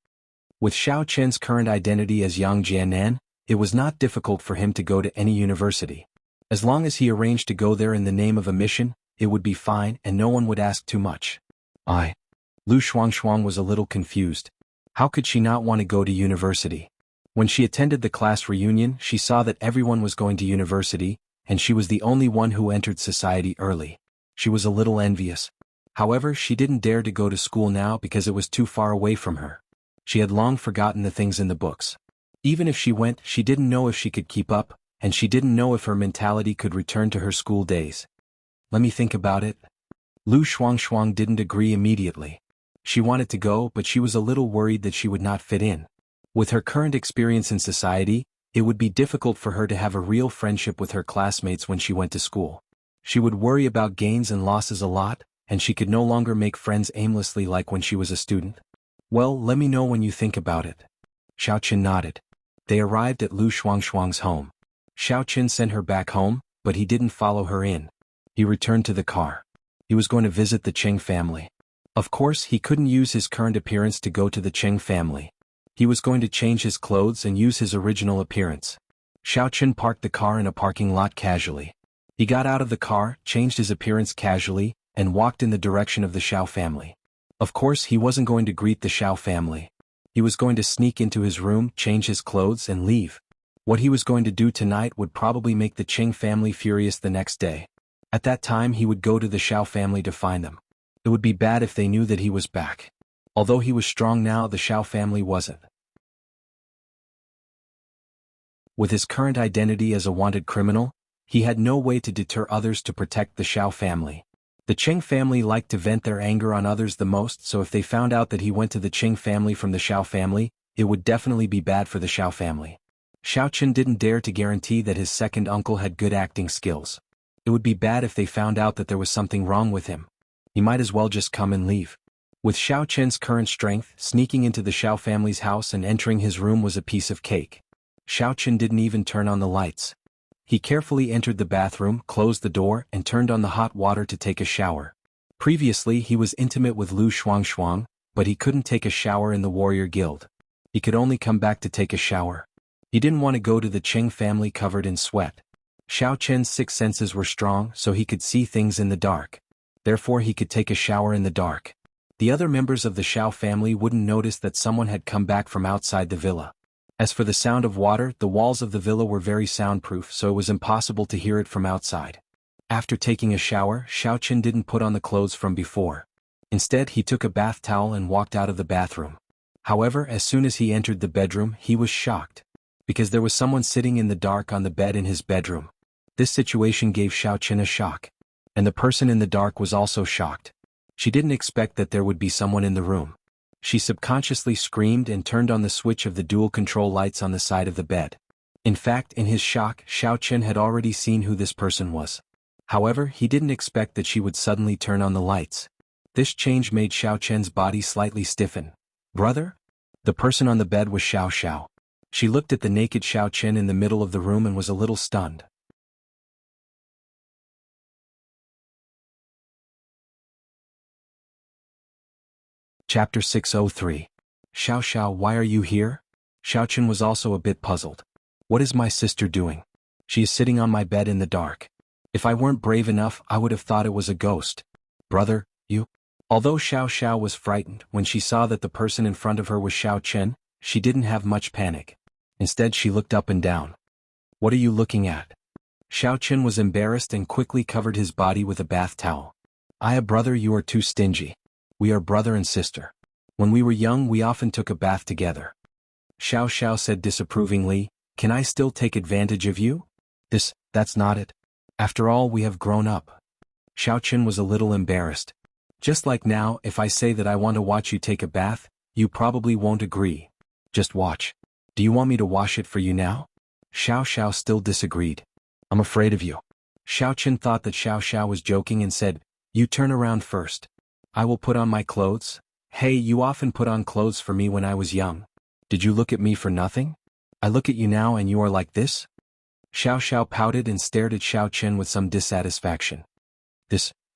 With Xiao Qin's current identity as Yang Jianan, it was not difficult for him to go to any university. As long as he arranged to go there in the name of a mission, it would be fine and no one would ask too much. Lu Shuangshuang was a little confused. How could she not want to go to university? When she attended the class reunion, she saw that everyone was going to university, and she was the only one who entered society early. She was a little envious. However, she didn't dare to go to school now because it was too far away from her. She had long forgotten the things in the books. Even if she went, she didn't know if she could keep up, and she didn't know if her mentality could return to her school days. Let me think about it. Lu Shuangshuang didn't agree immediately. She wanted to go, but she was a little worried that she would not fit in. With her current experience in society, it would be difficult for her to have a real friendship with her classmates when she went to school. She would worry about gains and losses a lot, and she could no longer make friends aimlessly like when she was a student. Well, let me know when you think about it. Xiao Qin nodded. They arrived at Lu Shuangshuang's home. Xiao Qin sent her back home, but he didn't follow her in. He returned to the car. He was going to visit the Qing family. Of course, he couldn't use his current appearance to go to the Qing family. He was going to change his clothes and use his original appearance. Xiaochen parked the car in a parking lot casually. He got out of the car, changed his appearance casually, and walked in the direction of the Xiao family. Of course, he wasn't going to greet the Xiao family. He was going to sneak into his room, change his clothes, and leave. What he was going to do tonight would probably make the Qing family furious the next day. At that time he would go to the Xiao family to find them. It would be bad if they knew that he was back. Although he was strong now, the Xiao family wasn't. With his current identity as a wanted criminal, he had no way to deter others to protect the Xiao family. The Qing family liked to vent their anger on others the most, so if they found out that he went to the Qing family from the Xiao family, it would definitely be bad for the Xiao family. Xiaochen didn't dare to guarantee that his second uncle had good acting skills. It would be bad if they found out that there was something wrong with him. He might as well just come and leave. With Xiaochen's current strength, sneaking into the Xiao family's house and entering his room was a piece of cake. Xiaochen didn't even turn on the lights. He carefully entered the bathroom, closed the door, and turned on the hot water to take a shower. Previously he was intimate with Lu Shuangshuang, but he couldn't take a shower in the warrior guild. He could only come back to take a shower. He didn't want to go to the Qing family covered in sweat. Xiaochen's sixth senses were strong, so he could see things in the dark. Therefore he could take a shower in the dark. The other members of the Xiao family wouldn't notice that someone had come back from outside the villa. As for the sound of water, the walls of the villa were very soundproof, so it was impossible to hear it from outside. After taking a shower, Xiaochen didn't put on the clothes from before. Instead he took a bath towel and walked out of the bathroom. However, as soon as he entered the bedroom, he was shocked. Because there was someone sitting in the dark on the bed in his bedroom. This situation gave Xiaochen a shock. And the person in the dark was also shocked. She didn't expect that there would be someone in the room. She subconsciously screamed and turned on the switch of the dual control lights on the side of the bed. In fact, in his shock, Xiaochen had already seen who this person was. However, he didn't expect that she would suddenly turn on the lights. This change made Xiaochen's body slightly stiffen. Brother? The person on the bed was Xiao Xiao. She looked at the naked Xiaochen in the middle of the room and was a little stunned. Chapter 603. Xiao Xiao, why are you here? Xiaochen was also a bit puzzled. What is my sister doing? She is sitting on my bed in the dark. If I weren't brave enough, I would have thought it was a ghost. Brother, you? Although Xiao Xiao was frightened when she saw that the person in front of her was Xiaochen, she didn't have much panic. Instead she looked up and down. What are you looking at? Xiaochen was embarrassed and quickly covered his body with a bath towel. Brother, you are too stingy. We are brother and sister. When we were young we often took a bath together. Xiao Xiao said disapprovingly, can I still take advantage of you? That's not it. After all, we have grown up. Xiaochen was a little embarrassed. Just like now, if I say that I want to watch you take a bath, you probably won't agree. Just watch. Do you want me to wash it for you now? Xiao Xiao still disagreed. I'm afraid of you. Xiaochen thought that Xiao Xiao was joking and said, you turn around first. I will put on my clothes. Hey, you often put on clothes for me when I was young. Did you look at me for nothing? I look at you now and you are like this? Xiao Xiao pouted and stared at Xiaochen with some dissatisfaction.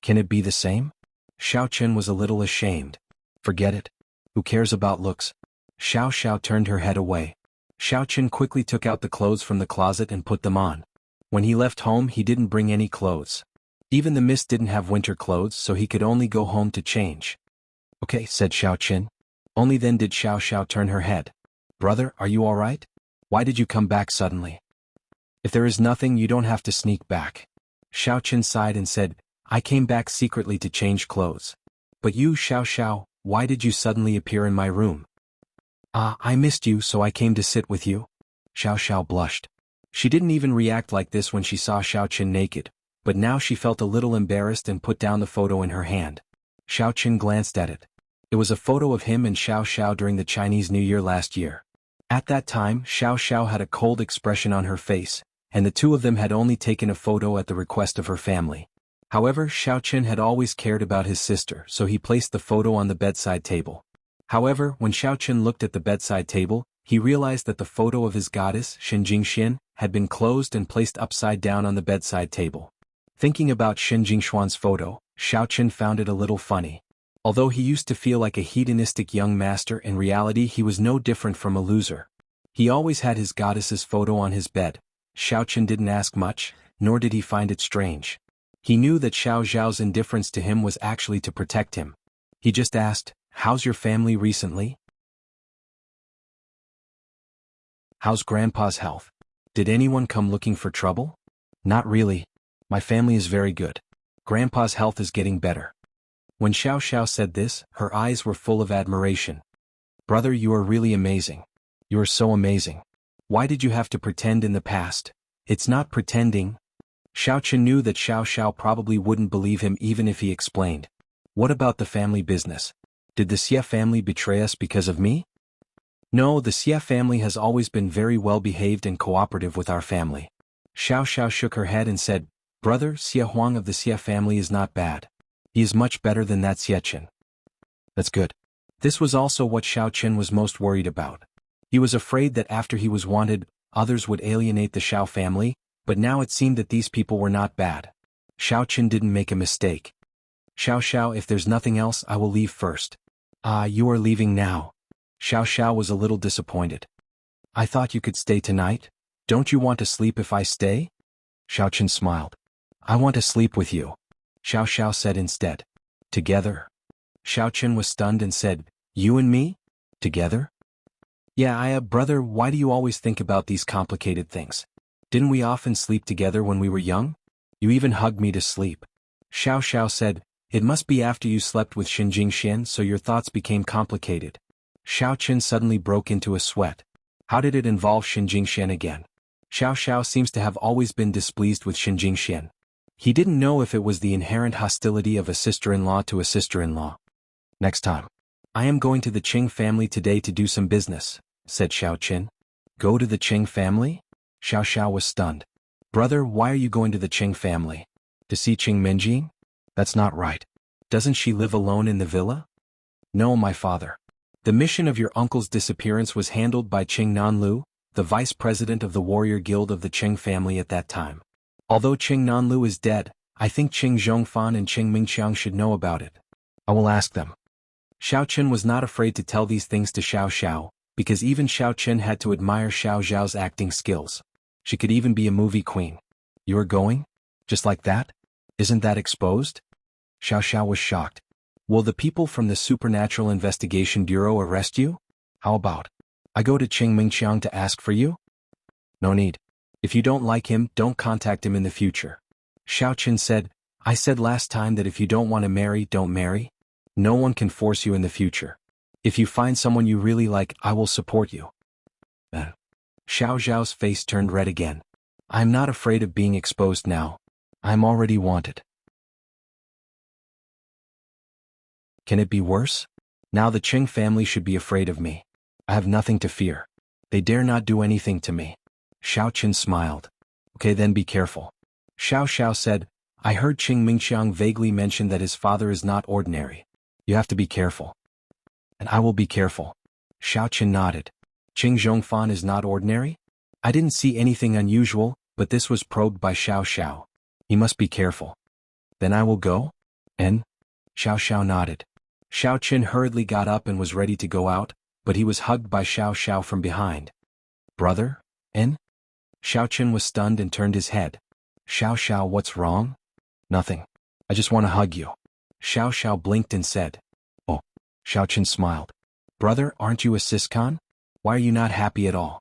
Can it be the same? Xiaochen was a little ashamed. Forget it. Who cares about looks? Xiao Xiao turned her head away. Xiaochen quickly took out the clothes from the closet and put them on. When he left home he didn't bring any clothes. Even the mist didn't have winter clothes, so he could only go home to change. Okay, said Xiaochen. Only then did Xiao Xiao turn her head. Brother, are you alright? Why did you come back suddenly? If there is nothing, you don't have to sneak back. Xiaochen sighed and said, I came back secretly to change clothes. But you, Xiao Xiao, why did you suddenly appear in my room? I missed you, so I came to sit with you. Xiao Xiao blushed. She didn't even react like this when she saw Xiaochen naked, but now she felt a little embarrassed and put down the photo in her hand. Xiaochen glanced at it. It was a photo of him and Xiao Xiao during the Chinese New Year last year. At that time, Xiao Xiao had a cold expression on her face, and the two of them had only taken a photo at the request of her family. However, Xiaochen had always cared about his sister, so he placed the photo on the bedside table. However, when Xiaochen looked at the bedside table, he realized that the photo of his goddess, Shenjingxian, had been closed and placed upside down on the bedside table. Thinking about Shenjingshuan's photo, Xiaochen found it a little funny. Although he used to feel like a hedonistic young master, in reality he was no different from a loser. He always had his goddess's photo on his bed, Xiao didn't ask much, nor did he find it strange. He knew that Xiao Zhao's indifference to him was actually to protect him. He just asked, "How's your family recently? How's Grandpa's health? Did anyone come looking for trouble?" "Not really. My family is very good. Grandpa's health is getting better." When Xiao said this, her eyes were full of admiration. "Brother, you are really amazing. You are so amazing. Why did you have to pretend in the past?" "It's not pretending." Xiao knew that Xiao probably wouldn't believe him even if he explained. "What about the family business? Did the Xie family betray us because of me?" "No, the Xie family has always been very well behaved and cooperative with our family." Xiao shook her head and said, "Brother, Xie Huang of the Xie family is not bad. He is much better than that Xie Qin." "That's good." This was also what Xiao Qin was most worried about. He was afraid that after he was wanted, others would alienate the Xiao family, but now it seemed that these people were not bad. Xiao Qin didn't make a mistake. "Xiao, if there's nothing else, I will leave first." "Ah, you are leaving now." Xiao was a little disappointed. "I thought you could stay tonight. Don't you want to sleep if I stay?" Xiao Qin smiled. "I want to sleep with you," Xiao said instead. "Together?" Xiao Qin was stunned and said, "You and me? Together?" "Yeah, brother, why do you always think about these complicated things? Didn't we often sleep together when we were young? You even hugged me to sleep." Xiao said, "It must be after you slept with Xinjingxian so your thoughts became complicated." Xiao Qin suddenly broke into a sweat. How did it involve Xinjingxian again? Xiao seems to have always been displeased with Xinjingxian. He didn't know if it was the inherent hostility of a sister-in-law to a sister-in-law. "Next time. I am going to the Qing family today to do some business," said Xiao Qin. "Go to the Qing family?" Xiao was stunned. "Brother, why are you going to the Qing family? To see Qing Minjing? That's not right. Doesn't she live alone in the villa?" "No, my father. The mission of your uncle's disappearance was handled by Qing Nanlu, the vice president of the warrior guild of the Qing family at that time. Although Qing Nanlu is dead, I think Qing Zhongfan and Qing Mingqiang should know about it. I will ask them." Xiao Qin was not afraid to tell these things to Xiao, because even Xiao Qin had to admire Xiao Zhao's acting skills. She could even be a movie queen. "You are going? Just like that? Isn't that exposed?" Xiao was shocked. "Will the people from the Supernatural Investigation Bureau arrest you? How about I go to Qing Mingqiang to ask for you?" "No need. If you don't like him, don't contact him in the future." Xiao Qin said, "I said last time that if you don't want to marry, don't marry. No one can force you in the future. If you find someone you really like, I will support you." Xiao Zhao's face turned red again. "I'm not afraid of being exposed now. I'm already wanted." Can it be worse? Now the Qing family should be afraid of me. I have nothing to fear. They dare not do anything to me. Xiao Qin smiled. "Okay, then be careful." Xiao said, "I heard Qing Mingqiang vaguely mention that his father is not ordinary. You have to be careful." "And I will be careful." Xiao Qin nodded. "Qing Zhongfan is not ordinary? I didn't see anything unusual, but this was probed by Xiao. He must be careful." "Then I will go?" "And?" Xiao nodded. Xiao Qin hurriedly got up and was ready to go out, but he was hugged by Xiao from behind. "Brother? En?" Xiao Qin was stunned and turned his head. Xiao, what's wrong?" "Nothing. I just want to hug you." Xiao blinked and said, "Oh." Xiao Qin smiled. "Brother, aren't you a Siscon? Why are you not happy at all?"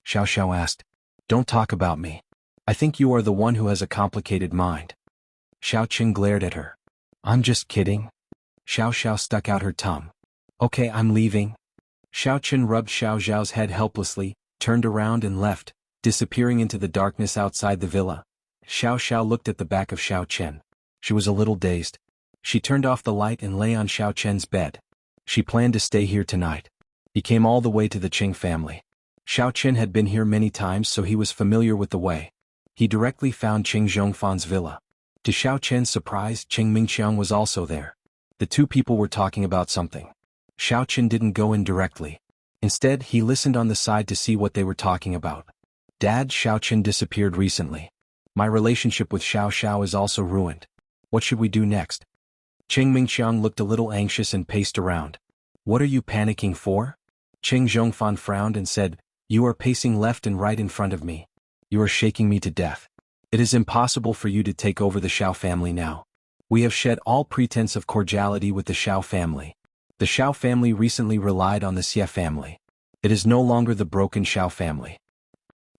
Xiao asked. "Don't talk about me. I think you are the one who has a complicated mind." Xiao Qin glared at her. "I'm just kidding." Xiao stuck out her tongue. "Okay, I'm leaving." Xiao Qin rubbed Xiao Zhao's head helplessly, turned around and left, disappearing into the darkness outside the villa. Xiao looked at the back of Xiao Qin. She was a little dazed. She turned off the light and lay on Xiao Qin's bed. She planned to stay here tonight. He came all the way to the Qing family. Xiao Qin had been here many times, so he was familiar with the way. He directly found Qing Zhongfan's villa. To Xiao Qin's surprise, Qing Mingqiang was also there. The two people were talking about something. Xiao Qin didn't go in directly. Instead, he listened on the side to see what they were talking about. "Dad, Xiao Qin disappeared recently. My relationship with Xiao is also ruined. What should we do next?" Qing Mingqiang looked a little anxious and paced around. "What are you panicking for?" Qing Zhongfan frowned and said, "You are pacing left and right in front of me. You are shaking me to death. It is impossible for you to take over the Shao family now. We have shed all pretense of cordiality with the Shao family. The Shao family recently relied on the Xie family. It is no longer the broken Shao family.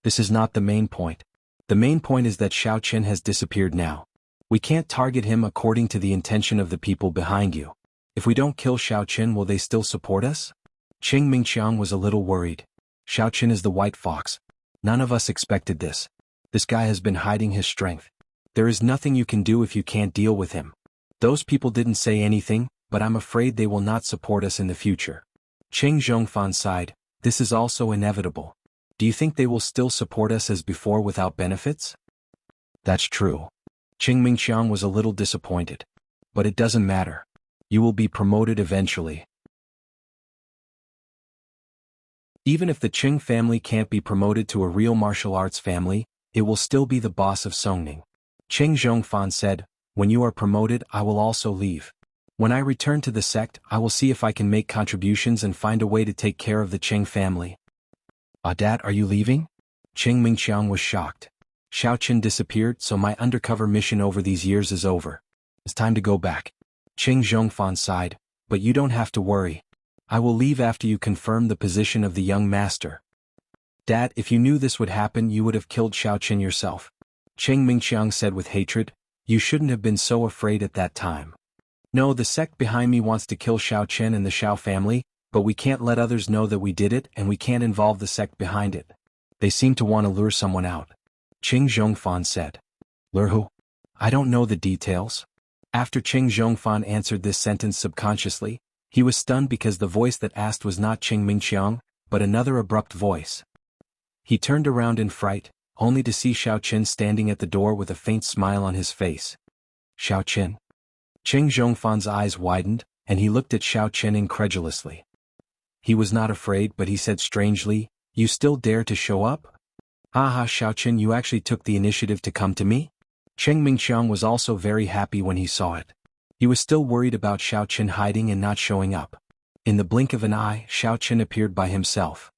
This is not the main point. The main point is that Shao Chen has disappeared now. We can't target him according to the intention of the people behind you. If we don't kill Shao Chen, will they still support us? Qing Mingqiang was a little worried. Shao Chen is the white fox. None of us expected this. This guy has been hiding his strength. There is nothing you can do if you can't deal with him. Those people didn't say anything, but I'm afraid they will not support us in the future. Qing Zhongfan sighed. This is also inevitable. Do you think they will still support us as before without benefits? That's true. Qing Mingqiang was a little disappointed. But it doesn't matter. You will be promoted eventually. Even if the Qing family can't be promoted to a real martial arts family, it will still be the boss of Songning. Qing Zhongfan said, when you are promoted, I will also leave. When I return to the sect, I will see if I can make contributions and find a way to take care of the Qing family. Dad, are you leaving? Qing Mingqiang was shocked. Shao Chen disappeared, so my undercover mission over these years is over. It's time to go back. Qing Zhongfan sighed, but you don't have to worry. I will leave after you confirm the position of the young master. Dad, if you knew this would happen, you would have killed Shao Chen yourself. Qing Mingqiang said with hatred, you shouldn't have been so afraid at that time. No, the sect behind me wants to kill Shao Chen and the Shao family, but we can't let others know that we did it and we can't involve the sect behind it. They seem to want to lure someone out. Qing Zhongfan said. Lure who? I don't know the details. After Qing Zhongfan answered this sentence subconsciously, he was stunned because the voice that asked was not Qing Mingqiang, but another abrupt voice. He turned around in fright, only to see Shao Chen standing at the door with a faint smile on his face. Shao Chen. Qing Zhongfan's eyes widened, and he looked at Shao Chen incredulously. He was not afraid, but he said strangely, you still dare to show up? Haha, Shao Chen, you actually took the initiative to come to me? Qing Mingqiang was also very happy when he saw it. He was still worried about Shao Chen hiding and not showing up. In the blink of an eye, Shao Chen appeared by himself.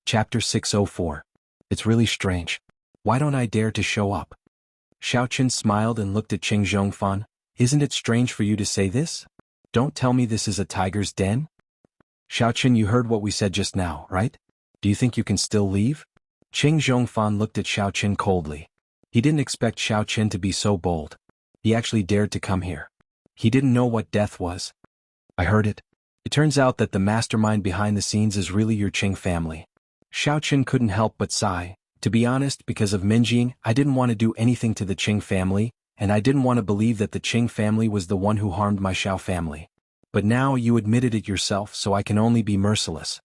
Chapter 604. It's really strange. Why don't I dare to show up? Shao Chen smiled and looked at Qing Zhongfan. Isn't it strange for you to say this? Don't tell me this is a tiger's den? Shao Chen, you heard what we said just now, right? Do you think you can still leave? Qing Zhongfan looked at Shao Chen coldly. He didn't expect Shao Chen to be so bold. He actually dared to come here. He didn't know what death was. I heard it. It turns out that the mastermind behind the scenes is really your Qing family. Shao Chen couldn't help but sigh. To be honest, because of Minjing, I didn't want to do anything to the Qing family, and I didn't want to believe that the Qing family was the one who harmed my Shao family. But now you admitted it yourself, so I can only be merciless.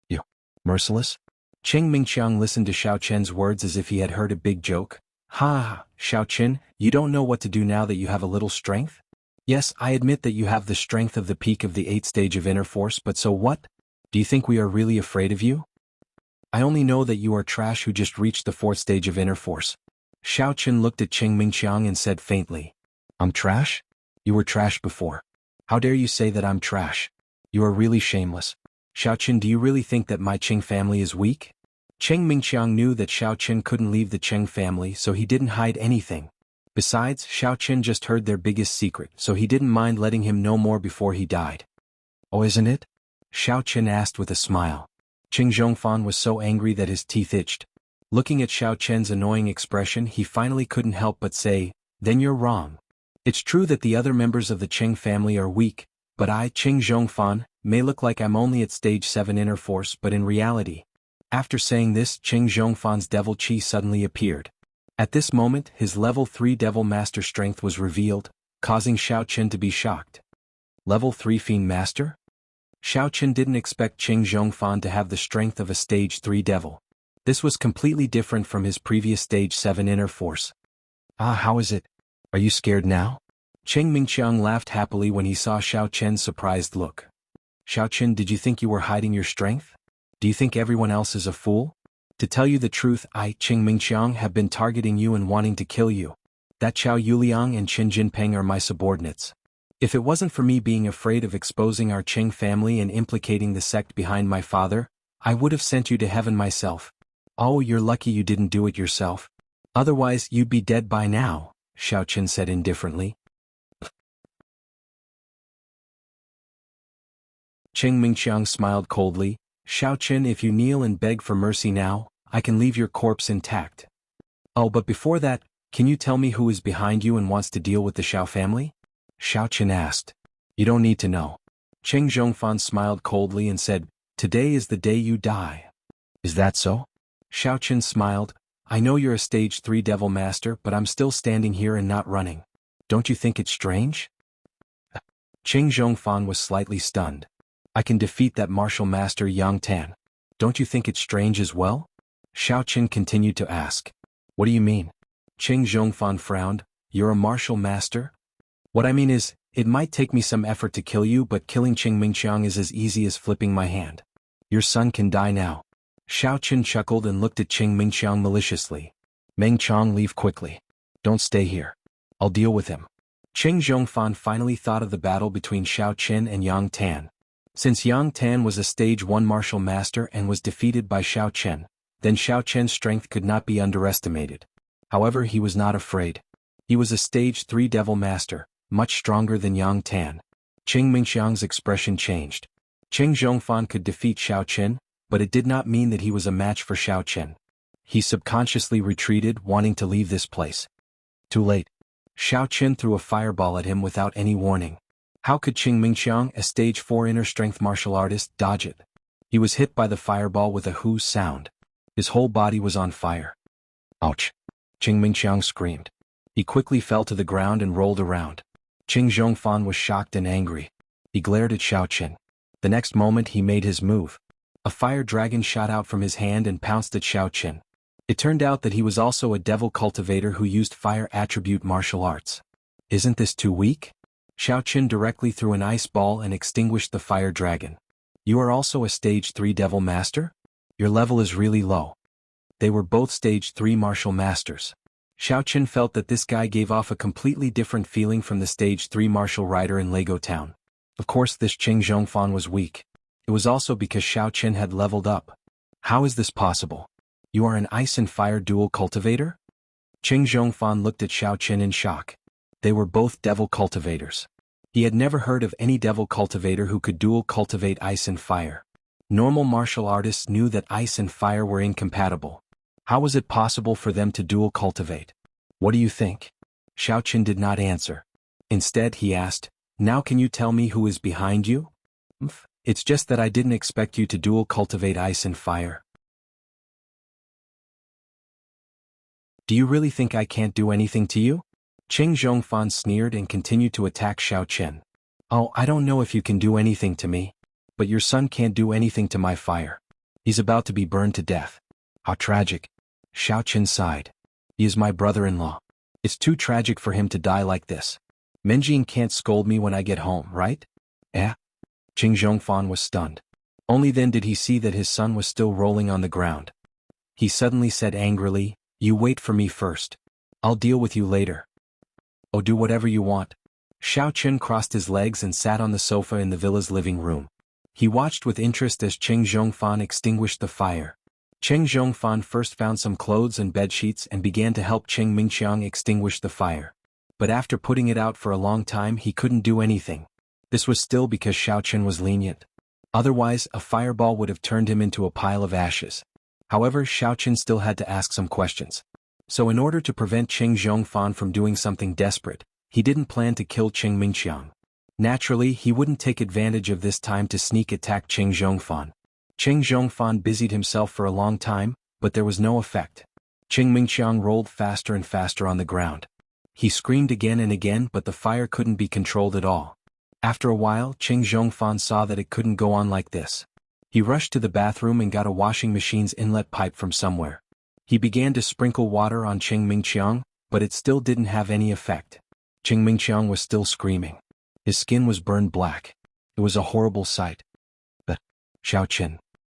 You? Merciless? Qing Mingqiang listened to Shao Chen's words as if he had heard a big joke. Ha, Shao Chen, you don't know what to do now that you have a little strength? Yes, I admit that you have the strength of the peak of the 8th stage of inner force, but so what? Do you think we are really afraid of you? I only know that you are trash who just reached the 4th stage of inner force. Shao Chen looked at Qing Mingqiang and said faintly. I'm trash? You were trash before. How dare you say that I'm trash? You are really shameless. Shao Chen, do you really think that my Qing family is weak? Qing Mingqiang knew that Shao Chen couldn't leave the Qing family, so he didn't hide anything. Besides, Shao Chen just heard their biggest secret, so he didn't mind letting him know more before he died. Oh, isn't it? Shao Chen asked with a smile. Qing Zhongfan was so angry that his teeth itched. Looking at Shao Chen's annoying expression, he finally couldn't help but say, then you're wrong. It's true that the other members of the Qing family are weak, but I, Qing Zhongfan, may look like I'm only at stage 7 inner force, but in reality. After saying this, Qing Zhongfan's devil chi suddenly appeared. At this moment, his level 3 devil master strength was revealed, causing Shao Chen to be shocked. Level 3 fiend master? Shao Chen didn't expect Qing Zhongfan to have the strength of a stage 3 devil. This was completely different from his previous stage 7 inner force. How is it? Are you scared now? Qing Mingqiang laughed happily when he saw Shao Chen's surprised look. Shao Chen, did you think you were hiding your strength? Do you think everyone else is a fool? To tell you the truth, I, Qing Mingqiang, have been targeting you and wanting to kill you. That Chao Yuliang and Qin Jinpeng are my subordinates. If it wasn't for me being afraid of exposing our Qing family and implicating the sect behind my father, I would have sent you to heaven myself. Oh, you're lucky you didn't do it yourself. Otherwise you'd be dead by now, Xiaoqin said indifferently. Qing Mingqiang smiled coldly. Xiaoqin, if you kneel and beg for mercy now, I can leave your corpse intact. Oh, but before that, can you tell me who is behind you and wants to deal with the Xiao family? Xiaoqin asked. You don't need to know. Qing Zhongfan smiled coldly and said, Today is the day you die. Is that so? Xiaoqin smiled. I know you're a stage 3 devil master, but I'm still standing here and not running. Don't you think it's strange? Qing Zhongfan was slightly stunned. I can defeat that martial master Yang Tan. Don't you think it's strange as well? Xiaoqin continued to ask. What do you mean? Qing Zhongfan frowned. You're a martial master? What I mean is, it might take me some effort to kill you, but killing Qing Mingqiang is as easy as flipping my hand. Your son can die now. Xiaoqin chuckled and looked at Qing Mingqiang maliciously. Mingqiang, leave quickly. Don't stay here. I'll deal with him. Qing Zhongfan finally thought of the battle between Xiaoqin and Yang Tan. Since Yang Tan was a stage 1 martial master and was defeated by Xiaoqin, then Xiaoqin's strength could not be underestimated. However, he was not afraid. He was a stage 3 devil master, much stronger than Yang Tan. Qing Mingqiang's expression changed. Qing Zhongfan could defeat Xiaoqin, but it did not mean that he was a match for Xiaoqin. He subconsciously retreated, wanting to leave this place. Too late. Xiaoqin threw a fireball at him without any warning. How could Qing Mingqiang, a stage 4 inner strength martial artist, dodge it? He was hit by the fireball with a whoosh sound. His whole body was on fire. Ouch! Qing Mingqiang screamed. He quickly fell to the ground and rolled around. Qing Zhongfan was shocked and angry. He glared at Xiaoqin. The next moment he made his move. A fire dragon shot out from his hand and pounced at Xiaoqin. It turned out that he was also a devil cultivator who used fire attribute martial arts. Isn't this too weak? Xiaoqin directly threw an ice ball and extinguished the fire dragon. You are also a stage 3 devil master? Your level is really low. They were both stage 3 martial masters. Xiaoqin felt that this guy gave off a completely different feeling from the stage 3 martial rider in Lego Town. Of course, this Qing Zhongfan was weak. It was also because Xiaoqin had leveled up. How is this possible? You are an ice and fire dual cultivator? Qing Zhongfan looked at Xiaoqin in shock. They were both devil cultivators. He had never heard of any devil cultivator who could dual cultivate ice and fire. Normal martial artists knew that ice and fire were incompatible. How was it possible for them to dual cultivate? What do you think? Xiaoqin did not answer. Instead, he asked, Now can you tell me who is behind you? It's just that I didn't expect you to dual cultivate ice and fire. Do you really think I can't do anything to you? Qing Zhongfan sneered and continued to attack Xiaoqin. Oh, I don't know if you can do anything to me. But your son can't do anything to my fire. He's about to be burned to death. How tragic. Xiaoqin sighed. He is my brother-in-law. It's too tragic for him to die like this. Menjin can't scold me when I get home, right? Eh? Qing Zhongfan was stunned. Only then did he see that his son was still rolling on the ground. He suddenly said angrily, You wait for me first. I'll deal with you later. Oh, do whatever you want. Xiaoqin crossed his legs and sat on the sofa in the villa's living room. He watched with interest as Qing Zhongfan extinguished the fire. Qing Zhongfan first found some clothes and bedsheets and began to help Qing Mingqiang extinguish the fire. But after putting it out for a long time, he couldn't do anything. This was still because Xiaoqin was lenient. Otherwise, a fireball would have turned him into a pile of ashes. However, Xiaoqin still had to ask some questions. So in order to prevent Qing Zhongfan from doing something desperate, he didn't plan to kill Qing Mingqiang. Naturally, he wouldn't take advantage of this time to sneak attack Qing Zhongfan. Qing Zhongfan busied himself for a long time, but there was no effect. Qing Mingqiang rolled faster and faster on the ground. He screamed again and again, but the fire couldn't be controlled at all. After a while, Qing Zhongfan saw that it couldn't go on like this. He rushed to the bathroom and got a washing machine's inlet pipe from somewhere. He began to sprinkle water on Qing Mingqiang, but it still didn't have any effect. Qing Mingqiang was still screaming. His skin was burned black. It was a horrible sight. But Xiaoqin.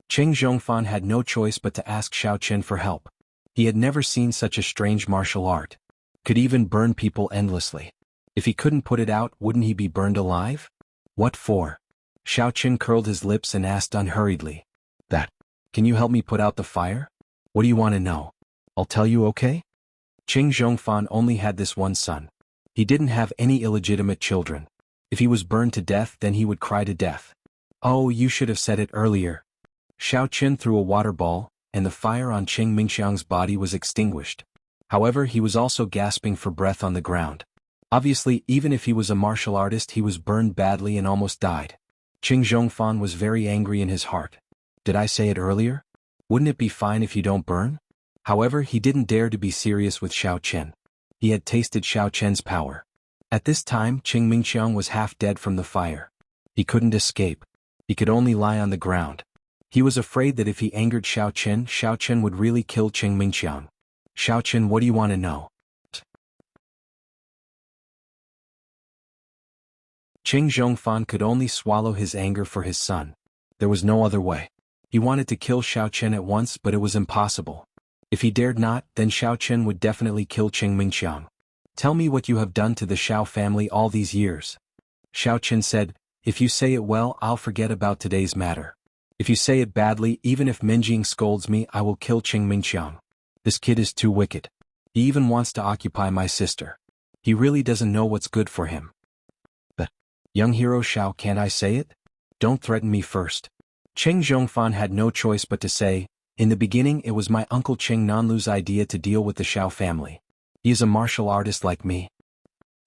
Qing Zhongfan had no choice but to ask Xiaoqin for help. He had never seen such a strange martial art. Could even burn people endlessly. If he couldn't put it out, wouldn't he be burned alive? What for? Xiao Qin curled his lips and asked unhurriedly. That. Can you help me put out the fire? What do you want to know? I'll tell you, okay? Qing Zhongfan only had this one son. He didn't have any illegitimate children. If he was burned to death, then he would cry to death. Oh, you should have said it earlier. Xiao Qin threw a water ball, and the fire on Qing Mingxiang's body was extinguished. However, he was also gasping for breath on the ground. Obviously, even if he was a martial artist, he was burned badly and almost died. Qing Zhongfan was very angry in his heart. Did I say it earlier? Wouldn't it be fine if you don't burn? However, he didn't dare to be serious with Xiao Qian. He had tasted Xiao Qian's power. At this time, Qing Mingxiang was half dead from the fire. He couldn't escape. He could only lie on the ground. He was afraid that if he angered Xiao Qian would really kill Qing Mingxiang. Xiao Qian, what do you want to know? Qing Zhongfan could only swallow his anger for his son. There was no other way. He wanted to kill Xiao Qian at once, but it was impossible. If he dared not, then Xiao Qian would definitely kill Qing Mingxiang. Tell me what you have done to the Xiao family all these years. Xiao Qian said, if you say it well, I'll forget about today's matter. If you say it badly, even if Minjing scolds me, I will kill Qing Mingxiang. This kid is too wicked. He even wants to occupy my sister. He really doesn't know what's good for him. But, young hero Xiao, can't I say it? Don't threaten me first. Qing Zhongfan had no choice but to say, in the beginning it was my uncle Qing Nanlu's idea to deal with the Xiao family. He is a martial artist like me.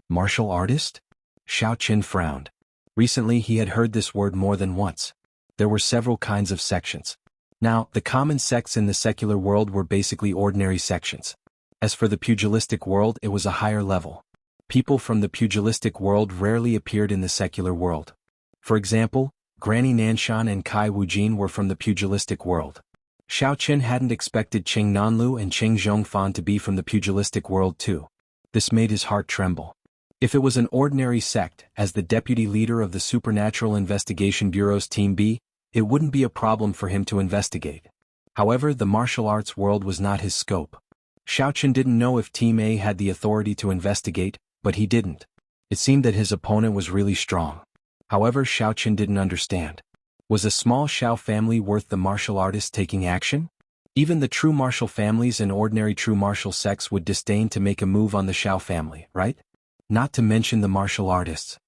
Martial artist? Xiao Qin frowned. Recently he had heard this word more than once. There were several kinds of sections. Now, the common sects in the secular world were basically ordinary sections. As for the pugilistic world, it was a higher level. People from the pugilistic world rarely appeared in the secular world. For example, Granny Nanshan and Kai Wujin were from the pugilistic world. Xiao Qin hadn't expected Qing Nanlu and Qing Zhongfan to be from the pugilistic world too. This made his heart tremble. If it was an ordinary sect, as the deputy leader of the Supernatural Investigation Bureau's Team B, it wouldn't be a problem for him to investigate. However, the martial arts world was not his scope. Xiao Qin didn't know if Team A had the authority to investigate, but he didn't. It seemed that his opponent was really strong. However, Xiao Qin didn't understand. Was a small Xiao family worth the martial artist taking action? Even the true martial families and ordinary true martial sects would disdain to make a move on the Xiao family, right? Not to mention the martial artists.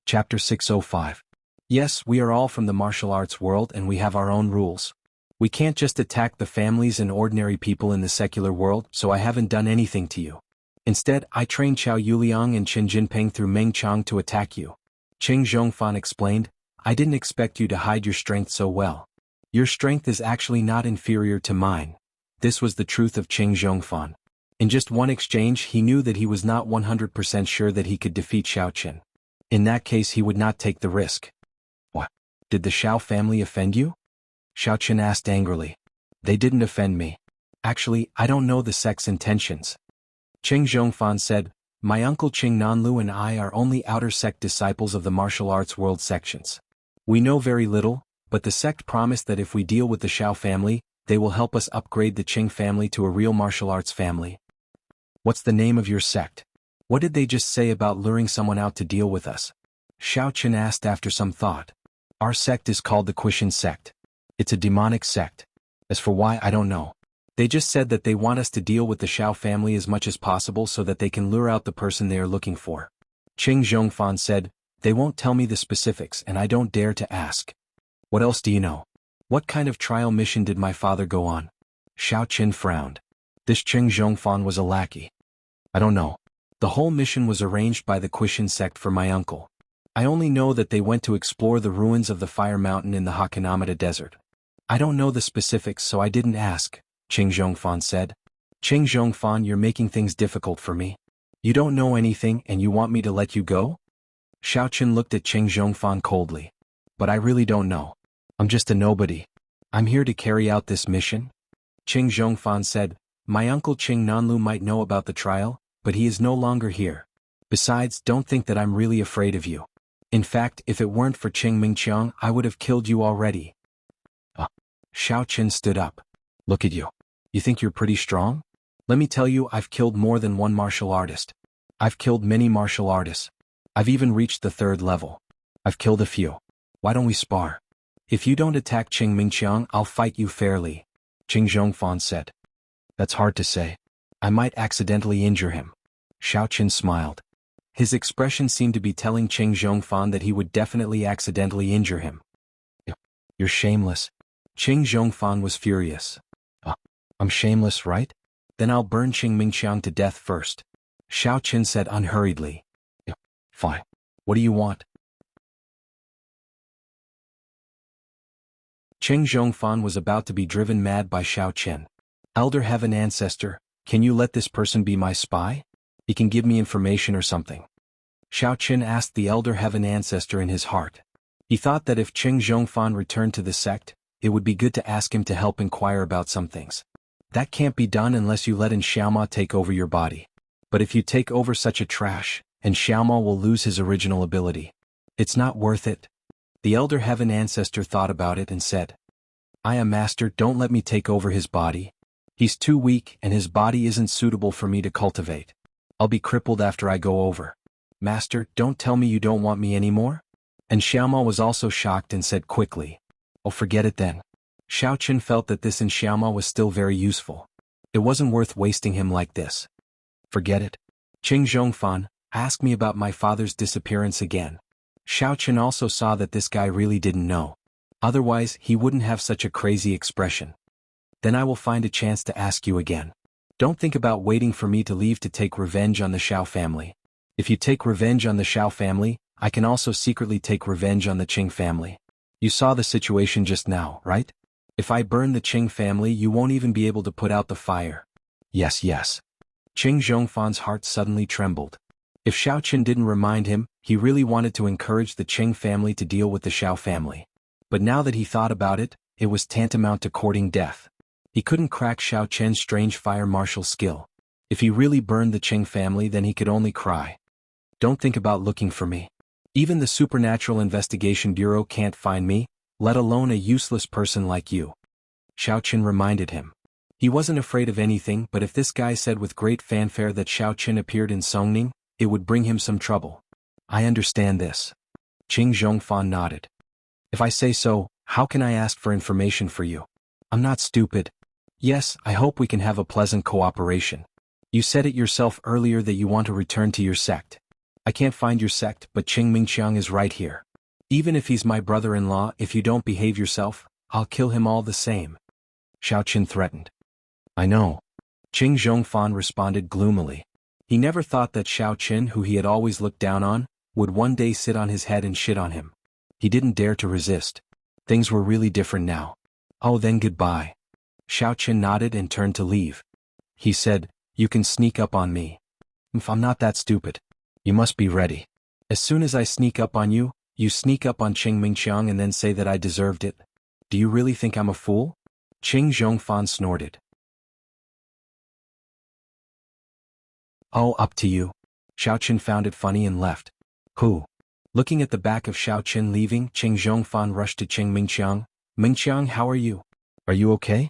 Chapter 605. Yes, we are all from the martial arts world and we have our own rules. We can't just attack the families and ordinary people in the secular world, so I haven't done anything to you. Instead, I trained Qiao Yuliang and Qin Jinping through Meng Chang to attack you. Qing Zhongfan explained, I didn't expect you to hide your strength so well. Your strength is actually not inferior to mine. This was the truth of Qing Zhongfan. In just one exchange, he knew that he was not 100% sure that he could defeat Xiao Qin. In that case, he would not take the risk. What? Did the Xiao family offend you? Xiao Qin asked angrily. They didn't offend me. Actually, I don't know the sect's intentions. Qing Zhongfan said, my uncle Qing Nanlu and I are only outer sect disciples of the martial arts world sections. We know very little, but the sect promised that if we deal with the Xiao family, they will help us upgrade the Qing family to a real martial arts family. What's the name of your sect? What did they just say about luring someone out to deal with us? Xiao Qin asked after some thought. Our sect is called the Quishan sect. It's a demonic sect. As for why, I don't know. They just said that they want us to deal with the Xiao family as much as possible so that they can lure out the person they are looking for. Qing Zhongfan said, they won't tell me the specifics and I don't dare to ask. What else do you know? What kind of trial mission did my father go on? Xiao Qin frowned. This Qing Zhongfan was a lackey. I don't know. The whole mission was arranged by the Quishan sect for my uncle. I only know that they went to explore the ruins of the Fire Mountain in the Hakanamata Desert. I don't know the specifics, so I didn't ask, Qing Zhongfan said. Qing Zhongfan, you're making things difficult for me. You don't know anything and you want me to let you go? Xiao Qin looked at Qing Zhongfan coldly. But I really don't know. I'm just a nobody. I'm here to carry out this mission. Qing Zhongfan said, my uncle Qing Nanlu might know about the trial, but he is no longer here. Besides, don't think that I'm really afraid of you. In fact, if it weren't for Qing Mingqiang, I would have killed you already. Xiao Qin stood up. Look at you. You think you're pretty strong? Let me tell you, I've killed more than one martial artist. I've killed many martial artists. I've even reached the 3rd level. I've killed a few. Why don't we spar? If you don't attack Qing Mingqiang, I'll fight you fairly, Qing Zhongfan said. That's hard to say. I might accidentally injure him. Xiao Qin smiled. His expression seemed to be telling Qing Zhongfan that he would definitely accidentally injure him. You're shameless. Qing Zhongfan was furious. I'm shameless, right? Then I'll burn Qing Mingqiang to death first. Xiao Qin said unhurriedly. Fine. What do you want? Qing Zhongfan was about to be driven mad by Xiao Qin. Elder Heaven Ancestor, can you let this person be my spy? He can give me information or something. Xiao Qin asked the Elder Heaven Ancestor in his heart. He thought that if Qing Zhongfan returned to the sect, it would be good to ask him to help inquire about some things. That can't be done unless you let Xiaoma take over your body. But if you take over such a trash, and Xiaoma will lose his original ability. It's not worth it. The Elder Heaven Ancestor thought about it and said, I am master, don't let me take over his body. He's too weak and his body isn't suitable for me to cultivate. I'll be crippled after I go over. Master, don't tell me you don't want me anymore? And Xiaoma was also shocked and said quickly, oh, forget it then. Xiao Qin felt that this in Xiaoma was still very useful. It wasn't worth wasting him like this. Forget it. Qing Zhongfan, ask me about my father's disappearance again. Xiao Qin also saw that this guy really didn't know. Otherwise, he wouldn't have such a crazy expression. Then I will find a chance to ask you again. Don't think about waiting for me to leave to take revenge on the Xiao family. If you take revenge on the Xiao family, I can also secretly take revenge on the Qing family. You saw the situation just now, right? If I burn the Qing family, you won't even be able to put out the fire. Yes. Qing Zhongfan's heart suddenly trembled. If Xiao Qin didn't remind him, he really wanted to encourage the Qing family to deal with the Xiao family. But now that he thought about it, it was tantamount to courting death. He couldn't crack Xiao Qin's strange fire martial skill. If he really burned the Qing family, then he could only cry. Don't think about looking for me. Even the Supernatural Investigation Bureau can't find me, let alone a useless person like you. Xiao Qin reminded him. He wasn't afraid of anything, but if this guy said with great fanfare that Xiao Qin appeared in Songning, it would bring him some trouble. I understand this. Qing Zhongfan nodded. If I say so, how can I ask for information for you? I'm not stupid. Yes, I hope we can have a pleasant cooperation. You said it yourself earlier that you want to return to your sect. I can't find your sect, but Qing Mingqiang is right here. Even if he's my brother-in-law, if you don't behave yourself, I'll kill him all the same. Xiao Qin threatened. I know. Qing Zhongfan responded gloomily. He never thought that Xiao Qin, who he had always looked down on, would one day sit on his head and shit on him. He didn't dare to resist. Things were really different now. Oh, then goodbye. Xiao Qin nodded and turned to leave. He said, you can sneak up on me. If I'm not that stupid. You must be ready. As soon as I sneak up on you, you sneak up on Qing Mingqiang and then say that I deserved it. Do you really think I'm a fool? Qing Zhongfan snorted. Oh, up to you. Xiao Qin found it funny and left. Who? Looking at the back of Xiao Qin leaving, Qing Zhongfan rushed to Qing Mingqiang. Mingqiang, how are you? Are you okay?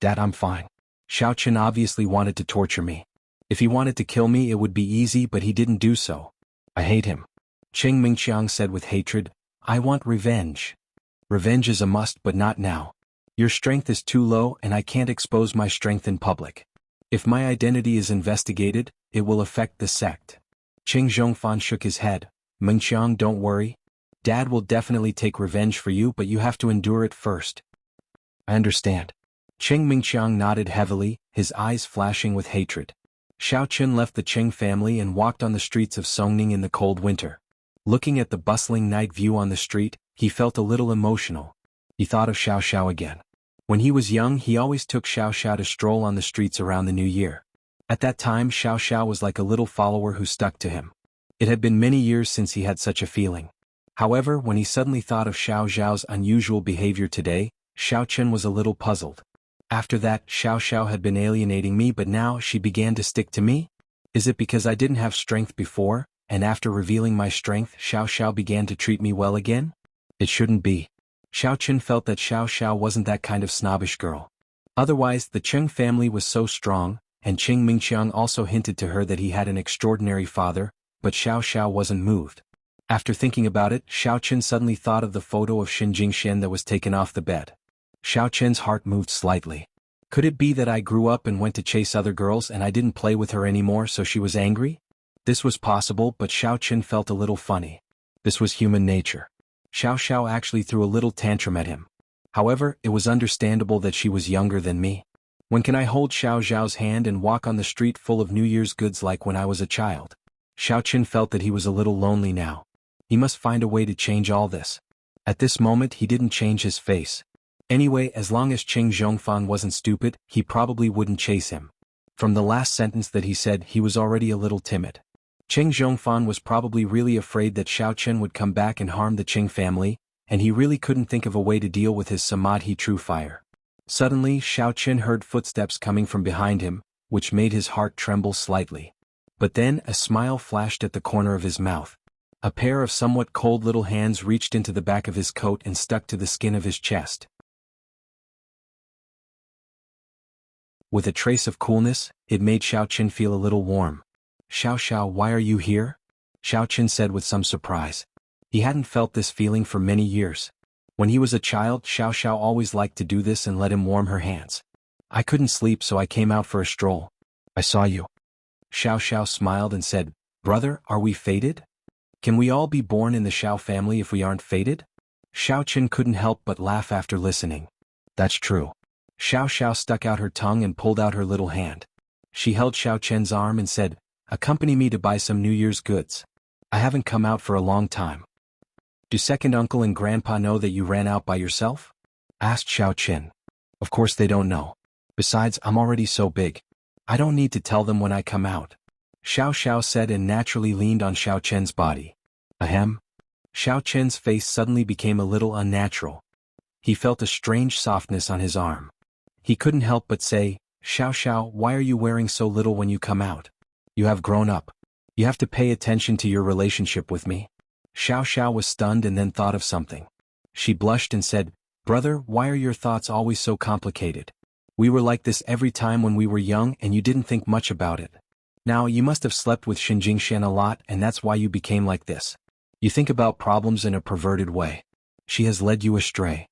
Dad, I'm fine. Xiao Qin obviously wanted to torture me. If he wanted to kill me, it would be easy, but he didn't do so. I hate him. Qing Mingqiang said with hatred, I want revenge. Revenge is a must, but not now. Your strength is too low and I can't expose my strength in public. If my identity is investigated, it will affect the sect. Qing Zhongfan shook his head. Mingqiang, don't worry. Dad will definitely take revenge for you, but you have to endure it first. I understand. Qing Mingqiang nodded heavily, his eyes flashing with hatred. Xiao Qin left the Qing family and walked on the streets of Songning in the cold winter. Looking at the bustling night view on the street, he felt a little emotional. He thought of Xiao Xiao again. When he was young, he always took Xiao Xiao to stroll on the streets around the New Year. At that time, Xiao Xiao was like a little follower who stuck to him. It had been many years since he had such a feeling. However, when he suddenly thought of Xiao Xiao's unusual behavior today, Xiao Qin was a little puzzled. After that, Xiao Xiao had been alienating me, but now she began to stick to me? Is it because I didn't have strength before, and after revealing my strength, Xiao Xiao began to treat me well again? It shouldn't be. Xiao Chen felt that Xiao Xiao wasn't that kind of snobbish girl. Otherwise, the Cheng family was so strong, and Qing Mingqiang also hinted to her that he had an extraordinary father, but Xiao Xiao wasn't moved. After thinking about it, Xiao Chen suddenly thought of the photo of Xin Jingxian that was taken off the bed. Xiao Chen's heart moved slightly. Could it be that I grew up and went to chase other girls and I didn't play with her anymore, so she was angry? This was possible, but Xiao Chen felt a little funny. This was human nature. Xiao Xiao actually threw a little tantrum at him. However, it was understandable that she was younger than me. When can I hold Xiao Xiao's hand and walk on the street full of New Year's goods like when I was a child? Xiao Chen felt that he was a little lonely now. He must find a way to change all this. At this moment he didn't change his face. Anyway, as long as Qing Zhongfan wasn't stupid, he probably wouldn't chase him. From the last sentence that he said, he was already a little timid. Qing Zhongfan was probably really afraid that Xiao Chen would come back and harm the Qing family, and he really couldn't think of a way to deal with his Samadhi true fire. Suddenly, Xiao Chen heard footsteps coming from behind him, which made his heart tremble slightly. But then a smile flashed at the corner of his mouth. A pair of somewhat cold little hands reached into the back of his coat and stuck to the skin of his chest. With a trace of coolness, it made Xiao Chen feel a little warm. "Xiao Xiao, why are you here?" Xiao Chen said with some surprise. He hadn't felt this feeling for many years. When he was a child, Xiao Xiao always liked to do this and let him warm her hands. "I couldn't sleep, so I came out for a stroll. I saw you." Xiao Xiao smiled and said, "Brother, are we fated? Can we all be born in the Xiao family if we aren't fated?" Xiao Chen couldn't help but laugh after listening. "That's true." Xiao Xiao stuck out her tongue and pulled out her little hand. She held Xiao Chen's arm and said, "Accompany me to buy some New Year's goods. I haven't come out for a long time." "Do second uncle and grandpa know that you ran out by yourself?" asked Xiao Chen. "Of course they don't know. Besides, I'm already so big. I don't need to tell them when I come out," Xiao Xiao said and naturally leaned on Xiao Chen's body. Ahem. Xiao Chen's face suddenly became a little unnatural. He felt a strange softness on his arm. He couldn't help but say, "Xiao Xiao, why are you wearing so little when you come out? You have grown up. You have to pay attention to your relationship with me." Xiao Xiao was stunned and then thought of something. She blushed and said, "Brother, why are your thoughts always so complicated? We were like this every time when we were young and you didn't think much about it. Now you must have slept with Xin Jingxian a lot and that's why you became like this. You think about problems in a perverted way. She has led you astray."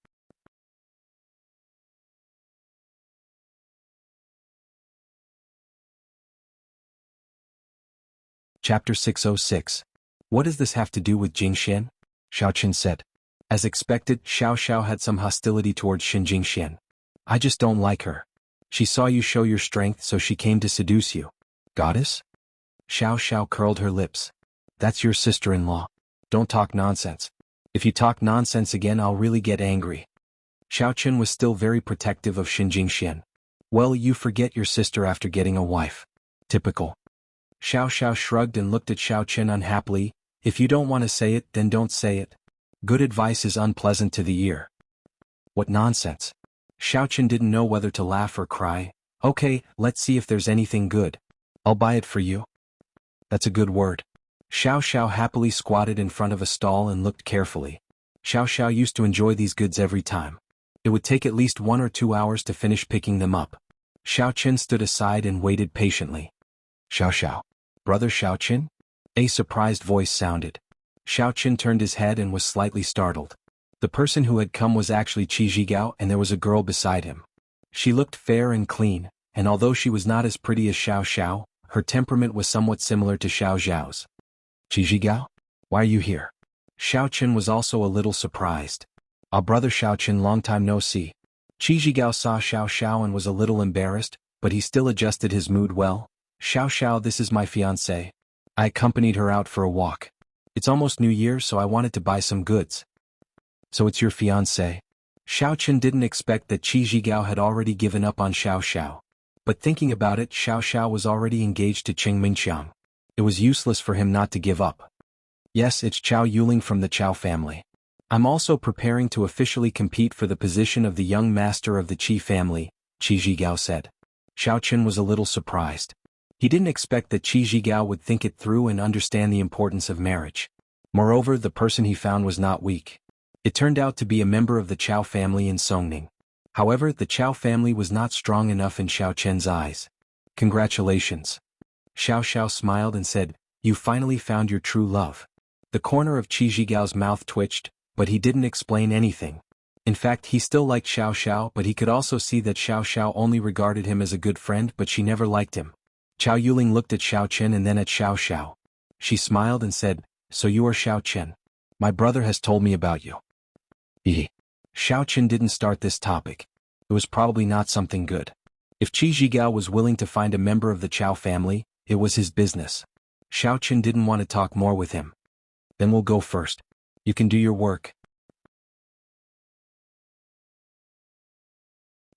Chapter 606. What does this have to do with Jingxian? Xiao Chen said. As expected, Xiao Xiao had some hostility towards Xin Jingxian. "I just don't like her. She saw you show your strength, so she came to seduce you." "Goddess?" Xiao Xiao curled her lips. "That's your sister-in-law. Don't talk nonsense. If you talk nonsense again, I'll really get angry." Xiao Chen was still very protective of Xin Jingxian. "Well, you forget your sister after getting a wife. Typical." Xiao Xiao shrugged and looked at Xiao Chen unhappily. "If you don't want to say it, then don't say it. Good advice is unpleasant to the ear." "What nonsense." Xiao Chen didn't know whether to laugh or cry. "Okay, let's see if there's anything good. I'll buy it for you." "That's a good word." Xiao Xiao happily squatted in front of a stall and looked carefully. Xiao Xiao used to enjoy these goods every time. It would take at least 1 or 2 hours to finish picking them up. Xiao Chen stood aside and waited patiently. "Xiao Xiao. Brother Xiao Chen?" A surprised voice sounded. Xiao Chen turned his head and was slightly startled. The person who had come was actually Qi Zhigao and there was a girl beside him. She looked fair and clean, and although she was not as pretty as Xiao Xiao, her temperament was somewhat similar to Xiao Xiao's. "Qi Zhigao? Why are you here?" Xiao Chen was also a little surprised. "Our brother Xiao Chen, long time no see." Qi Zhigao saw Xiao Xiao and was a little embarrassed, but he still adjusted his mood well. "Xiao Xiao, this is my fiancée. I accompanied her out for a walk. It's almost New Year, so I wanted to buy some goods." "So it's your fiancée?" Xiao Chen didn't expect that Qi Zhigao had already given up on Xiao Xiao. But thinking about it, Xiao Xiao was already engaged to Qing Mingqiang. It was useless for him not to give up. "Yes, it's Chao Yuling from the Chao family. I'm also preparing to officially compete for the position of the young master of the Qi family," Qi Zhigao said. Xiao Chen was a little surprised. He didn't expect that Qi Zhigao would think it through and understand the importance of marriage. Moreover, the person he found was not weak. It turned out to be a member of the Chao family in Songning. However, the Chao family was not strong enough in Xiao Chen's eyes. Congratulations. Xiao Xiao smiled and said, you finally found your true love. The corner of Qi Zhigao's mouth twitched, but he didn't explain anything. In fact, he still liked Xiao Xiao, but he could also see that Xiao Xiao only regarded him as a good friend, but she never liked him. Chao Yuling looked at Xiao Chen and then at Xiao Xiao. She smiled and said, so you are Xiao Chen. My brother has told me about you. Xiao Chen didn't start this topic. It was probably not something good. If Qi Zhigao was willing to find a member of the Chao family, it was his business. Xiao Chen didn't want to talk more with him. Then we'll go first. You can do your work.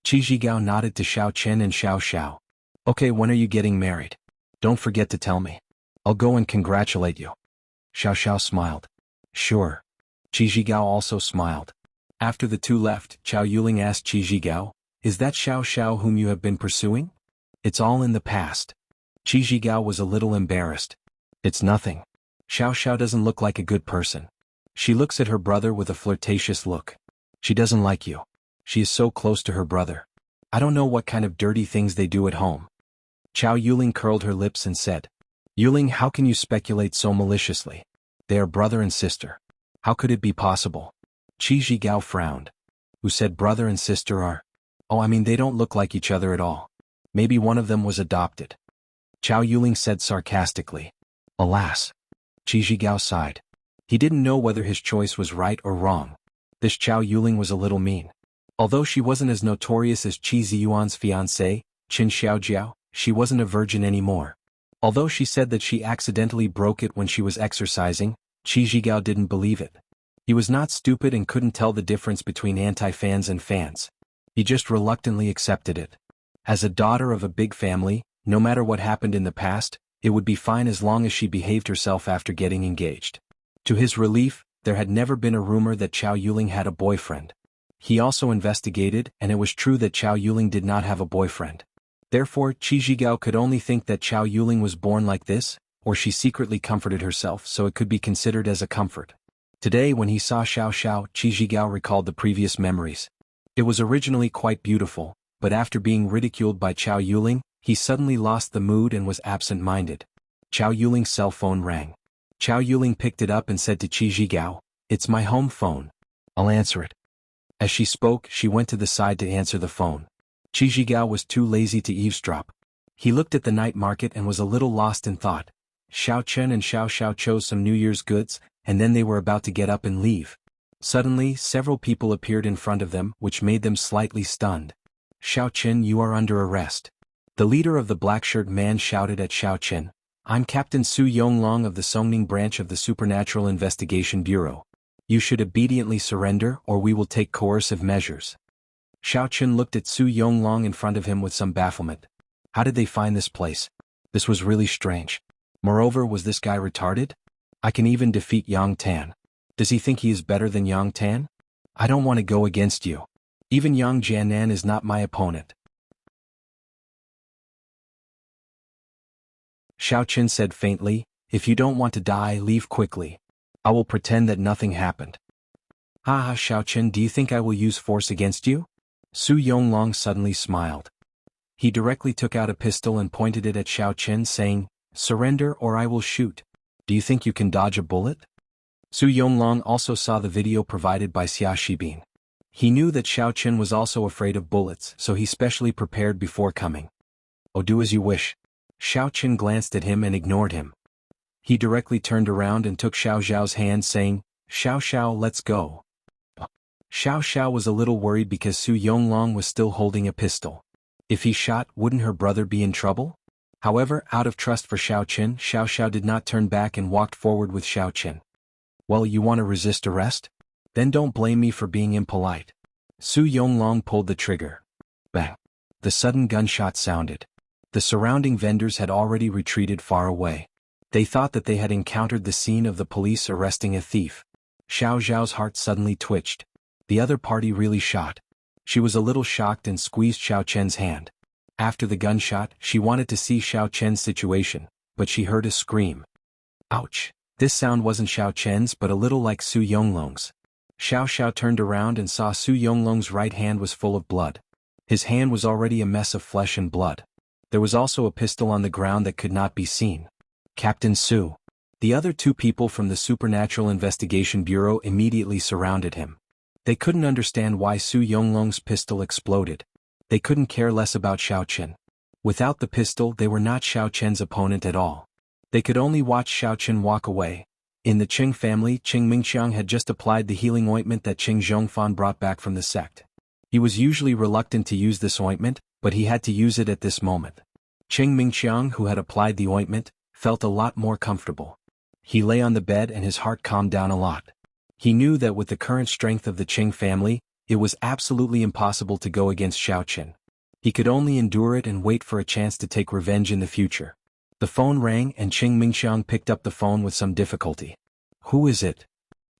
Qi Zhigao nodded to Xiao Chen and Xiao Xiao. Okay, when are you getting married? Don't forget to tell me. I'll go and congratulate you. Xiao Xiao smiled. Sure. Qi Zhigao also smiled. After the two left, Chao Yuling asked Qi Zhigao, is that Xiao Xiao whom you have been pursuing? It's all in the past. Qi Zhigao was a little embarrassed. It's nothing. Xiao Xiao doesn't look like a good person. She looks at her brother with a flirtatious look. She doesn't like you. She is so close to her brother. I don't know what kind of dirty things they do at home. Chao Yuling curled her lips and said, Yuling, how can you speculate so maliciously? They are brother and sister. How could it be possible? Qi Zhigao frowned. Who said brother and sister are? Oh, I mean they don't look like each other at all. Maybe one of them was adopted. Chao Yuling said sarcastically. Alas. Qi Zhigao sighed. He didn't know whether his choice was right or wrong. This Chao Yuling was a little mean. Although she wasn't as notorious as Qi Ziyuan's fiancé, Qin Xiaojiao, she wasn't a virgin anymore. Although she said that she accidentally broke it when she was exercising, Qi Zhigao didn't believe it. He was not stupid and couldn't tell the difference between anti-fans and fans. He just reluctantly accepted it. As a daughter of a big family, no matter what happened in the past, it would be fine as long as she behaved herself after getting engaged. To his relief, there had never been a rumor that Chao Yuling had a boyfriend. He also investigated, and it was true that Chao Yuling did not have a boyfriend. Therefore, Qi Zhigao could only think that Chao Yuling was born like this, or she secretly comforted herself so it could be considered as a comfort. Today when he saw Xiao Xiao, Qi Zhigao recalled the previous memories. It was originally quite beautiful, but after being ridiculed by Chao Yuling, he suddenly lost the mood and was absent-minded. Chao Yuling's cell phone rang. Chao Yuling picked it up and said to Qi Zhigao, it's my home phone. I'll answer it. As she spoke, she went to the side to answer the phone. Qi Zhigao was too lazy to eavesdrop. He looked at the night market and was a little lost in thought. Xiao Chen and Xiao Xiao chose some New Year's goods, and then they were about to get up and leave. Suddenly, several people appeared in front of them, which made them slightly stunned. Xiao Chen, you are under arrest. The leader of the black-shirt man shouted at Xiao Chen. I'm Captain Su Yonglong of the Songning branch of the Supernatural Investigation Bureau. You should obediently surrender or we will take coercive measures. Xiao Chen looked at Su Yonglong in front of him with some bafflement. How did they find this place? This was really strange. Moreover, was this guy retarded? I can even defeat Yang Tan. Does he think he is better than Yang Tan? I don't want to go against you. Even Yang Jianan is not my opponent. Xiao Chen said faintly, if you don't want to die, leave quickly. I will pretend that nothing happened. Haha, Xiao Chen, do you think I will use force against you? Su Yonglong suddenly smiled. He directly took out a pistol and pointed it at Xiao Chen, saying, surrender or I will shoot. Do you think you can dodge a bullet? Su Yonglong also saw the video provided by Xia Shibin. He knew that Xiao Chen was also afraid of bullets, so he specially prepared before coming. Oh, do as you wish. Xiao Chen glanced at him and ignored him. He directly turned around and took Xiao Xiao's hand, saying, Xiao Xiao, let's go. Xiao Xiao was a little worried because Su Yonglong was still holding a pistol. If he shot, wouldn't her brother be in trouble? However, out of trust for Xiao Chen, Xiao Xiao did not turn back and walked forward with Xiao Chen. Well, you want to resist arrest? Then don't blame me for being impolite. Su Yonglong pulled the trigger. Bang! The sudden gunshot sounded. The surrounding vendors had already retreated far away. They thought that they had encountered the scene of the police arresting a thief. Xiao Zhao's heart suddenly twitched. The other party really shot. She was a little shocked and squeezed Xiao Chen's hand. After the gunshot, she wanted to see Xiao Chen's situation, but she heard a scream. Ouch! This sound wasn't Xiao Chen's but a little like Su Yonglong's. Xiao Xiao turned around and saw Su Yonglong's right hand was full of blood. His hand was already a mess of flesh and blood. There was also a pistol on the ground that could not be seen. Captain Su. The other two people from the Supernatural Investigation Bureau immediately surrounded him. They couldn't understand why Su Yonglong's pistol exploded. They couldn't care less about Xiao Chen. Without the pistol, they were not Xiao Chen's opponent at all. They could only watch Xiao Chen walk away. In the Qing family, Qing Mingxiang had just applied the healing ointment that Qing Zhongfan brought back from the sect. He was usually reluctant to use this ointment, but he had to use it at this moment. Qing Mingxiang, who had applied the ointment, felt a lot more comfortable. He lay on the bed and his heart calmed down a lot. He knew that with the current strength of the Qing family, it was absolutely impossible to go against Xiao Chen. He could only endure it and wait for a chance to take revenge in the future. The phone rang and Qing Mingxiang picked up the phone with some difficulty. "Who is it?"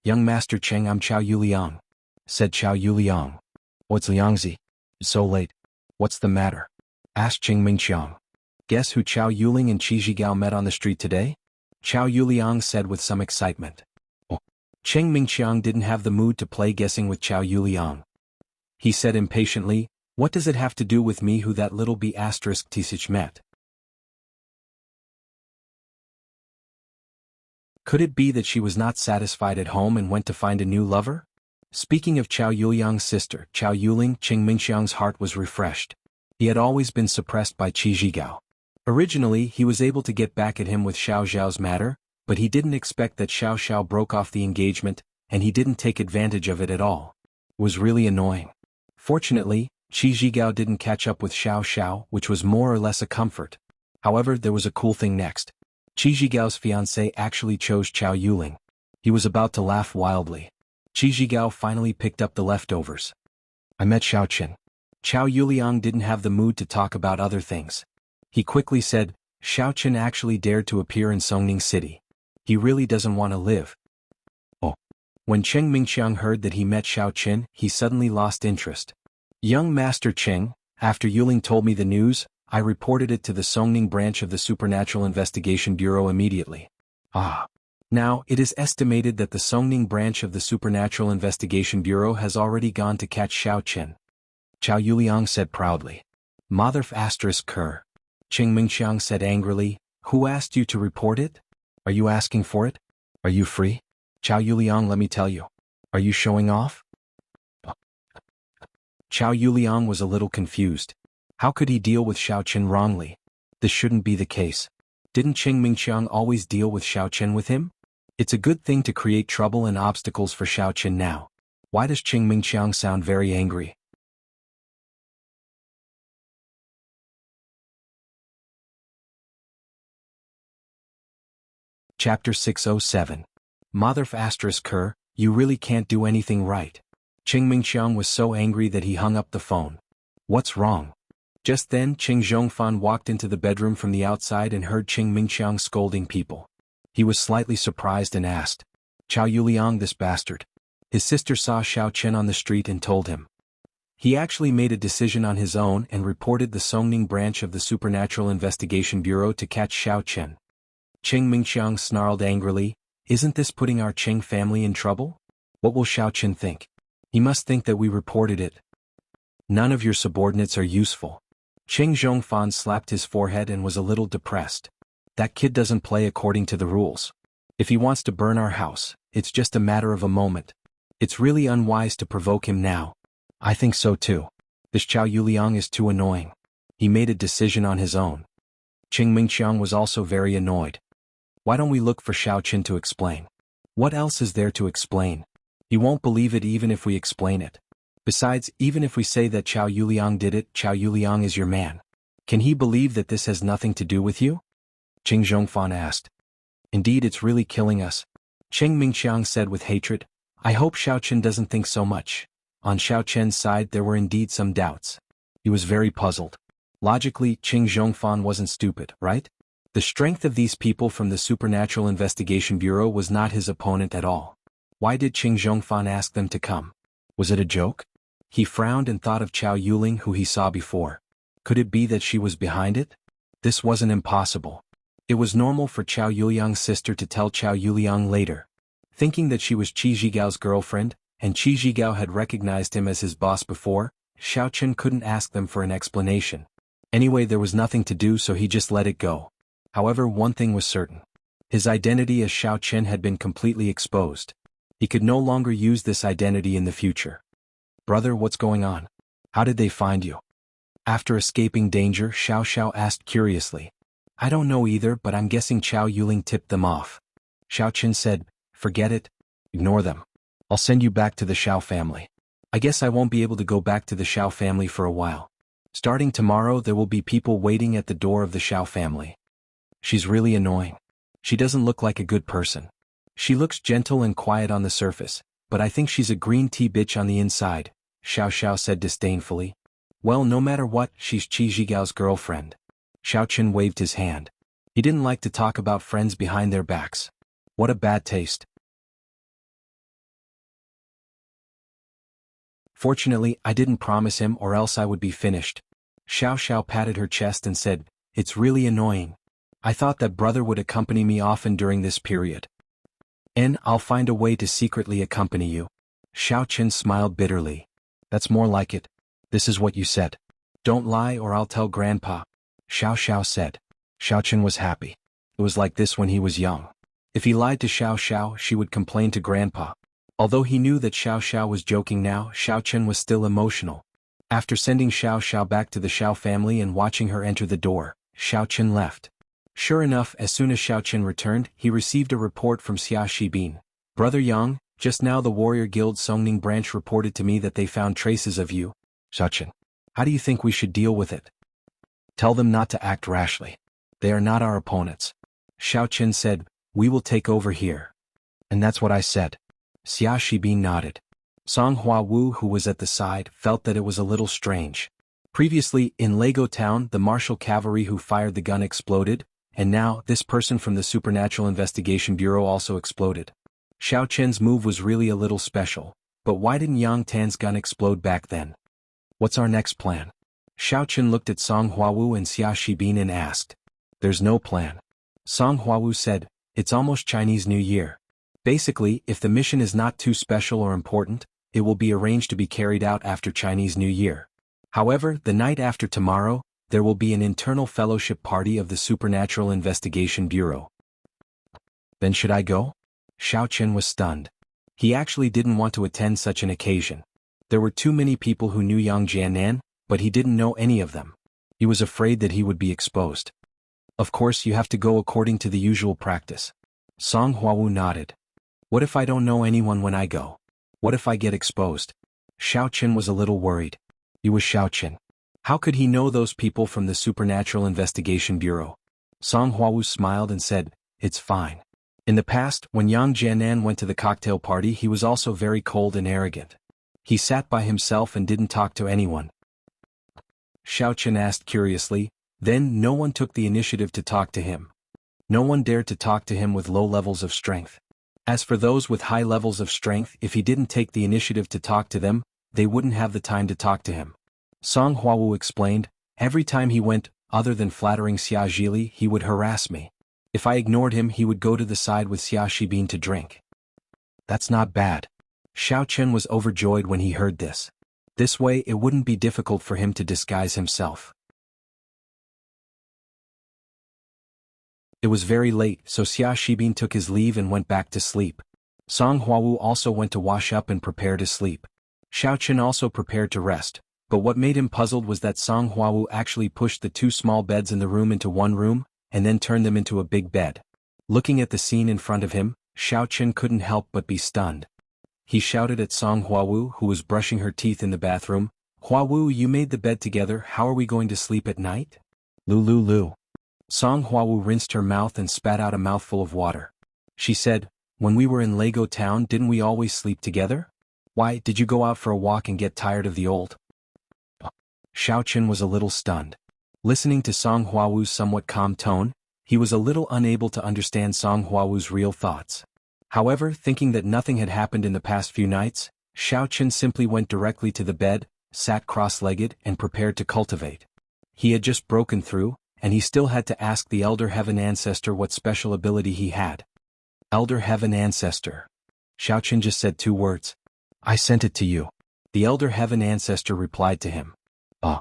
"Young Master Qing, I'm Chao Yuliang," said Chao Yuliang. "What's Liangzi? So late. What's the matter?" asked Qing Mingxiang. "Guess who Chao Yuling and Qi Zhigao met on the street today?" Chao Yuliang said with some excitement. Oh. Qing Mingxiang didn't have the mood to play guessing with Chao Yuliang. He said impatiently, "What does it have to do with me who that little B***Tisich met? Could it be that she was not satisfied at home and went to find a new lover?" Speaking of Chao Yuliang's sister, Chao Yuling, Qing Mingxiang's heart was refreshed. He had always been suppressed by Qi Zhigao. Originally, he was able to get back at him with Xiao Zhao's matter, but he didn't expect that Xiao Xiao broke off the engagement, and he didn't take advantage of it at all. It was really annoying. Fortunately, Qi Zhigao didn't catch up with Xiao Xiao, which was more or less a comfort. However, there was a cool thing next. Qi Zhigao's fiancée actually chose Chao Yuling. He was about to laugh wildly. Qi Zhigao finally picked up the leftovers. "I met Xiao Chen." Chao Yuliang didn't have the mood to talk about other things. He quickly said, "Xiao Chen actually dared to appear in Songning City. He really doesn't want to live." Oh. When Qing Mingxiang heard that he met Xiao Chen, he suddenly lost interest. "Young Master Qing, after Yuling told me the news, I reported it to the Songning branch of the Supernatural Investigation Bureau immediately." Ah. Now, it is estimated that the Songning branch of the Supernatural Investigation Bureau has already gone to catch Xiao Chen. Chao Yuliang said proudly. "Motherf***. Qing Mingxiang said angrily, "Who asked you to report it? Are you asking for it? Are you free? Chao Yuliang, let me tell you. Are you showing off?" Chao Yuliang was a little confused. How could he deal with Xiao Chen wrongly? This shouldn't be the case. Didn't Qing Mingxiang always deal with Xiao Chen with him? It's a good thing to create trouble and obstacles for Xiao Chen now. Why does Qing Mingxiang sound very angry? Chapter 607. Motherf***, you really can't do anything right. Qing Mingxiang was so angry that he hung up the phone. What's wrong? Just then Qing Zhongfan walked into the bedroom from the outside and heard Qing Mingxiang scolding people. He was slightly surprised and asked, "Chao Yuliang, this bastard." His sister saw Xiao Chen on the street and told him. He actually made a decision on his own and reported the Songning branch of the Supernatural Investigation Bureau to catch Xiao Chen. Qing Mingxiang snarled angrily, "Isn't this putting our Qing family in trouble? What will Xiao Chen think? He must think that we reported it. None of your subordinates are useful." Qing Zhongfan slapped his forehead and was a little depressed. That kid doesn't play according to the rules. If he wants to burn our house, it's just a matter of a moment. It's really unwise to provoke him now. I think so too. This Chao Yuliang is too annoying. He made a decision on his own. Qing Mingxiang was also very annoyed. Why don't we look for Xiao Chen to explain? What else is there to explain? He won't believe it even if we explain it. Besides, even if we say that Chao Yuliang did it, Chao Yuliang is your man. Can he believe that this has nothing to do with you? Qing Zhongfan asked. Indeed, it's really killing us. Qing Mingxiang said with hatred. I hope Xiao Chen doesn't think so much. On Xiao Chen's side there were indeed some doubts. He was very puzzled. Logically, Qing Zhongfan wasn't stupid, right? The strength of these people from the Supernatural Investigation Bureau was not his opponent at all. Why did Qing Zhongfan ask them to come? Was it a joke? He frowned and thought of Chao Yuling who he saw before. Could it be that she was behind it? This wasn't impossible. It was normal for Chao Yuliang's sister to tell Chao Yuliang later. Thinking that she was Qi Zhigao's girlfriend, and Qi Zhigao had recognized him as his boss before, Xiao Chen couldn't ask them for an explanation. Anyway, there was nothing to do, so he just let it go. However, one thing was certain. His identity as Xiao Chen had been completely exposed. He could no longer use this identity in the future. "Brother, what's going on? How did they find you?" After escaping danger, Xiao Xiao asked curiously. "I don't know either, but I'm guessing Chao Yuling tipped them off." Xiao Chen said, "Forget it. Ignore them. I'll send you back to the Xiao family. I guess I won't be able to go back to the Xiao family for a while. Starting tomorrow, there will be people waiting at the door of the Xiao family. She's really annoying. She doesn't look like a good person. She looks gentle and quiet on the surface, but I think she's a green tea bitch on the inside," Xiao Xiao said disdainfully. "Well, no matter what, she's Qi Zhigao's girlfriend." Xiao Chen waved his hand. He didn't like to talk about friends behind their backs. What a bad taste. "Fortunately, I didn't promise him, or else I would be finished." Xiao Xiao patted her chest and said, "It's really annoying. I thought that brother would accompany me often during this period. And I'll find a way to secretly accompany you." Xiao Chen smiled bitterly. "That's more like it. This is what you said. Don't lie or I'll tell Grandpa," Xiao Xiao said. Xiao Chen was happy. It was like this when he was young. If he lied to Xiao Xiao, she would complain to Grandpa. Although he knew that Xiao Xiao was joking now, Xiao Chen was still emotional. After sending Xiao Xiao back to the Xiao family and watching her enter the door, Xiao Chen left. Sure enough, as soon as Xiao Chen returned, he received a report from Xia Shibin. "Brother Yang, just now the warrior guild Songning branch reported to me that they found traces of you." "Xiao Chen, how do you think we should deal with it?" "Tell them not to act rashly. They are not our opponents." Xiao Chen said, "We will take over here." "And that's what I said." Xia Shibin nodded. Song Hua Wu, who was at the side, felt that it was a little strange. Previously, in Lego Town, the martial cavalry who fired the gun exploded, and now, this person from the Supernatural Investigation Bureau also exploded. Xiao Chen's move was really a little special, but why didn't Yang Tan's gun explode back then? "What's our next plan?" Xiao Chen looked at Song Huawu and Xia Shibin and asked. "There's no plan." Song Huawu said, "It's almost Chinese New Year. Basically, if the mission is not too special or important, it will be arranged to be carried out after Chinese New Year. However, the night after tomorrow, there will be an internal fellowship party of the Supernatural Investigation Bureau." "Then should I go?" Xiao Chen was stunned. He actually didn't want to attend such an occasion. There were too many people who knew Yang Jianan, but he didn't know any of them. He was afraid that he would be exposed. "Of course you have to go according to the usual practice." Song Huawu nodded. "What if I don't know anyone when I go? What if I get exposed?" Xiao Chen was a little worried. He was Xiao Chen. How could he know those people from the Supernatural Investigation Bureau? Song Huawu smiled and said, "It's fine. In the past, when Yang Jianan went to the cocktail party, he was also very cold and arrogant. He sat by himself and didn't talk to anyone." Xiao Chen asked curiously, "Then no one took the initiative to talk to him? No one dared to talk to him with low levels of strength? As for those with high levels of strength, if he didn't take the initiative to talk to them, they wouldn't have the time to talk to him." Song Huawu explained, "Every time he went, other than flattering Xia Zhili, he would harass me. If I ignored him, he would go to the side with Xia Shibin to drink." "That's not bad." Xiao Chen was overjoyed when he heard this. This way it wouldn't be difficult for him to disguise himself. It was very late, so Xia Shibin took his leave and went back to sleep. Song Huawu also went to wash up and prepare to sleep. Xiao Chen also prepared to rest, but what made him puzzled was that Song Huawu actually pushed the two small beds in the room into one room, and then turned them into a big bed. Looking at the scene in front of him, Xiao Chen couldn't help but be stunned. He shouted at Song Huawu, who was brushing her teeth in the bathroom, "Huawu, you made the bed together, how are we going to sleep at night?" "Lu. Song Huawu rinsed her mouth and spat out a mouthful of water. She said, "When we were in Lego Town, didn't we always sleep together? Why, did you go out for a walk and get tired of the old?" Xiao Chen was a little stunned. Listening to Song Huawu's somewhat calm tone, he was a little unable to understand Song Huawu's real thoughts. However, thinking that nothing had happened in the past few nights, Xiao Chen simply went directly to the bed, sat cross-legged and prepared to cultivate. He had just broken through, and he still had to ask the Elder Heaven Ancestor what special ability he had. "Elder Heaven Ancestor." Xiao Chen just said two words. I sent it to you. The Elder Heaven Ancestor replied to him. Ah.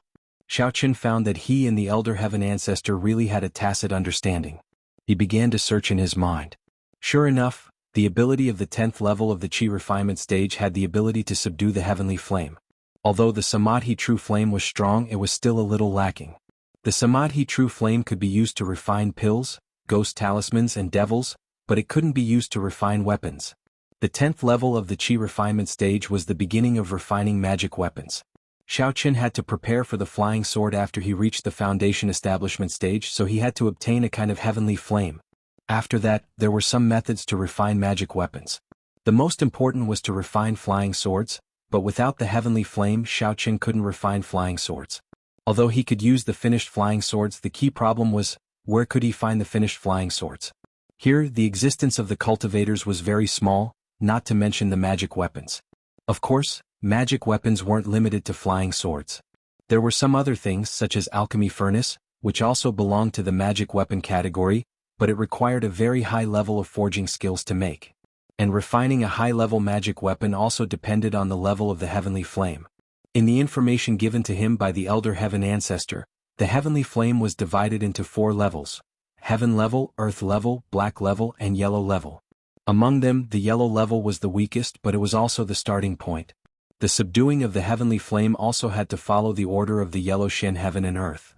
Xiaoqin found that he and the Elder Heaven Ancestor really had a tacit understanding. He began to search in his mind. Sure enough, the ability of the 10th level of the Qi refinement stage had the ability to subdue the heavenly flame. Although the Samadhi true flame was strong, it was still a little lacking. The Samadhi true flame could be used to refine pills, ghost talismans and devils, but it couldn't be used to refine weapons. The 10th level of the Qi refinement stage was the beginning of refining magic weapons. Xiaoqin had to prepare for the flying sword after he reached the foundation establishment stage, so he had to obtain a kind of heavenly flame. After that, there were some methods to refine magic weapons. The most important was to refine flying swords, but without the heavenly flame, Xiaoqin couldn't refine flying swords. Although he could use the finished flying swords, the key problem was, where could he find the finished flying swords? Here, the existence of the cultivators was very small, not to mention the magic weapons. Of course, magic weapons weren't limited to flying swords. There were some other things such as alchemy furnace, which also belonged to the magic weapon category, but it required a very high level of forging skills to make. And refining a high-level magic weapon also depended on the level of the heavenly flame. In the information given to him by the Elder Heaven Ancestor, the heavenly flame was divided into 4 levels: heaven level, earth level, black level, and yellow level. Among them, the yellow level was the weakest, but it was also the starting point. The subduing of the heavenly flame also had to follow the order of the yellow Shen heaven and earth.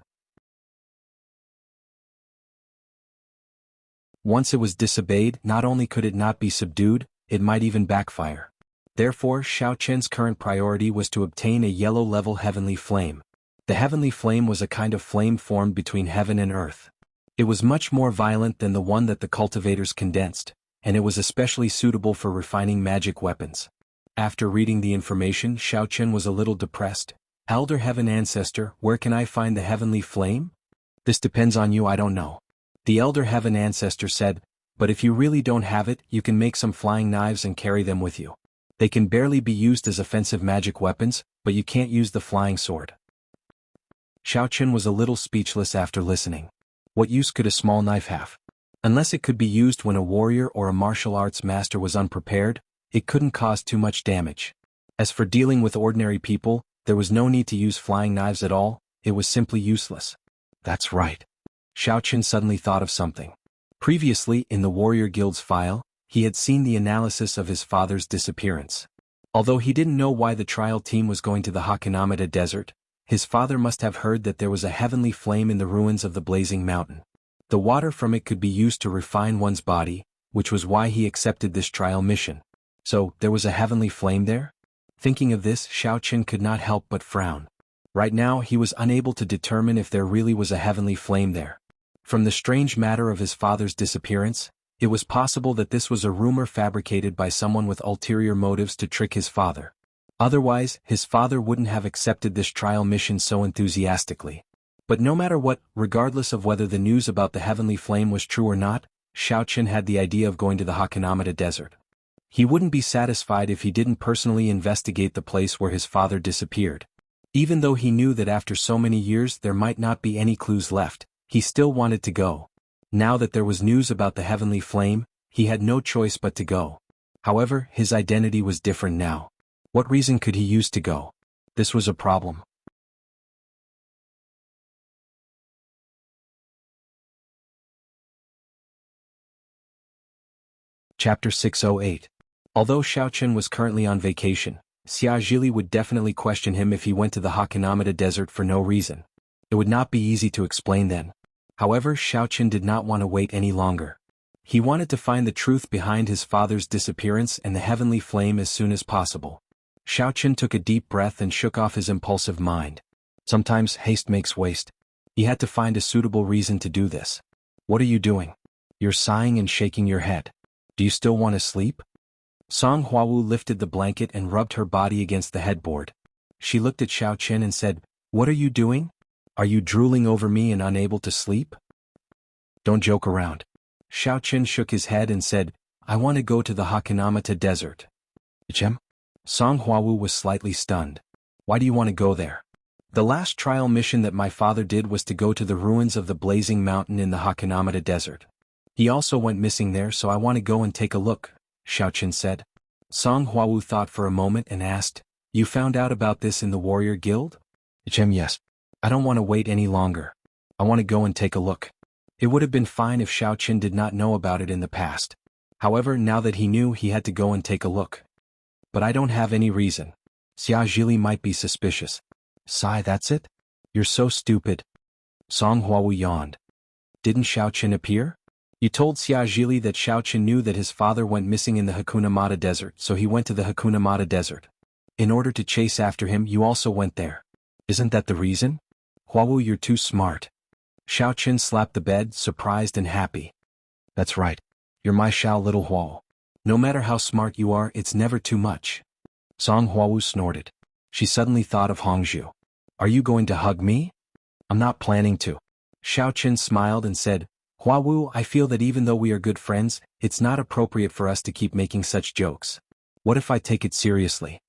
Once it was disobeyed, not only could it not be subdued, it might even backfire. Therefore, Xiaoqin's current priority was to obtain a yellow-level heavenly flame. The heavenly flame was a kind of flame formed between heaven and earth. It was much more violent than the one that the cultivators condensed, and it was especially suitable for refining magic weapons. After reading the information, Xiaoqin was a little depressed. Elder Heaven Ancestor, where can I find the heavenly flame? This depends on you, I don't know. The Elder Heaven Ancestor said, but if you really don't have it, you can make some flying knives and carry them with you. They can barely be used as offensive magic weapons, but you can't use the flying sword. Xiaoqin was a little speechless after listening. What use could a small knife have? Unless it could be used when a warrior or a martial arts master was unprepared, it couldn't cause too much damage. As for dealing with ordinary people, there was no need to use flying knives at all, it was simply useless. That's right. Xiaoqin suddenly thought of something. Previously, in the Warrior Guild's file, he had seen the analysis of his father's disappearance. Although he didn't know why the trial team was going to the Hakanamada Desert, his father must have heard that there was a heavenly flame in the ruins of the Blazing Mountain. The water from it could be used to refine one's body, which was why he accepted this trial mission. So, there was a heavenly flame there? Thinking of this, Xiaoqin could not help but frown. Right now, he was unable to determine if there really was a heavenly flame there. From the strange matter of his father's disappearance, it was possible that this was a rumor fabricated by someone with ulterior motives to trick his father. Otherwise, his father wouldn't have accepted this trial mission so enthusiastically. But no matter what, regardless of whether the news about the heavenly flame was true or not, Xiaoqin had the idea of going to the Hakanamada Desert. He wouldn't be satisfied if he didn't personally investigate the place where his father disappeared. Even though he knew that after so many years there might not be any clues left, he still wanted to go. Now that there was news about the heavenly flame, he had no choice but to go. However, his identity was different now. What reason could he use to go? This was a problem. Chapter 608. Although Xiaoqin was currently on vacation, Xia Zhili would definitely question him if he went to the Hakanamada Desert for no reason. It would not be easy to explain then. However, Xiaoqin did not want to wait any longer. He wanted to find the truth behind his father's disappearance and the heavenly flame as soon as possible. Xiaoqin took a deep breath and shook off his impulsive mind. Sometimes haste makes waste. He had to find a suitable reason to do this. What are you doing? You're sighing and shaking your head. Do you still want to sleep? Song Huawu lifted the blanket and rubbed her body against the headboard. She looked at Xiaoqin and said, "What are you doing? Are you drooling over me and unable to sleep?" Don't joke around. Xiaoqin shook his head and said, "I want to go to the Hakanamata Desert." Chem? Song Huawu was slightly stunned. Why do you want to go there? The last trial mission that my father did was to go to the ruins of the Blazing Mountain in the Hakanamata Desert. He also went missing there, so I want to go and take a look, Xiaoqin said. Song Huawu thought for a moment and asked, "You found out about this in the warrior guild?" Yes. I don't want to wait any longer. I want to go and take a look. It would have been fine if Xiao Qin did not know about it in the past. However, now that he knew, he had to go and take a look. But I don't have any reason. Xia Zhili might be suspicious. Sai, that's it? You're so stupid. Song Huawu yawned. Didn't Xiao Qin appear? You told Xia Zhili that Xiao Qin knew that his father went missing in the Hakuna Mata Desert, so he went to the Hakuna Mata Desert. In order to chase after him, you also went there. Isn't that the reason? Huawu, you're too smart. Xiao Qin slapped the bed, surprised and happy. That's right. You're my Xiao little Huo. No matter how smart you are, it's never too much. Song Huawu snorted. She suddenly thought of Hongzhu. Are you going to hug me? I'm not planning to. Xiao Qin smiled and said, Huawu, I feel that even though we are good friends, it's not appropriate for us to keep making such jokes. What if I take it seriously?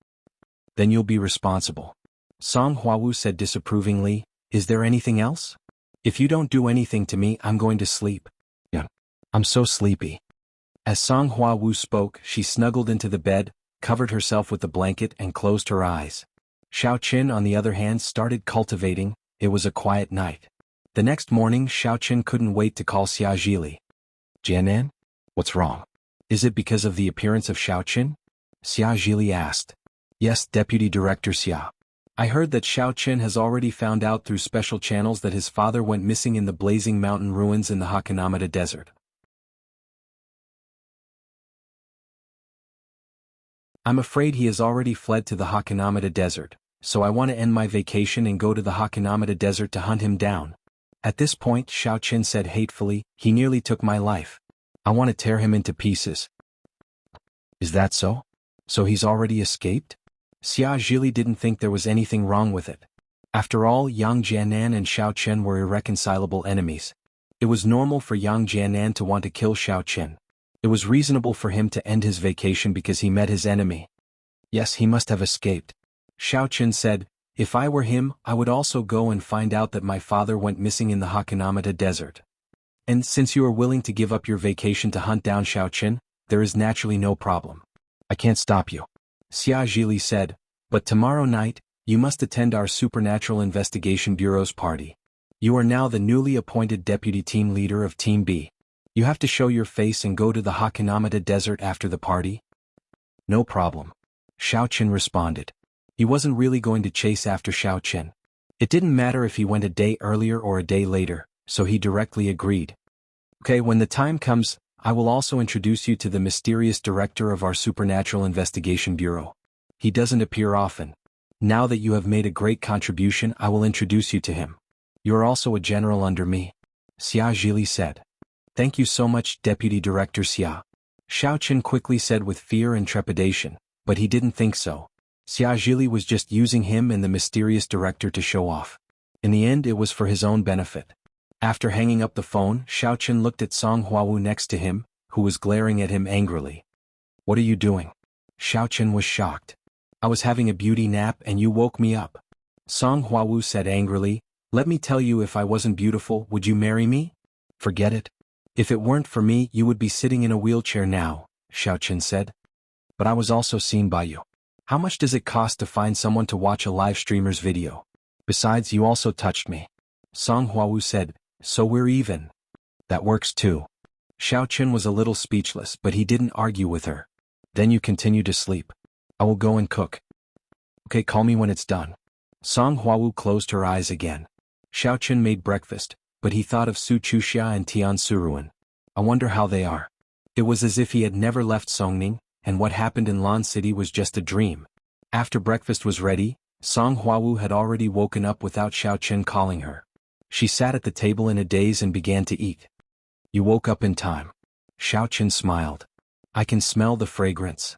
Then you'll be responsible. Song Huawu said disapprovingly, Is there anything else? If you don't do anything to me, I'm going to sleep. Yeah. I'm so sleepy. As Song Huawu spoke, she snuggled into the bed, covered herself with the blanket and closed her eyes. Xiao Qin, on the other hand, started cultivating. It was a quiet night. The next morning, Xiao Qin couldn't wait to call Xia Zhili. Jianan? What's wrong? Is it because of the appearance of Xiao Qin? Xia Zhili asked. Yes, Deputy Director Xia. I heard that Xiao Qin has already found out through special channels that his father went missing in the blazing mountain ruins in the Hakanamata Desert. I'm afraid he has already fled to the Hakanamata Desert, so I want to end my vacation and go to the Hakanamata Desert to hunt him down. At this point, Xiao Qin said hatefully, He nearly took my life. I want to tear him into pieces. Is that so? So he's already escaped? Xia Zhili didn't think there was anything wrong with it. After all, Yang Jianan and Xiao Qin were irreconcilable enemies. It was normal for Yang Jianan to want to kill Xiao Qin. It was reasonable for him to end his vacation because he met his enemy. Yes, he must have escaped. Xiao Qin said, If I were him, I would also go and find out that my father went missing in the Hakanamata Desert. And since you are willing to give up your vacation to hunt down Xiao Qin, there is naturally no problem. I can't stop you. Xia Zhili said, But tomorrow night, you must attend our Supernatural Investigation Bureau's party. You are now the newly appointed deputy team leader of Team B. You have to show your face and go to the Hakanamata Desert after the party? No problem. Xiao Qin responded. He wasn't really going to chase after Xiao Qin. It didn't matter if he went a day earlier or a day later, so he directly agreed. Okay, when the time comes, I will also introduce you to the mysterious director of our Supernatural Investigation Bureau. He doesn't appear often. Now that you have made a great contribution, I will introduce you to him. You are also a general under me. Xia Zhili said. Thank you so much, Deputy Director Xia. Xiao Qin quickly said with fear and trepidation, but he didn't think so. Xia Zhili was just using him and the mysterious director to show off. In the end, it was for his own benefit. After hanging up the phone, Xiao Qin looked at Song Huawu next to him, who was glaring at him angrily. What are you doing? Xiao Qin was shocked. I was having a beauty nap and you woke me up. Song Huawu said angrily, Let me tell you, if I wasn't beautiful, would you marry me? Forget it. If it weren't for me, you would be sitting in a wheelchair now, Xiao Qin said. But I was also seen by you. How much does it cost to find someone to watch a live streamer's video? Besides, you also touched me. Song Huawu said, So we're even. That works too. Xiao Qin was a little speechless, but he didn't argue with her. Then you continue to sleep. I will go and cook. Okay, call me when it's done. Song Huawu closed her eyes again. Xiao Qin made breakfast, but he thought of Su Chuxia and Tian Suruan. I wonder how they are. It was as if he had never left Songning, and what happened in Lan City was just a dream. After breakfast was ready, Song Huawu had already woken up without Xiao Qin calling her. She sat at the table in a daze and began to eat. You woke up in time. Xiao Qin smiled. I can smell the fragrance.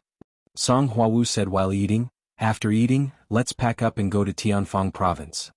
Song Huawu said while eating, After eating, let's pack up and go to Tianfang Province.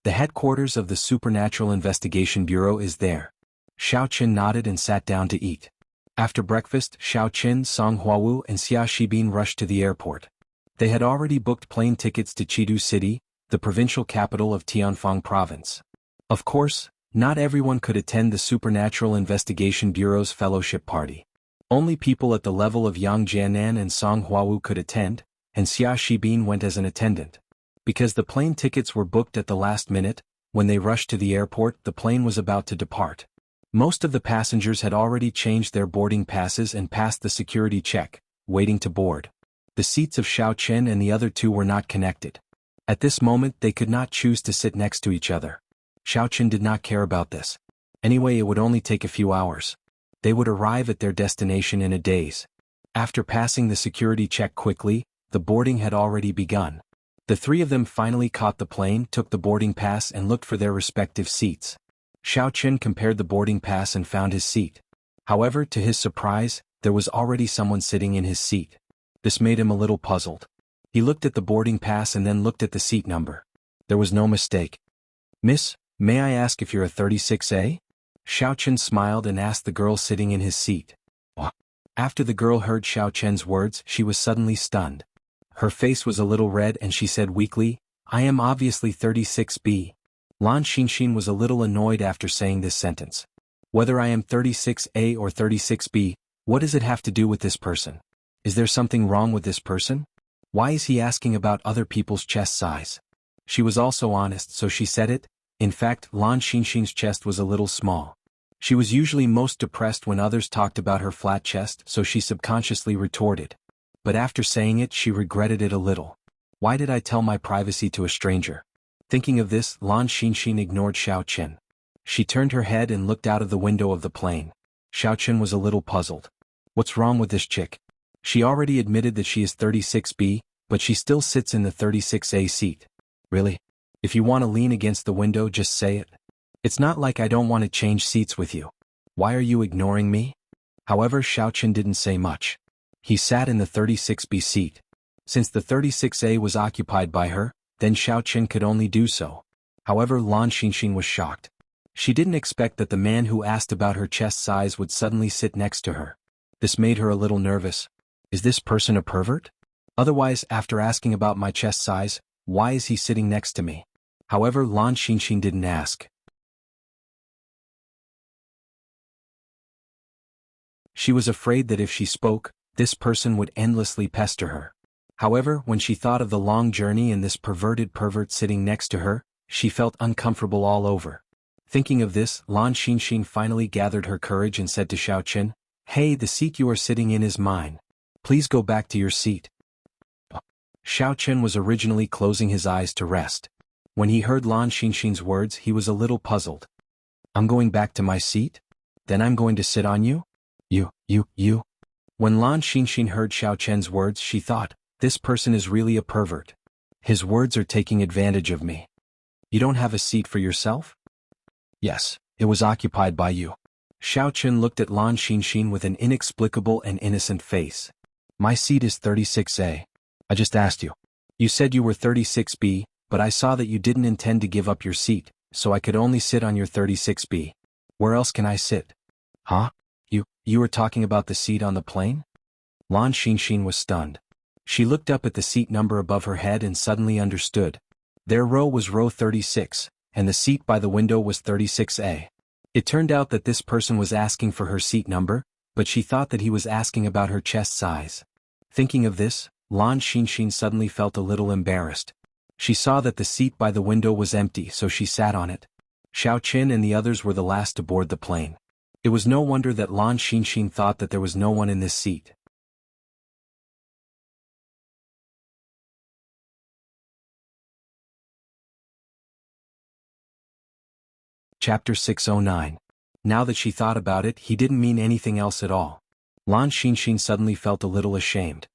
The headquarters of the Supernatural Investigation Bureau is there. Xiao Qin nodded and sat down to eat. After breakfast, Xiao Qin, Song Huawu and Xia Shibin rushed to the airport. They had already booked plane tickets to Chengdu City, the provincial capital of Tianfang Province. Of course, Not everyone could attend the Supernatural Investigation Bureau's fellowship party. Only people at the level of Yang Jianan and Song Huawu could attend, and Xia Shibin went as an attendant. Because the plane tickets were booked at the last minute, when they rushed to the airport, the plane was about to depart. Most of the passengers had already changed their boarding passes and passed the security check, waiting to board. The seats of Xiao Chen and the other two were not connected. At this moment they could not choose to sit next to each other. Xiao Chen did not care about this. Anyway, it would only take a few hours. They would arrive at their destination in a daze. After passing the security check quickly, the boarding had already begun. The three of them finally caught the plane, took the boarding pass and looked for their respective seats. Xiao Chen compared the boarding pass and found his seat. However, to his surprise, there was already someone sitting in his seat. This made him a little puzzled. He looked at the boarding pass and then looked at the seat number. There was no mistake. "Miss, may I ask if you're a 36A? Xiao Chen smiled and asked the girl sitting in his seat. After the girl heard Xiao Chen's words, she was suddenly stunned. Her face was a little red and she said weakly, "I am obviously 36B. Lan Xinxin was a little annoyed after saying this sentence. Whether I am 36A or 36B, what does it have to do with this person? Is there something wrong with this person? Why is he asking about other people's chest size? She was also honest, so she said it. In fact, Lan Xinxin's chest was a little small. She was usually most depressed when others talked about her flat chest, so she subconsciously retorted. But after saying it, she regretted it a little. Why did I tell my privacy to a stranger? Thinking of this, Lan Xinxin ignored Xiao Chen. She turned her head and looked out of the window of the plane. Xiao Chen was a little puzzled. What's wrong with this chick? She already admitted that she is 36B, but she still sits in the 36A seat. Really? If you want to lean against the window, just say it. It's not like I don't want to change seats with you. Why are you ignoring me? However, Xiao Chen didn't say much. He sat in the 36B seat. Since the 36A was occupied by her, then Xiao Chen could only do so. However, Lan Xinxin was shocked. She didn't expect that the man who asked about her chest size would suddenly sit next to her. This made her a little nervous. Is this person a pervert? Otherwise, after asking about my chest size, why is he sitting next to me? However, Lan Xinxin didn't ask. She was afraid that if she spoke, this person would endlessly pester her. However, when she thought of the long journey and this pervert sitting next to her, she felt uncomfortable all over. Thinking of this, Lan Xinxin finally gathered her courage and said to Xiao Chen, "Hey, the seat you are sitting in is mine. Please go back to your seat." Xiao Chen was originally closing his eyes to rest. When he heard Lan Xinxin's words, he was a little puzzled. "I'm going back to my seat? Then I'm going to sit on you? You. When Lan Xinxin heard Xiao Chen's words, she thought, this person is really a pervert. His words are taking advantage of me. You don't have a seat for yourself? Yes, it was occupied by you. Xiao Chen looked at Lan Xinxin with an inexplicable and innocent face. My seat is 36A. I just asked you. You said you were 36B, but I saw that you didn't intend to give up your seat, so I could only sit on your 36B. Where else can I sit? Huh? You were talking about the seat on the plane? Lan Xinxin was stunned. She looked up at the seat number above her head and suddenly understood. Their row was row 36, and the seat by the window was 36A. It turned out that this person was asking for her seat number, but she thought that he was asking about her chest size. Thinking of this, Lan Xinxin suddenly felt a little embarrassed. She saw that the seat by the window was empty, so she sat on it. Xiao Chen and the others were the last to board the plane. It was no wonder that Lan Xinxin thought that there was no one in this seat. Chapter 609. Now that she thought about it, he didn't mean anything else at all. Lan Xinxin suddenly felt a little ashamed.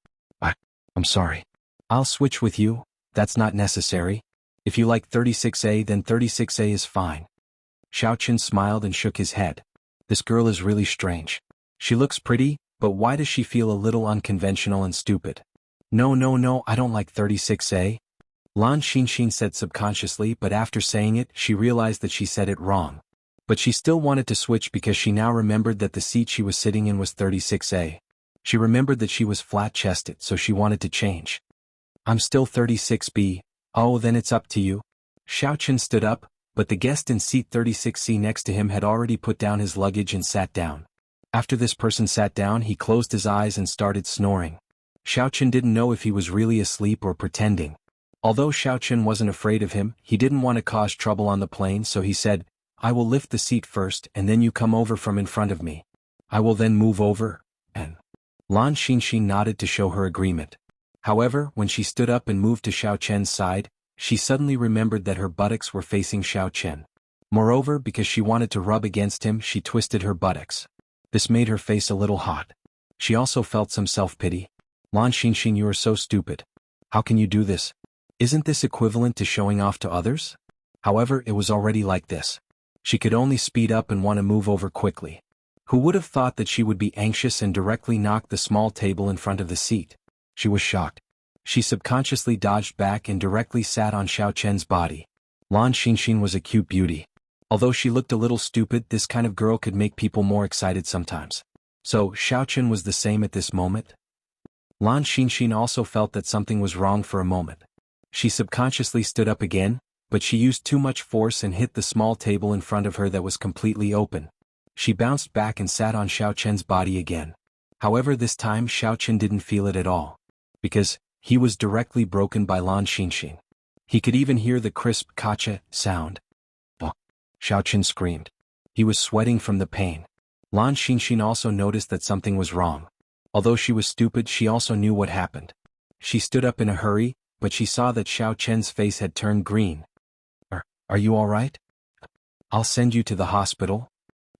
I'm sorry. I'll switch with you, that's not necessary. If you like 36A, then 36A is fine. Xiao Chen smiled and shook his head. This girl is really strange. She looks pretty, but why does she feel a little unconventional and stupid? No, I don't like 36A. Lan Xinxin said subconsciously, but after saying it, she realized that she said it wrong. But she still wanted to switch because she now remembered that the seat she was sitting in was 36A. She remembered that she was flat-chested, so she wanted to change. I'm still 36B. Oh, then it's up to you. Xiao Chen stood up, But the guest in seat 36C next to him had already put down his luggage and sat down. After this person sat down, he closed his eyes and started snoring. Xiaochen didn't know if he was really asleep or pretending. Although Xiaochen wasn't afraid of him, he didn't want to cause trouble on the plane, so he said, "I will lift the seat first and then you come over from in front of me. I will then move over," and Lan Xinxin nodded to show her agreement. However, when she stood up and moved to Xiaochen's side, she suddenly remembered that her buttocks were facing Xiaochen. Moreover, because she wanted to rub against him, she twisted her buttocks. This made her face a little hot. She also felt some self-pity. "Lan Xinxin, you are so stupid. How can you do this? Isn't this equivalent to showing off to others?" However, it was already like this. She could only speed up and want to move over quickly. Who would have thought that she would be anxious and directly knock the small table in front of the seat? She was shocked. She subconsciously dodged back and directly sat on Xiaochen's body. Lan Xinxin was a cute beauty. Although she looked a little stupid, this kind of girl could make people more excited sometimes. So, Xiaochen was the same at this moment? Lan Xinxin also felt that something was wrong for a moment. She subconsciously stood up again, but she used too much force and hit the small table in front of her that was completely open. She bounced back and sat on Xiaochen's body again. However, this time Xiaochen didn't feel it at all. Because he was directly broken by Lan Xinxin. He could even hear the crisp "kacha" sound. Xiaochen screamed. He was sweating from the pain. Lan Xinxin also noticed that something was wrong. Although she was stupid, she also knew what happened. She stood up in a hurry, but she saw that Xiaochen's face had turned green. Are you all right? I'll send you to the hospital."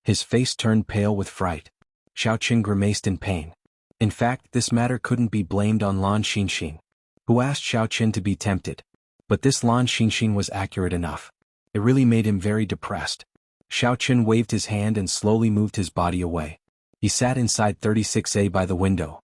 His face turned pale with fright. Xiaochen grimaced in pain. In fact, this matter couldn't be blamed on Lan Xinxin, who asked Xiaochen to be tempted. But this Lan Xinxin was accurate enough. It really made him very depressed. Xiaochen waved his hand and slowly moved his body away. He sat inside 36A by the window.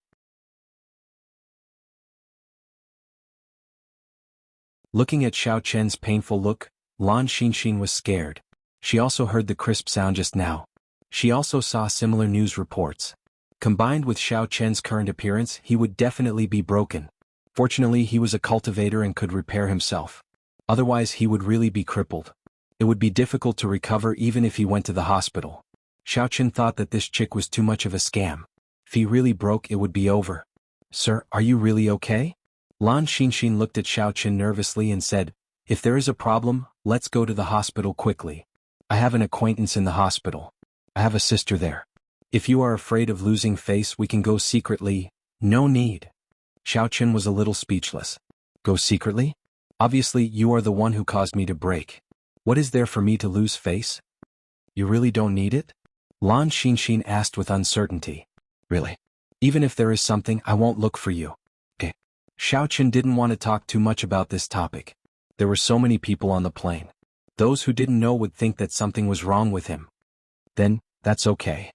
Looking at Xiaochen's painful look, Lan Xinxin was scared. She also heard the crisp sound just now. She also saw similar news reports. Combined with Xiaochen's current appearance, he would definitely be broken. Fortunately, he was a cultivator and could repair himself. Otherwise, he would really be crippled. It would be difficult to recover even if he went to the hospital. Xiaochen thought that this chick was too much of a scam. If he really broke, it would be over. "Sir, are you really okay?" Lan Xinxin looked at Xiaochen nervously and said, "If there is a problem, let's go to the hospital quickly. I have an acquaintance in the hospital. I have a sister there. If you are afraid of losing face, we can go secretly." "No need." Xiaochen was a little speechless. "Go secretly? Obviously, you are the one who caused me to break. What is there for me to lose face?" "You really don't need it?" Lan Xinxin asked with uncertainty. "Really? Even if there is something, I won't look for you." "Eh." Xiaochen didn't want to talk too much about this topic. There were so many people on the plane. Those who didn't know would think that something was wrong with him. Then, that's okay.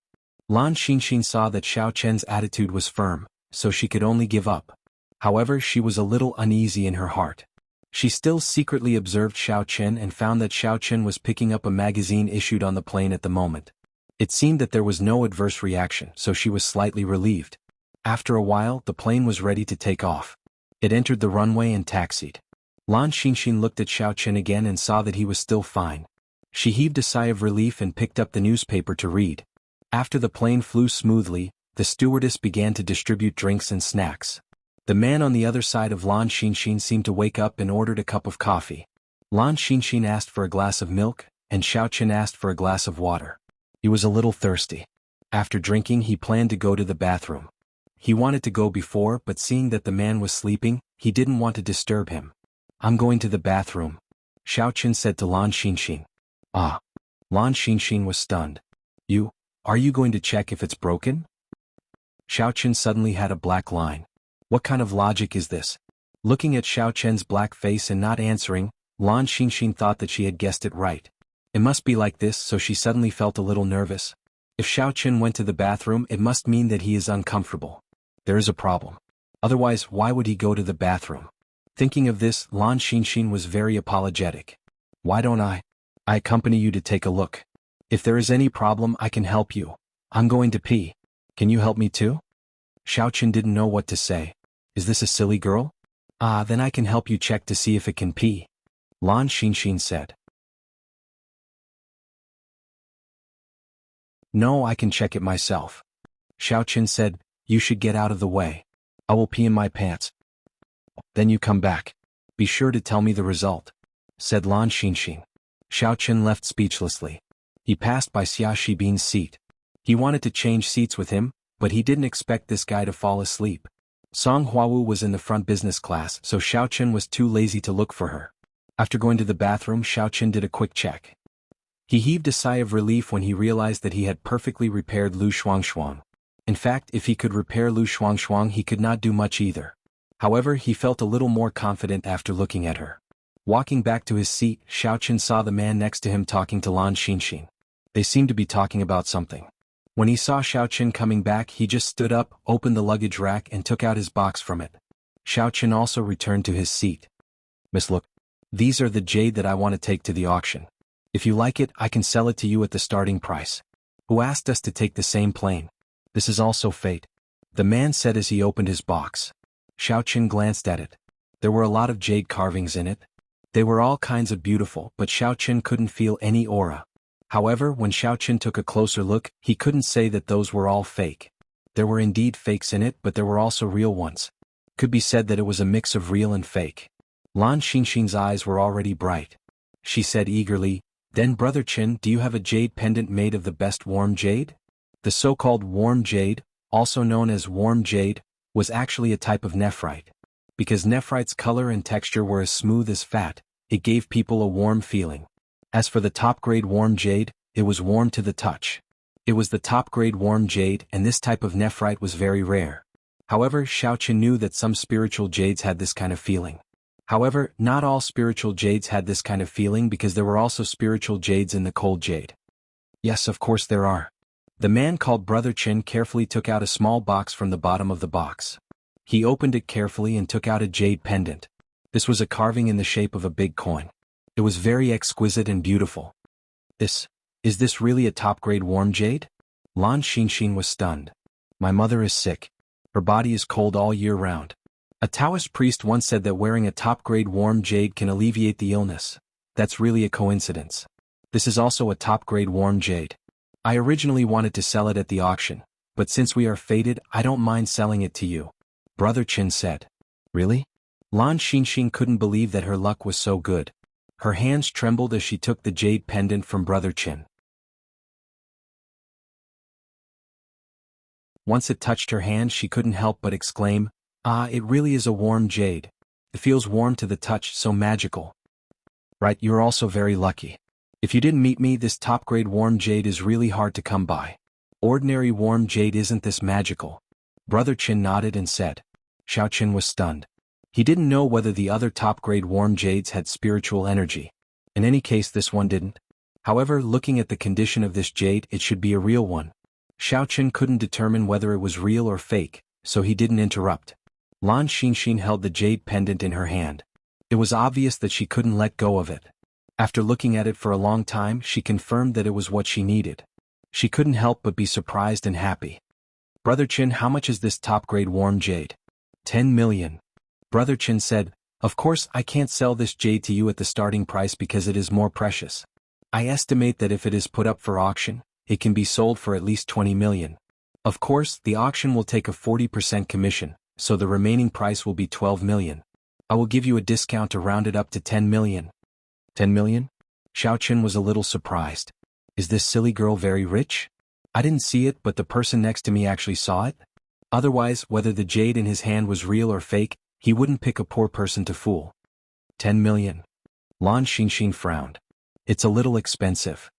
Lan Xinxin saw that Xiaochen's attitude was firm, so she could only give up. However, she was a little uneasy in her heart. She still secretly observed Xiaochen and found that Xiaochen was picking up a magazine issued on the plane at the moment. It seemed that there was no adverse reaction, so she was slightly relieved. After a while, the plane was ready to take off. It entered the runway and taxied. Lan Xinxin looked at Xiaochen again and saw that he was still fine. She heaved a sigh of relief and picked up the newspaper to read. After the plane flew smoothly, the stewardess began to distribute drinks and snacks. The man on the other side of Lan Xinxin seemed to wake up and ordered a cup of coffee. Lan Xinxin asked for a glass of milk, and Xiaochen asked for a glass of water. He was a little thirsty. After drinking, he planned to go to the bathroom. He wanted to go before, but seeing that the man was sleeping, he didn't want to disturb him. "I'm going to the bathroom," Xiaochen said to Lan Xinxin. "Ah." Lan Xinxin was stunned. Are you going to check if it's broken?" Xiaochen suddenly had a black line. What kind of logic is this? Looking at Xiaochen's black face and not answering, Lan Xinxin thought that she had guessed it right. It must be like this, so she suddenly felt a little nervous. If Xiaochen went to the bathroom, it must mean that he is uncomfortable. There is a problem. Otherwise, why would he go to the bathroom? Thinking of this, Lan Xinxin was very apologetic. "Why don't I accompany you to take a look? If there is any problem, I can help you. I'm going to pee. Can you help me too?" Xiaochen didn't know what to say. Is this a silly girl? "Ah, then I can help you check to see if it can pee," Lan Xinxin said. No, I can check it myself. Xiaoqin said, you should get out of the way. I will pee in my pants. Then you come back. Be sure to tell me the result, said Lan Xinxin. Xiaoqin left speechlessly. He passed by Xia Shibin's seat. He wanted to change seats with him, but he didn't expect this guy to fall asleep. Song Huawu was in the front business class, so Xiaoqin was too lazy to look for her. After going to the bathroom, Xiaoqin did a quick check. He heaved a sigh of relief when he realized that he had perfectly repaired Lu Shuangshuang. In fact, if he could repair Lu Shuangshuang, he could not do much either. However, he felt a little more confident after looking at her. Walking back to his seat, Xiaoqin saw the man next to him talking to Lan Xinxin. They seemed to be talking about something. When he saw Xiaoqin coming back, he just stood up, opened the luggage rack and took out his box from it. Xiaoqin also returned to his seat. Miss, look. These are the jade that I want to take to the auction. If you like it, I can sell it to you at the starting price. Who asked us to take the same plane? This is also fate, the man said as he opened his box. Xiaoqin glanced at it. There were a lot of jade carvings in it. They were all kinds of beautiful, but Xiaoqin couldn't feel any aura. However, when Xiaoqin took a closer look, he couldn't say that those were all fake. There were indeed fakes in it, but there were also real ones. Could be said that it was a mix of real and fake. Lan Xinxin's eyes were already bright. She said eagerly, then Brother Qin, do you have a jade pendant made of the best warm jade? The so-called warm jade, also known as warm jade, was actually a type of nephrite. Because nephrite's color and texture were as smooth as fat, it gave people a warm feeling. As for the top-grade warm jade, it was warm to the touch. It was the top-grade warm jade, and this type of nephrite was very rare. However, Xiaoqin knew that some spiritual jades had this kind of feeling. However, not all spiritual jades had this kind of feeling because there were also spiritual jades in the cold jade. Yes, of course there are. The man called Brother Qin carefully took out a small box from the bottom of the box. He opened it carefully and took out a jade pendant. This was a carving in the shape of a big coin. It was very exquisite and beautiful. Is this really a top-grade warm jade? Lan Xinxin was stunned. My mother is sick. Her body is cold all year round. A Taoist priest once said that wearing a top-grade warm jade can alleviate the illness. That's really a coincidence. This is also a top-grade warm jade. I originally wanted to sell it at the auction, but since we are fated, I don't mind selling it to you, Brother Qin said. Really? Lan Xinxin couldn't believe that her luck was so good. Her hands trembled as she took the jade pendant from Brother Qin. Once it touched her hand, she couldn't help but exclaim, "Ah, it really is a warm jade. It feels warm to the touch, so magical." Right, you're also very lucky. If you didn't meet me, this top-grade warm jade is really hard to come by. Ordinary warm jade isn't this magical. Brother Qin nodded and said. Xiaoqin was stunned. He didn't know whether the other top-grade warm jades had spiritual energy. In any case, this one didn't. However, looking at the condition of this jade, it should be a real one. Xiaoqin couldn't determine whether it was real or fake, so he didn't interrupt. Lan Xinxin held the jade pendant in her hand. It was obvious that she couldn't let go of it. After looking at it for a long time, she confirmed that it was what she needed. She couldn't help but be surprised and happy. Brother Qin, how much is this top-grade warm jade? 10 million. Brother Qin said, of course I can't sell this jade to you at the starting price because it is more precious. I estimate that if it is put up for auction, it can be sold for at least 20 million. Of course, the auction will take a 40% commission, so the remaining price will be 12 million. I will give you a discount to round it up to 10 million. 10 million? Xiaoqin was a little surprised. Is this silly girl very rich? I didn't see it, but the person next to me actually saw it. Otherwise, whether the jade in his hand was real or fake, he wouldn't pick a poor person to fool. 10 million. Lan Xinxin frowned. It's a little expensive.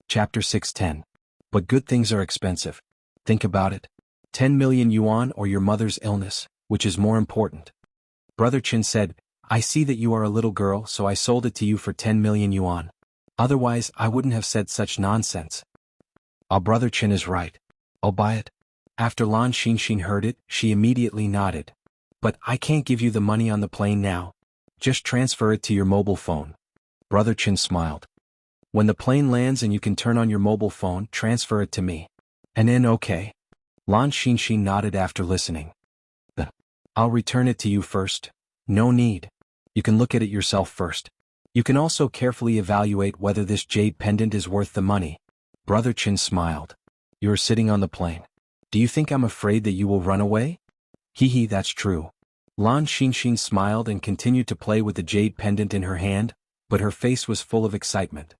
Chapter 610. But good things are expensive. Think about it. 10 million yuan or your mother's illness, which is more important? Brother Qin said, I see that you are a little girl, so I sold it to you for 10 million yuan. Otherwise, I wouldn't have said such nonsense. Our Brother Qin is right. I'll buy it. After Lan Xinxin heard it, she immediately nodded. But I can't give you the money on the plane now. Just transfer it to your mobile phone. Brother Qin smiled. When the plane lands and you can turn on your mobile phone, transfer it to me. And then okay. Lan Xinxin nodded after listening. I'll return it to you first. No need. You can look at it yourself first. You can also carefully evaluate whether this jade pendant is worth the money. Brother Chin smiled. You're sitting on the plane. Do you think I'm afraid that you will run away? Hee, that's true. Lan Xinxin smiled and continued to play with the jade pendant in her hand, but her face was full of excitement.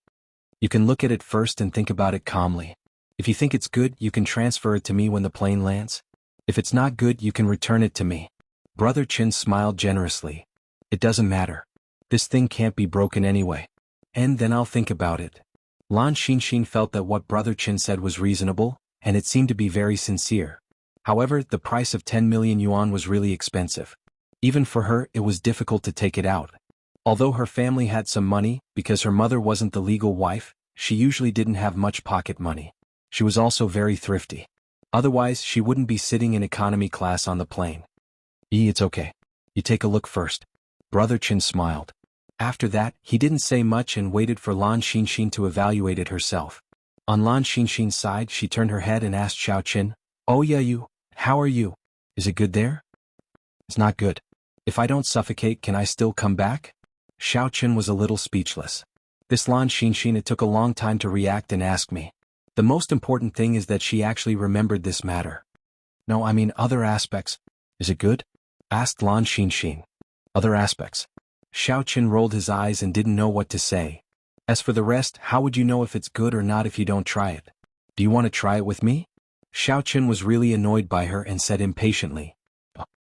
You can look at it first and think about it calmly. If you think it's good, you can transfer it to me when the plane lands. If it's not good, you can return it to me. Brother Chin smiled generously. It doesn't matter. This thing can't be broken anyway. And then I'll think about it. Lan Xinxin felt that what Brother Chin said was reasonable, and it seemed to be very sincere. However, the price of 10 million yuan was really expensive. Even for her, it was difficult to take it out. Although her family had some money, because her mother wasn't the legal wife, she usually didn't have much pocket money. She was also very thrifty. Otherwise, she wouldn't be sitting in economy class on the plane. It's okay. You take a look first. Brother Chin smiled. After that, he didn't say much and waited for Lan Xinxin to evaluate it herself. On Lan Xinxin's side, she turned her head and asked Xiao Qin, "Oh yeah, you, how are you? Is it good there?" "It's not good. If I don't suffocate, can I still come back?" Xiao Qin was a little speechless. This Lan Xinxin, it took a long time to react and ask me. The most important thing is that she actually remembered this matter. "No, I mean other aspects. Is it good?" asked Lan Xinxin. "Other aspects." Xiao Qin rolled his eyes and didn't know what to say. "As for the rest, how would you know if it's good or not if you don't try it? Do you want to try it with me?" Xiao Qin was really annoyed by her and said impatiently.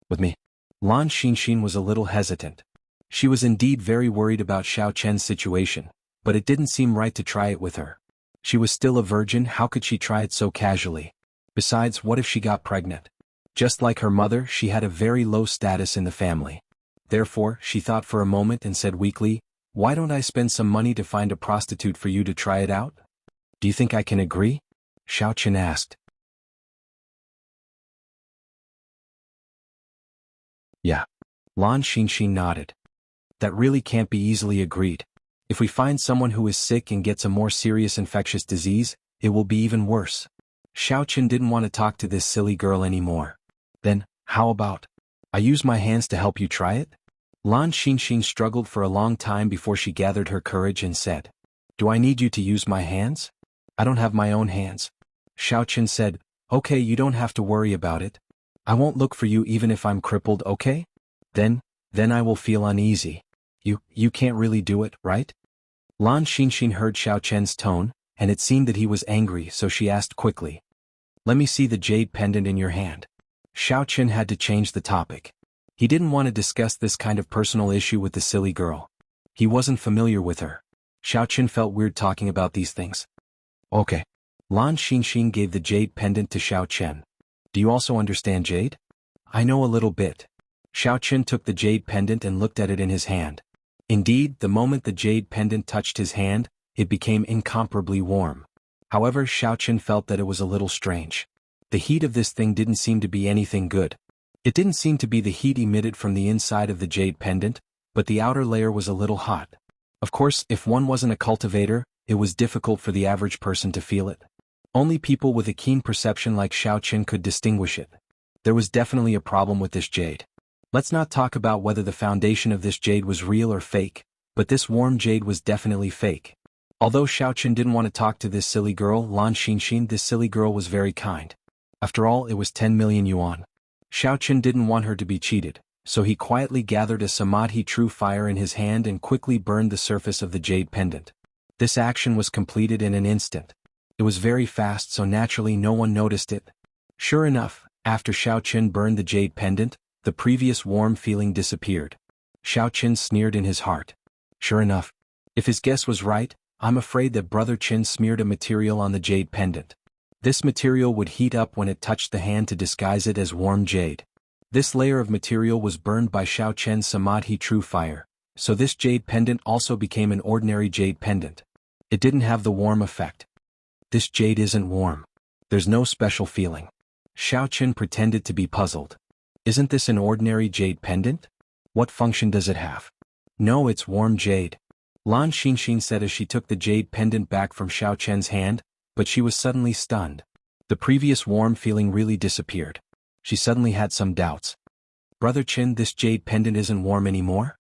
"With me?" Lan Xinxin was a little hesitant. She was indeed very worried about Xiao Qian's situation, but it didn't seem right to try it with her. She was still a virgin, how could she try it so casually? Besides, what if she got pregnant? Just like her mother, she had a very low status in the family. Therefore, she thought for a moment and said weakly, "Why don't I spend some money to find a prostitute for you to try it out?" "Do you think I can agree?" Xiao Qin asked. "Yeah." Lan Xinxin nodded. "That really can't be easily agreed. If we find someone who is sick and gets a more serious infectious disease, it will be even worse." Xiao Qin didn't want to talk to this silly girl anymore. "Then, how about I use my hands to help you try it?" Lan Xinxin struggled for a long time before she gathered her courage and said, "Do I need you to use my hands? I don't have my own hands." Xiao Qin said, "Okay, you don't have to worry about it. I won't look for you even if I'm crippled, okay? Then I will feel uneasy. You can't really do it, right?" Lan Xinxin heard Xiao Qian's tone, and it seemed that he was angry, so she asked quickly, "Let me see the jade pendant in your hand." Xiao Qin had to change the topic. He didn't want to discuss this kind of personal issue with the silly girl. He wasn't familiar with her. Xiao Qin felt weird talking about these things. "Okay." Lan Xinxin gave the jade pendant to Xiao Qin. "Do you also understand jade?" "I know a little bit." Xiao Qin took the jade pendant and looked at it in his hand. Indeed, the moment the jade pendant touched his hand, it became incomparably warm. However, Xiao Qin felt that it was a little strange. The heat of this thing didn't seem to be anything good. It didn't seem to be the heat emitted from the inside of the jade pendant, but the outer layer was a little hot. Of course, if one wasn't a cultivator, it was difficult for the average person to feel it. Only people with a keen perception like Xiao Qin could distinguish it. There was definitely a problem with this jade. Let's not talk about whether the foundation of this jade was real or fake, but this warm jade was definitely fake. Although Xiao Qin didn't want to talk to this silly girl, Lan Xinxin, this silly girl was very kind. After all, it was 10 million yuan. Xiao Qin didn't want her to be cheated, so he quietly gathered a samadhi true fire in his hand and quickly burned the surface of the jade pendant. This action was completed in an instant. It was very fast, so naturally no one noticed it. Sure enough, after Xiao Qin burned the jade pendant, the previous warm feeling disappeared. Xiao Qin sneered in his heart. Sure enough, if his guess was right, I'm afraid that Brother Qin smeared a material on the jade pendant. This material would heat up when it touched the hand to disguise it as warm jade. This layer of material was burned by Xiao Qian's samadhi true fire, so this jade pendant also became an ordinary jade pendant. It didn't have the warm effect. This jade isn't warm. There's no special feeling. Xiao Qin pretended to be puzzled. Isn't this an ordinary jade pendant? What function does it have? No, it's warm jade. Lan Xinxin said as she took the jade pendant back from Xiao Qian's hand, but she was suddenly stunned. The previous warm feeling really disappeared. She suddenly had some doubts. Brother Chin, this jade pendant isn't warm anymore?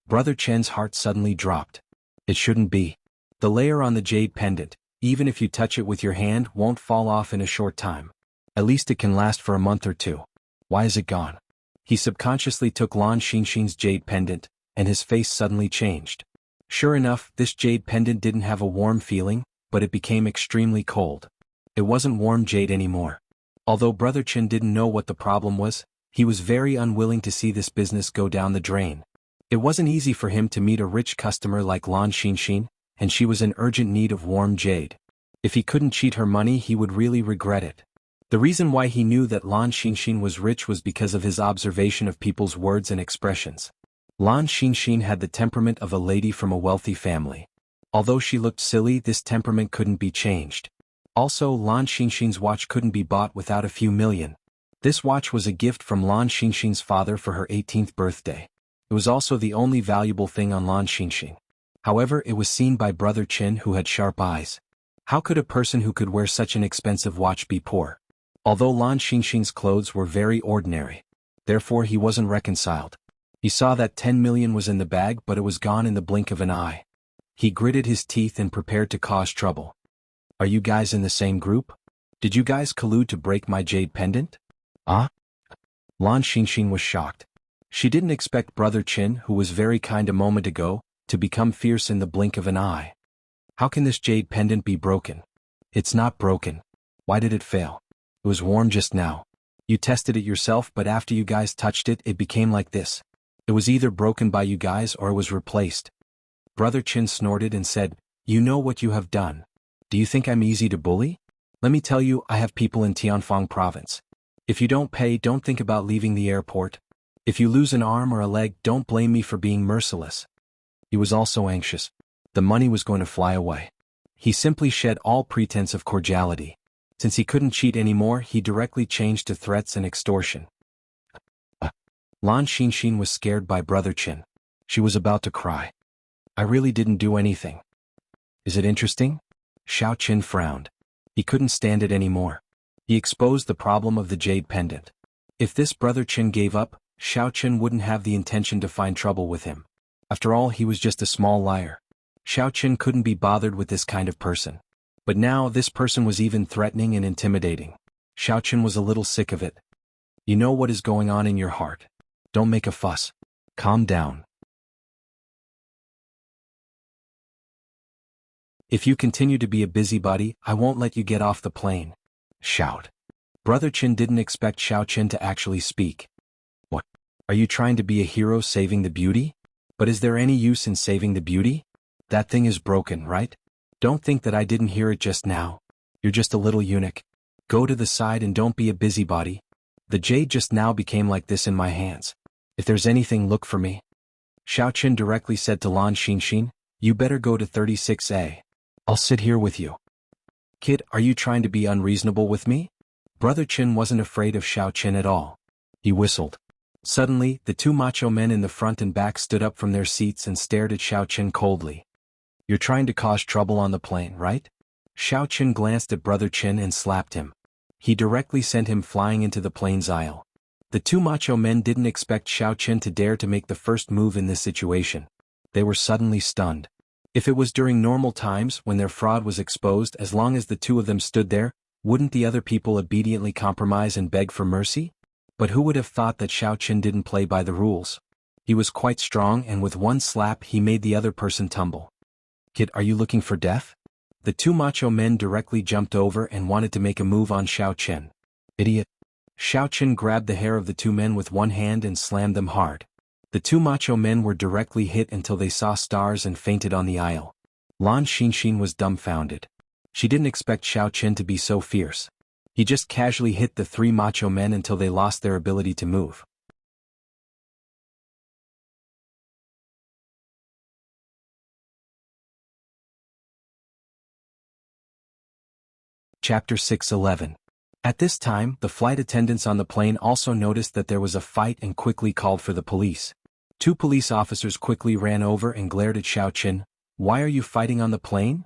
Brother Chen's heart suddenly dropped. It shouldn't be. The layer on the jade pendant, even if you touch it with your hand, won't fall off in a short time. At least it can last for a month or two. Why is it gone? He subconsciously took Lan Xinxin's jade pendant, and his face suddenly changed. Sure enough, this jade pendant didn't have a warm feeling, but it became extremely cold. It wasn't warm jade anymore. Although Brother Chin didn't know what the problem was, he was very unwilling to see this business go down the drain. It wasn't easy for him to meet a rich customer like Lan Xinxin, and she was in urgent need of warm jade. If he couldn't cheat her money, he would really regret it. The reason why he knew that Lan Xinxin was rich was because of his observation of people's words and expressions. Lan Xinxin had the temperament of a lady from a wealthy family. Although she looked silly, this temperament couldn't be changed. Also, Lan Xinxin's watch couldn't be bought without a few million. This watch was a gift from Lan Xinxin's father for her 18th birthday. It was also the only valuable thing on Lan Xinxin. However, it was seen by Brother Chin, who had sharp eyes. How could a person who could wear such an expensive watch be poor? Although Lan Xinxin's clothes were very ordinary. Therefore he wasn't reconciled. He saw that 10 million was in the bag, but it was gone in the blink of an eye. He gritted his teeth and prepared to cause trouble. Are you guys in the same group? Did you guys collude to break my jade pendant? Ah? Lan Xinxin was shocked. She didn't expect Brother Chin, who was very kind a moment ago, to become fierce in the blink of an eye. How can this jade pendant be broken? It's not broken. Why did it fail? It was warm just now. You tested it yourself, but after you guys touched it, it became like this. It was either broken by you guys or it was replaced. Brother Chin snorted and said, "You know what you have done. Do you think I'm easy to bully? Let me tell you, I have people in Tianfang province. If you don't pay, don't think about leaving the airport. If you lose an arm or a leg, don't blame me for being merciless." He was also anxious. The money was going to fly away. He simply shed all pretense of cordiality. Since he couldn't cheat anymore, he directly changed to threats and extortion. Lan Xinxin was scared by Brother Chin. She was about to cry. "I really didn't do anything. Is it interesting?" Xiao Qin frowned. He couldn't stand it anymore. He exposed the problem of the jade pendant. If this Brother Chin gave up, Xiao Qin wouldn't have the intention to find trouble with him. After all, he was just a small liar. Xiao Qin couldn't be bothered with this kind of person. But now this person was even threatening and intimidating. Xiao Qin was a little sick of it. "You know what is going on in your heart. Don't make a fuss. Calm down. If you continue to be a busybody, I won't let you get off the plane." Shout. Brother Chin didn't expect Xiao Qin to actually speak. "What? Are you trying to be a hero saving the beauty? But is there any use in saving the beauty? That thing is broken, right? Don't think that I didn't hear it just now. You're just a little eunuch. Go to the side and don't be a busybody. The jade just now became like this in my hands. If there's anything, look for me." Xiao Qin directly said to Lan Xinxin, "You better go to 36A. I'll sit here with you." "Kid, are you trying to be unreasonable with me?" Brother Chin wasn't afraid of Xiao Qin at all. He whistled. Suddenly, the two macho men in the front and back stood up from their seats and stared at Xiao Qin coldly. "You're trying to cause trouble on the plane, right?" Xiao Qin glanced at Brother Chin and slapped him. He directly sent him flying into the plane's aisle. The two macho men didn't expect Xiao Qin to dare to make the first move in this situation. They were suddenly stunned. If it was during normal times when their fraud was exposed, as long as the two of them stood there, wouldn't the other people obediently compromise and beg for mercy? But who would have thought that Xiao Qin didn't play by the rules? He was quite strong, and with one slap he made the other person tumble. "Kid, are you looking for death?" The two macho men directly jumped over and wanted to make a move on Xiao Qin. "Idiot." Xiao Qin grabbed the hair of the two men with one hand and slammed them hard. The two macho men were directly hit until they saw stars and fainted on the aisle. Lan Xinxin was dumbfounded. She didn't expect Xiao Qin to be so fierce. He just casually hit the three macho men until they lost their ability to move. Chapter 611. At this time, the flight attendants on the plane also noticed that there was a fight and quickly called for the police. Two police officers quickly ran over and glared at Xiao Qin. "Why are you fighting on the plane?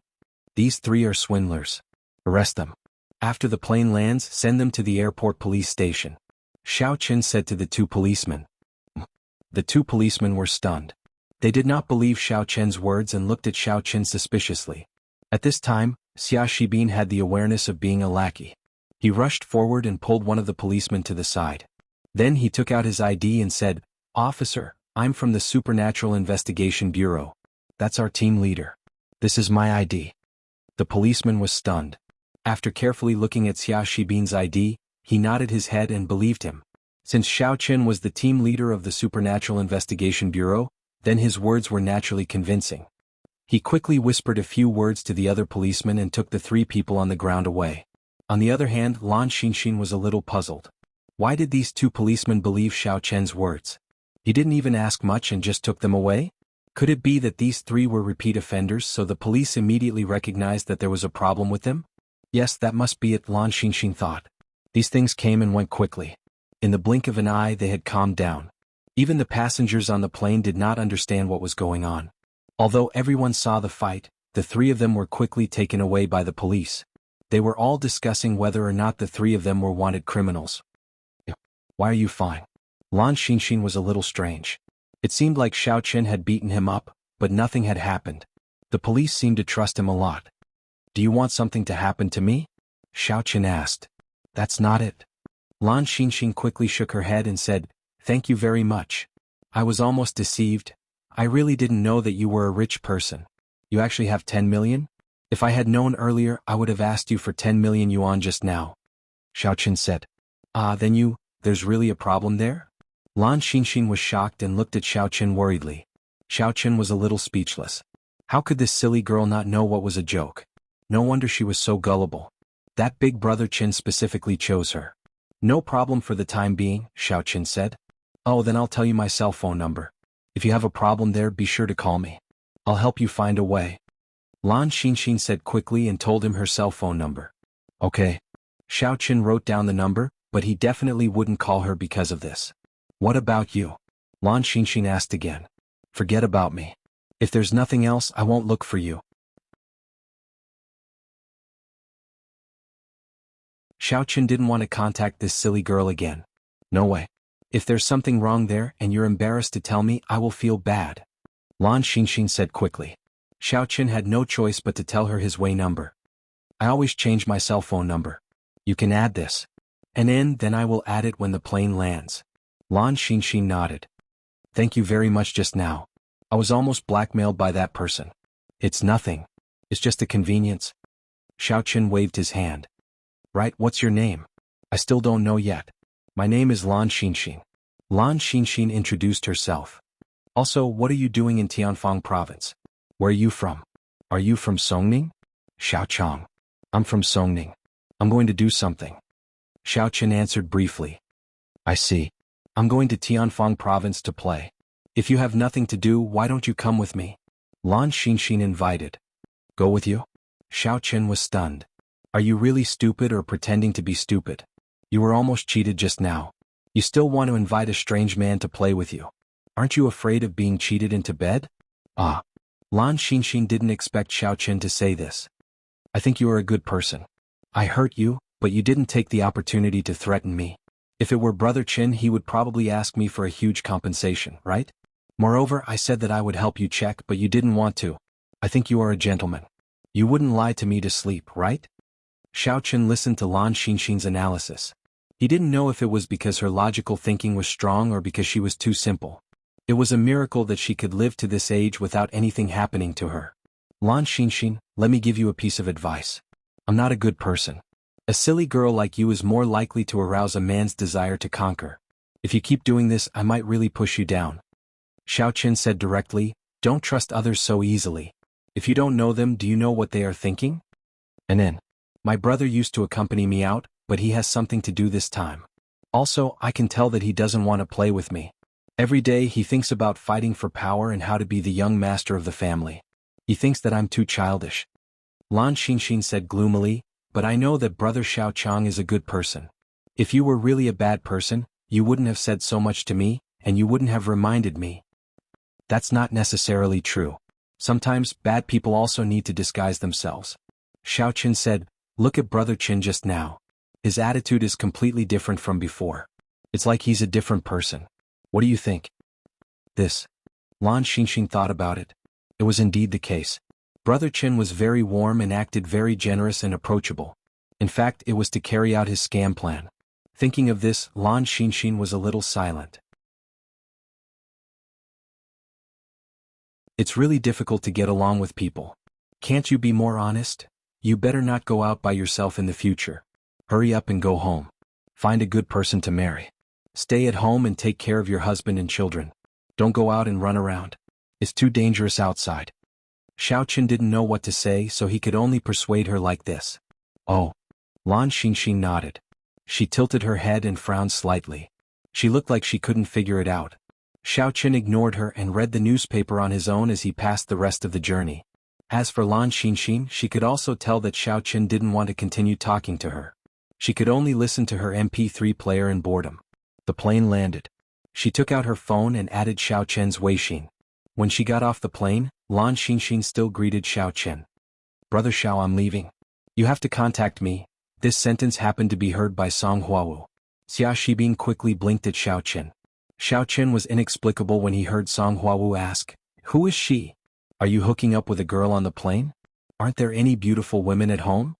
These three are swindlers. Arrest them." After the plane lands, send them to the airport police station. Xiao Chen said to the two policemen. The two policemen were stunned. They did not believe Xiao Chen's words and looked at Xiao Chen suspiciously. At this time, Xia Shibin had the awareness of being a lackey. He rushed forward and pulled one of the policemen to the side. Then he took out his ID and said, "Officer, I'm from the Supernatural Investigation Bureau. That's our team leader. This is my ID." The policeman was stunned. After carefully looking at Xia Shibin's ID, he nodded his head and believed him. Since Xiao Chen was the team leader of the Supernatural Investigation Bureau, then his words were naturally convincing. He quickly whispered a few words to the other policemen and took the three people on the ground away. On the other hand, Lan Xinxin was a little puzzled. Why did these two policemen believe Xiao Chen's words? He didn't even ask much and just took them away? Could it be that these three were repeat offenders, so the police immediately recognized that there was a problem with them? Yes, that must be it, Lan Xinxin thought. These things came and went quickly. In the blink of an eye they had calmed down. Even the passengers on the plane did not understand what was going on. Although everyone saw the fight, the three of them were quickly taken away by the police. They were all discussing whether or not the three of them were wanted criminals. Why are you fine? Lan Xinxin was a little strange. It seemed like Xiao Chen had beaten him up, but nothing had happened. The police seemed to trust him a lot. Do you want something to happen to me? Xiao Chen asked. That's not it. Lan Xinxin quickly shook her head and said, Thank you very much. I was almost deceived. I really didn't know that you were a rich person. You actually have 10 million? If I had known earlier, I would have asked you for 10 million yuan just now. Xiao Chen said. Then there's really a problem there? Lan Xinxin was shocked and looked at Xiao Chen worriedly. Xiao Chen was a little speechless. How could this silly girl not know what was a joke? No wonder she was so gullible. That big brother Chen specifically chose her. No problem for the time being, Xiao Chen said. Oh, then I'll tell you my cell phone number. If you have a problem there, be sure to call me. I'll help you find a way. Lan Xinxin said quickly and told him her cell phone number. Okay. Xiao Chen wrote down the number, but he definitely wouldn't call her because of this. What about you? Lan Xinxin asked again. Forget about me. If there's nothing else, I won't look for you. Xiao Chen didn't want to contact this silly girl again. No way. If there's something wrong there and you're embarrassed to tell me, I will feel bad. Lan Xinxin said quickly. Xiao Chen had no choice but to tell her his way number. I always change my cell phone number. You can add this. And then I will add it when the plane lands. Lan Xinxin nodded. Thank you very much just now. I was almost blackmailed by that person. It's nothing. It's just a convenience. Xiao Chen waved his hand. Right, what's your name? I still don't know yet. My name is Lan Xinxin. Lan Xinxin introduced herself. Also, what are you doing in Tianfang province? Where are you from? Are you from Songning? Xiao Chang. I'm from Songning. I'm going to do something. Xiao Chen answered briefly. I see. I'm going to Tianfang province to play. If you have nothing to do, why don't you come with me? Lan Xinxin invited. Go with you? Xiao Chen was stunned. Are you really stupid or pretending to be stupid? You were almost cheated just now. You still want to invite a strange man to play with you. Aren't you afraid of being cheated into bed? Lan Xinxin didn't expect Xiao Chen to say this. I think you are a good person. I hurt you, but you didn't take the opportunity to threaten me. If it were Brother Chen, he would probably ask me for a huge compensation, right? Moreover, I said that I would help you check, but you didn't want to. I think you are a gentleman. You wouldn't lie to me to sleep, right? Xiao Chen listened to Lan Xinxin's analysis. He didn't know if it was because her logical thinking was strong or because she was too simple. It was a miracle that she could live to this age without anything happening to her. Lan Xinxin, let me give you a piece of advice. I'm not a good person. A silly girl like you is more likely to arouse a man's desire to conquer. If you keep doing this, I might really push you down. Xiao Chen said directly, don't trust others so easily. If you don't know them, do you know what they are thinking? And then, my brother used to accompany me out, but he has something to do this time. Also, I can tell that he doesn't want to play with me. Every day he thinks about fighting for power and how to be the young master of the family. He thinks that I'm too childish. Lan Xinxin said gloomily, but I know that Brother Xiao Chang is a good person. If you were really a bad person, you wouldn't have said so much to me, and you wouldn't have reminded me. That's not necessarily true. Sometimes, bad people also need to disguise themselves. Xiao Chen said, Look at Brother Chin just now. His attitude is completely different from before. It's like he's a different person. What do you think? This. Lan Xinxin thought about it. It was indeed the case. Brother Chin was very warm and acted very generous and approachable. In fact, it was to carry out his scam plan. Thinking of this, Lan Xinxin was a little silent. It's really difficult to get along with people. Can't you be more honest? You better not go out by yourself in the future. Hurry up and go home. Find a good person to marry. Stay at home and take care of your husband and children. Don't go out and run around. It's too dangerous outside. Xiao Qin didn't know what to say, so he could only persuade her like this. Oh. Lan Xinxin nodded. She tilted her head and frowned slightly. She looked like she couldn't figure it out. Xiao Qin ignored her and read the newspaper on his own as he passed the rest of the journey. As for Lan Xinxin, she could also tell that Xiao Qin didn't want to continue talking to her. She could only listen to her MP3 player in boredom. The plane landed. She took out her phone and added Xiao Qian's Weixin. When she got off the plane, Lan Xinxin still greeted Xiao Qian. Brother Xiao, I'm leaving. You have to contact me. This sentence happened to be heard by Song Huawu. Xia Shibin quickly blinked at Xiao Qian. Xiao Qian was inexplicable when he heard Song Huawu ask, "Who is she? Are you hooking up with a girl on the plane? Aren't there any beautiful women at home?"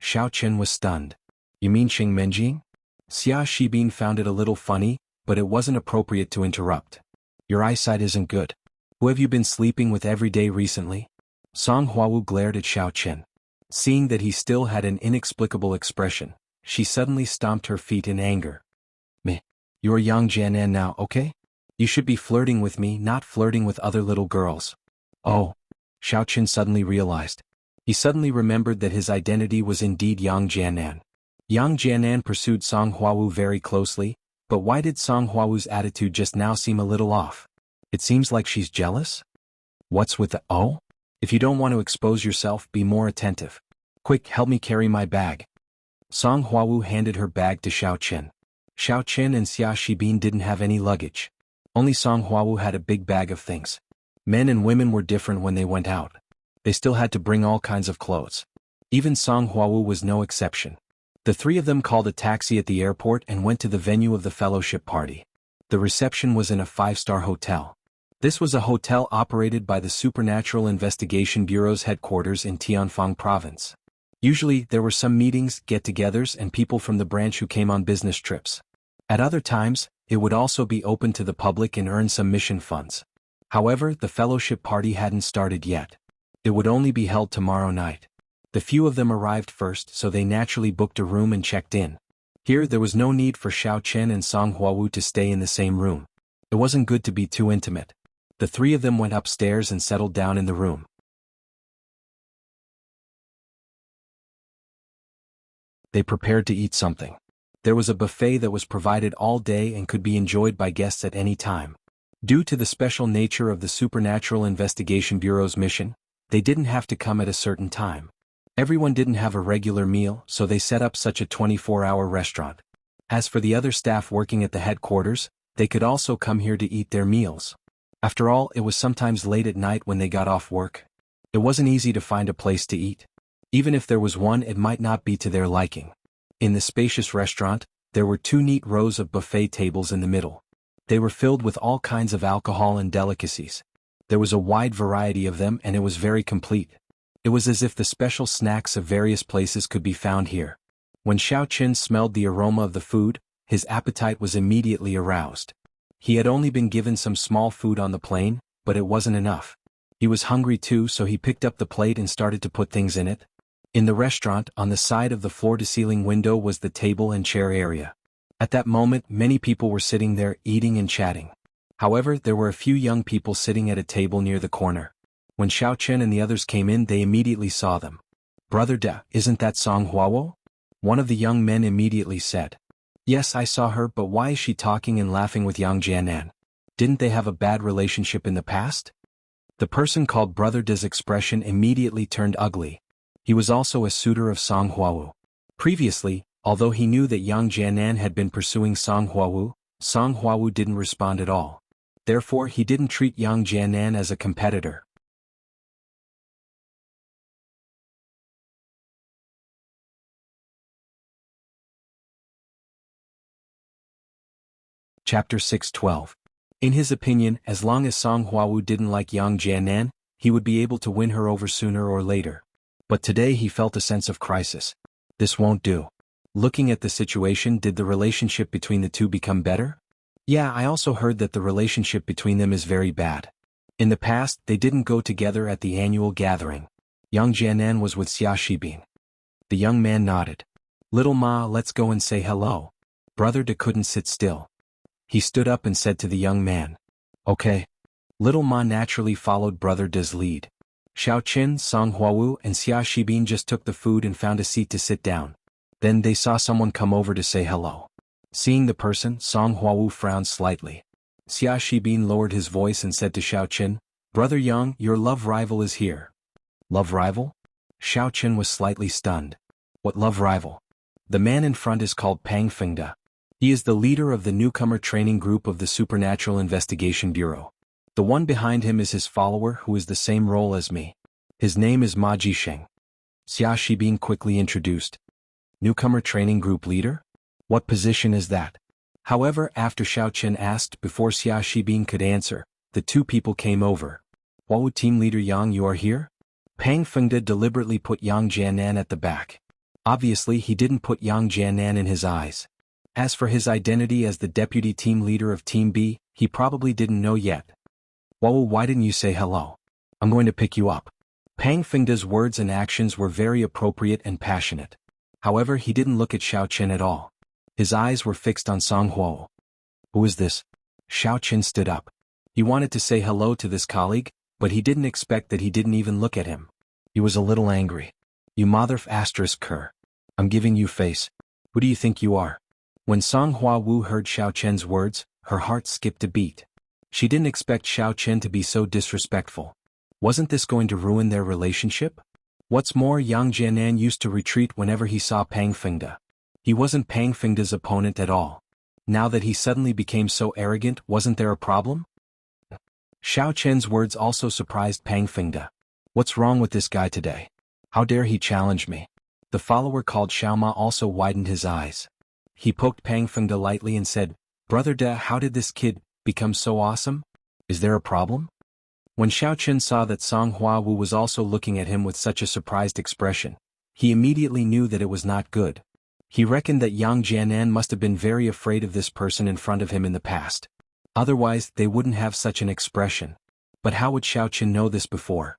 Xiao Qian was stunned. You mean Xing Menjing? Xia Shibin found it a little funny, but it wasn't appropriate to interrupt. Your eyesight isn't good. Who have you been sleeping with every day recently? Song Huawu glared at Xiao Qian. Seeing that he still had an inexplicable expression, she suddenly stomped her feet in anger. Meh. You're Yang Jianan now, okay? You should be flirting with me, not flirting with other little girls. Oh. Xiao Qian suddenly realized. He suddenly remembered that his identity was indeed Yang Jianan. Yang Jianan pursued Song Huawu very closely, but why did Song Huawu's attitude just now seem a little off? It seems like she's jealous? What's with the oh? If you don't want to expose yourself, be more attentive. Quick, help me carry my bag. Song Huawu handed her bag to Xiao Qian. Xiao Qian and Xia Shibin didn't have any luggage. Only Song Huawu had a big bag of things. Men and women were different when they went out. They still had to bring all kinds of clothes. Even Song Huawu was no exception. The three of them called a taxi at the airport and went to the venue of the fellowship party. The reception was in a 5-star hotel. This was a hotel operated by the Supernatural Investigation Bureau's headquarters in Tianfang Province. Usually, there were some meetings, get-togethers, and people from the branch who came on business trips. At other times, it would also be open to the public and earn some mission funds. However, the fellowship party hadn't started yet. It would only be held tomorrow night. The few of them arrived first, so they naturally booked a room and checked in. Here, there was no need for Xiao Qian and Song Huawu to stay in the same room. It wasn't good to be too intimate. The three of them went upstairs and settled down in the room. They prepared to eat something. There was a buffet that was provided all day and could be enjoyed by guests at any time. Due to the special nature of the Supernatural Investigation Bureau's mission, they didn't have to come at a certain time. Everyone didn't have a regular meal, so they set up such a 24-hour restaurant. As for the other staff working at the headquarters, they could also come here to eat their meals. After all, it was sometimes late at night when they got off work. It wasn't easy to find a place to eat. Even if there was one, it might not be to their liking. In the spacious restaurant, there were 2 neat rows of buffet tables in the middle. They were filled with all kinds of alcohol and delicacies. There was a wide variety of them and it was very complete. It was as if the special snacks of various places could be found here. When Xiao Qian smelled the aroma of the food, his appetite was immediately aroused. He had only been given some small food on the plane, but it wasn't enough. He was hungry too, so he picked up the plate and started to put things in it. In the restaurant, on the side of the floor-to-ceiling window was the table and chair area. At that moment, many people were sitting there, eating and chatting. However, there were a few young people sitting at a table near the corner. When Xiao Qian and the others came in, they immediately saw them. "Brother Da, isn't that Song Huawo?" One of the young men immediately said. "Yes, I saw her, but why is she talking and laughing with Yang Jianan? Didn't they have a bad relationship in the past?" The person called Brother Da's expression immediately turned ugly. He was also a suitor of Song Huawu. Previously, although he knew that Yang Jianan had been pursuing Song Huawu didn't respond at all. Therefore, he didn't treat Yang Jianan as a competitor. Chapter 6:12. In his opinion, as long as Song Huawu didn't like Yang Jianan, he would be able to win her over sooner or later. But today he felt a sense of crisis. This won't do. Looking at the situation, did the relationship between the two become better? Yeah, I also heard that the relationship between them is very bad. In the past, they didn't go together at the annual gathering. Yang Jianan was with Xia Shibin. The young man nodded. Little Ma, let's go and say hello. Brother De couldn't sit still. He stood up and said to the young man. Okay. Little Ma naturally followed Brother De's lead. Xiao Qin, Song Huawu, and Xia Shibin just took the food and found a seat to sit down. Then they saw someone come over to say hello. Seeing the person, Song Huawu frowned slightly. Xia Shibin lowered his voice and said to Xiao Qin, Brother Yang, your love rival is here. Love rival? Xiao Qin was slightly stunned. What love rival? The man in front is called Pang Fengde. He is the leader of the newcomer training group of the Supernatural Investigation Bureau. The one behind him is his follower who is the same role as me. His name is Ma Jisheng. Xia Shibin quickly introduced. Newcomer training group leader? What position is that? However, after Xiao Qin asked before Xia Shibin could answer, the two people came over. Huawu team leader Yang, you are here? Pang Fengde deliberately put Yang Jianan at the back. Obviously he didn't put Yang Jianan in his eyes. As for his identity as the deputy team leader of Team B, he probably didn't know yet. Huawu, why didn't you say hello? I'm going to pick you up. Pang Fengde's words and actions were very appropriate and passionate. However, he didn't look at Xiao Qin at all. His eyes were fixed on Song Huawu. Who is this? Xiao Qin stood up. He wanted to say hello to this colleague, but he didn't expect that he didn't even look at him. He was a little angry. You motherf asterisk cur. I'm giving you face. Who do you think you are? When Song Huawu heard Xiao Qin's words, her heart skipped a beat. She didn't expect Xiao Qin to be so disrespectful. Wasn't this going to ruin their relationship? What's more, Yang Jianan used to retreat whenever he saw Pang Fengde. He wasn't Pang Fengde's opponent at all. Now that he suddenly became so arrogant, wasn't there a problem? Xiao Qin's words also surprised Pang Fengde. What's wrong with this guy today? How dare he challenge me? The follower called Xiaoma also widened his eyes. He poked Pang Fengde lightly and said, Brother De, how did this kid become so awesome? Is there a problem? When Xiao Qin saw that Song Huawu was also looking at him with such a surprised expression, he immediately knew that it was not good. He reckoned that Yang Jianan must have been very afraid of this person in front of him in the past. Otherwise, they wouldn't have such an expression. But how would Xiao Qin know this before?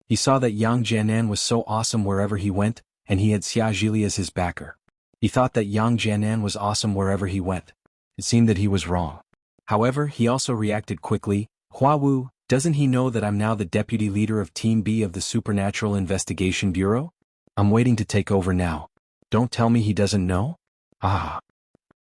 He saw that Yang Jianan was so awesome wherever he went, and he had Xia Zhili as his backer. He thought that Yang Jianan was awesome wherever he went. It seemed that he was wrong. However, he also reacted quickly. Huawu, doesn't he know that I'm now the deputy leader of Team B of the Supernatural Investigation Bureau? I'm waiting to take over now. Don't tell me he doesn't know? Ah.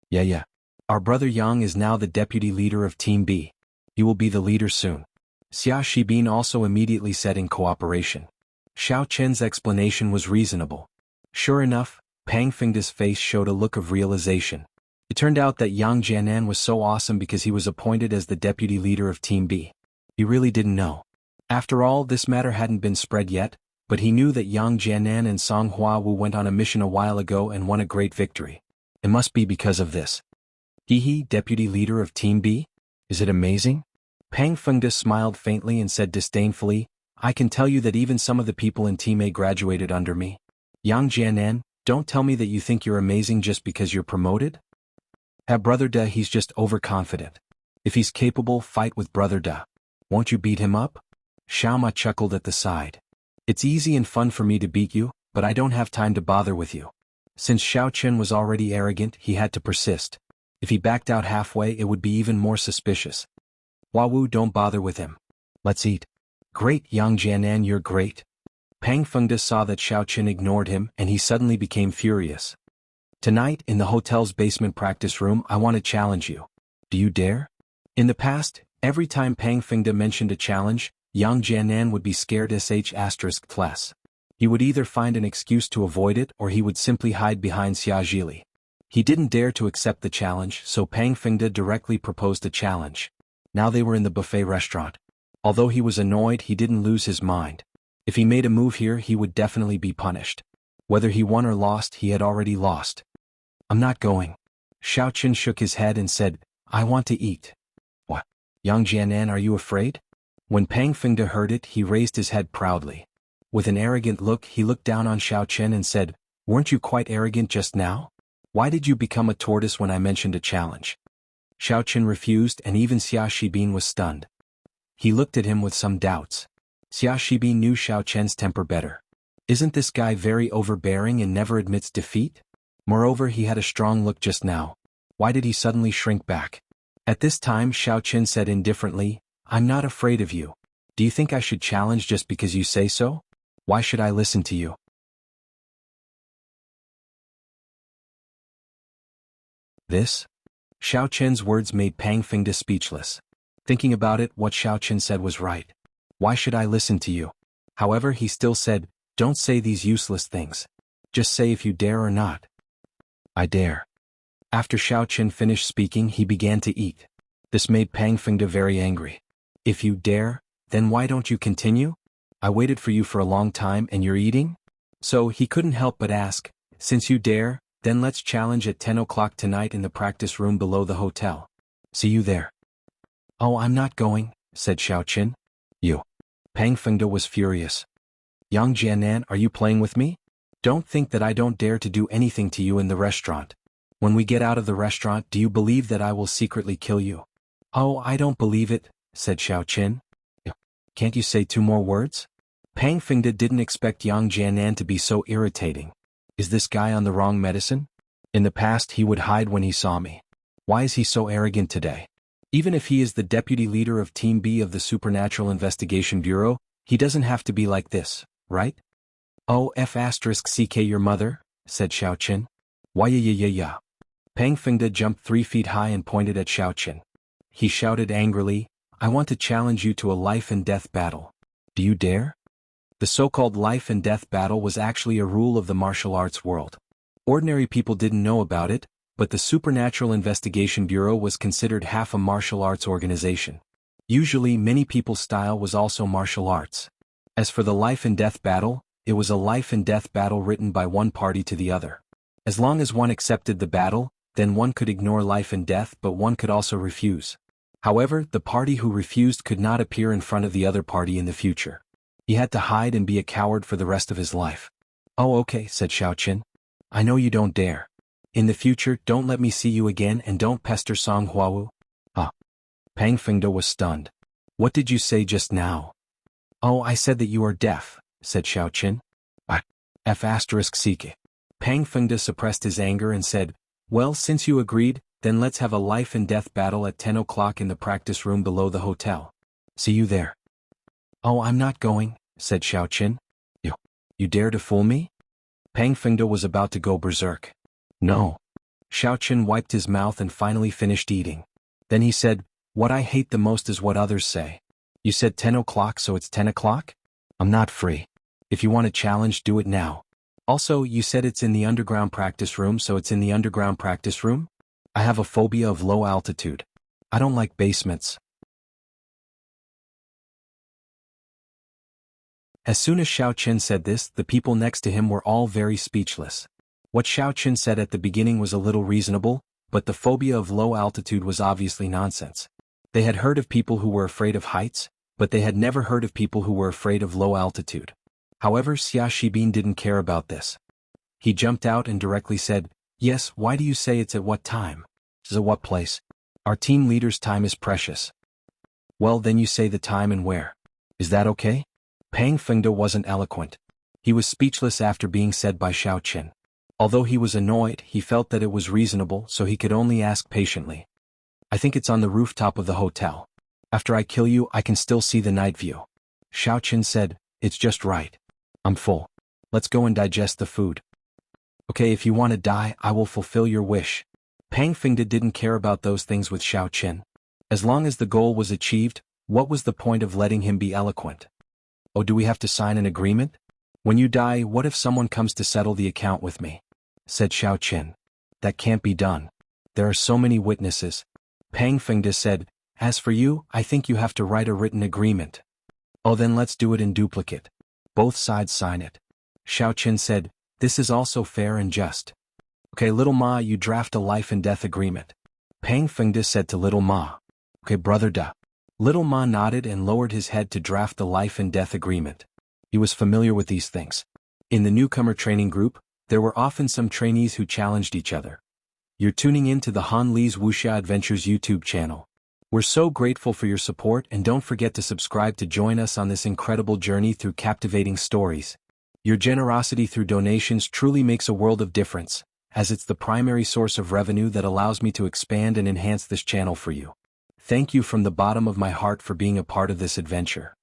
Yeah. Our brother Yang is now the deputy leader of Team B. He will be the leader soon. Xia Shibin also immediately said in cooperation. Xiao Qin's explanation was reasonable. Sure enough, Pang Fengde's face showed a look of realization. It turned out that Yang Jianan was so awesome because he was appointed as the deputy leader of Team B. He really didn't know. After all, this matter hadn't been spread yet, but he knew that Yang Jianan and Song Huawu went on a mission a while ago and won a great victory. It must be because of this. He, deputy leader of Team B? Is it amazing? Pang Fengde smiled faintly and said disdainfully, I can tell you that even some of the people in Team A graduated under me. Yang Jianan, don't tell me that you think you're amazing just because you're promoted? Brother De, he's just overconfident. If he's capable, fight with Brother De. Won't you beat him up? Xiaoma chuckled at the side. It's easy and fun for me to beat you, but I don't have time to bother with you. Since Xiao Qin was already arrogant, he had to persist. If he backed out halfway, it would be even more suspicious. Huawu, don't bother with him. Let's eat. Great, Yang Jianan, you're great. Pang Fengde saw that Xiao Qin ignored him and he suddenly became furious. Tonight, in the hotel's basement practice room, I want to challenge you. Do you dare? In the past, every time Pang Fengde mentioned a challenge, Yang Jianan would be scared ***. He would either find an excuse to avoid it or he would simply hide behind Xia Zhili. He didn't dare to accept the challenge, so Pang Fengde directly proposed a challenge. Now they were in the buffet restaurant. Although he was annoyed, he didn't lose his mind. If he made a move here, he would definitely be punished. Whether he won or lost, he had already lost. I'm not going. Xiao Qin shook his head and said, I want to eat. What? Yang Jianan, are you afraid? When Pang Fengde heard it, he raised his head proudly. With an arrogant look, he looked down on Xiao Qin and said, weren't you quite arrogant just now? Why did you become a tortoise when I mentioned a challenge? Xiao Qin refused, and even Xia Shibin was stunned. He looked at him with some doubts. Xia Shibin knew Xiao Qin's temper better. Isn't this guy very overbearing and never admits defeat? Moreover, he had a strong look just now. Why did he suddenly shrink back? At this time, Xiao Qin said indifferently, I'm not afraid of you. Do you think I should challenge just because you say so? Why should I listen to you? This? Xiao Qin's words made Pang Fengde speechless. Thinking about it, what Xiao Qin said was right. Why should I listen to you? However, he still said, don't say these useless things. Just say if you dare or not. I dare. After Xiao Qin finished speaking, he began to eat. This made Pang Fengde very angry. If you dare, then why don't you continue? I waited for you for a long time and you're eating? So he couldn't help but ask, since you dare, then let's challenge at 10 o'clock tonight in the practice room below the hotel. See you there. Oh, I'm not going, said Xiao Qin. You. Pang Fengde was furious. Yang Jianan, are you playing with me? Don't think that I don't dare to do anything to you in the restaurant. When we get out of the restaurant, do you believe that I will secretly kill you? Oh, I don't believe it, said Xiao Qin. Can't you say 2 more words? Pang Fengde didn't expect Yang Jianan to be so irritating. Is this guy on the wrong medicine? In the past he would hide when he saw me. Why is he so arrogant today? Even if he is the deputy leader of Team B of the Supernatural Investigation Bureau, he doesn't have to be like this, right? Oh, F***ck your mother, said Xiao Qin. Why ya. Pang Fengde jumped 3 feet high and pointed at Xiao Qin. He shouted angrily, I want to challenge you to a life and death battle. Do you dare? The so-called life and death battle was actually a rule of the martial arts world. Ordinary people didn't know about it, but the Supernatural Investigation Bureau was considered half a martial arts organization. Usually many people's style was also martial arts. As for the life and death battle, it was a life and death battle written by one party to the other. As long as one accepted the battle, then one could ignore life and death, but one could also refuse. However, the party who refused could not appear in front of the other party in the future. He had to hide and be a coward for the rest of his life. Oh, okay, said Xiao Qin. I know you don't dare. In the future, don't let me see you again and don't pester Song Huawu. Ah. Pang Fengde was stunned. What did you say just now? Oh, I said that you are deaf, said Xiao Qin. F***ck. Pang Fengde suppressed his anger and said, well, since you agreed, then let's have a life and death battle at 10 o'clock in the practice room below the hotel. See you there. Oh, I'm not going, said Xiao Qin. You dare to fool me? Pang Fengde was about to go berserk. No. Xiao Qin wiped his mouth and finally finished eating. Then he said, what I hate the most is what others say. You said 10 o'clock, so it's 10 o'clock? I'm not free. If you want a challenge, do it now. Also, you said it's in the underground practice room, so it's in the underground practice room? I have a phobia of low altitude. I don't like basements. As soon as Xiao Qin said this, the people next to him were all very speechless. What Xiao Qin said at the beginning was a little reasonable, but the phobia of low altitude was obviously nonsense. They had heard of people who were afraid of heights, but they had never heard of people who were afraid of low altitude. However, Xia Shibin didn't care about this. He jumped out and directly said, yes, why do you say it's at what time? It's at what place? Our team leader's time is precious. Well, then you say the time and where. Is that okay? Pang Fengde wasn't eloquent. He was speechless after being said by Xiao Qin. Although he was annoyed, he felt that it was reasonable, so he could only ask patiently. I think it's on the rooftop of the hotel. After I kill you, I can still see the night view. Xiao Qin said, it's just right. I'm full. Let's go and digest the food. Okay, if you want to die, I will fulfill your wish. Pang Fengde didn't care about those things with Xiao Qin. As long as the goal was achieved, what was the point of letting him be eloquent? Oh, do we have to sign an agreement? When you die, what if someone comes to settle the account with me? Said Xiao Qin. That can't be done. There are so many witnesses. Pang Fengde said, as for you, I think you have to write a written agreement. Oh, then let's do it in duplicate. Both sides sign it. Xiao Qin said, this is also fair and just. Okay, little Ma, you draft a life and death agreement. Pang Fengda said to little Ma. Okay, brother Da. Little Ma nodded and lowered his head to draft the life and death agreement. He was familiar with these things. In the newcomer training group, there were often some trainees who challenged each other. You're tuning in to the Han Li's Wuxia Adventures YouTube channel. We're so grateful for your support, and don't forget to subscribe to join us on this incredible journey through captivating stories. Your generosity through donations truly makes a world of difference, as it's the primary source of revenue that allows me to expand and enhance this channel for you. Thank you from the bottom of my heart for being a part of this adventure.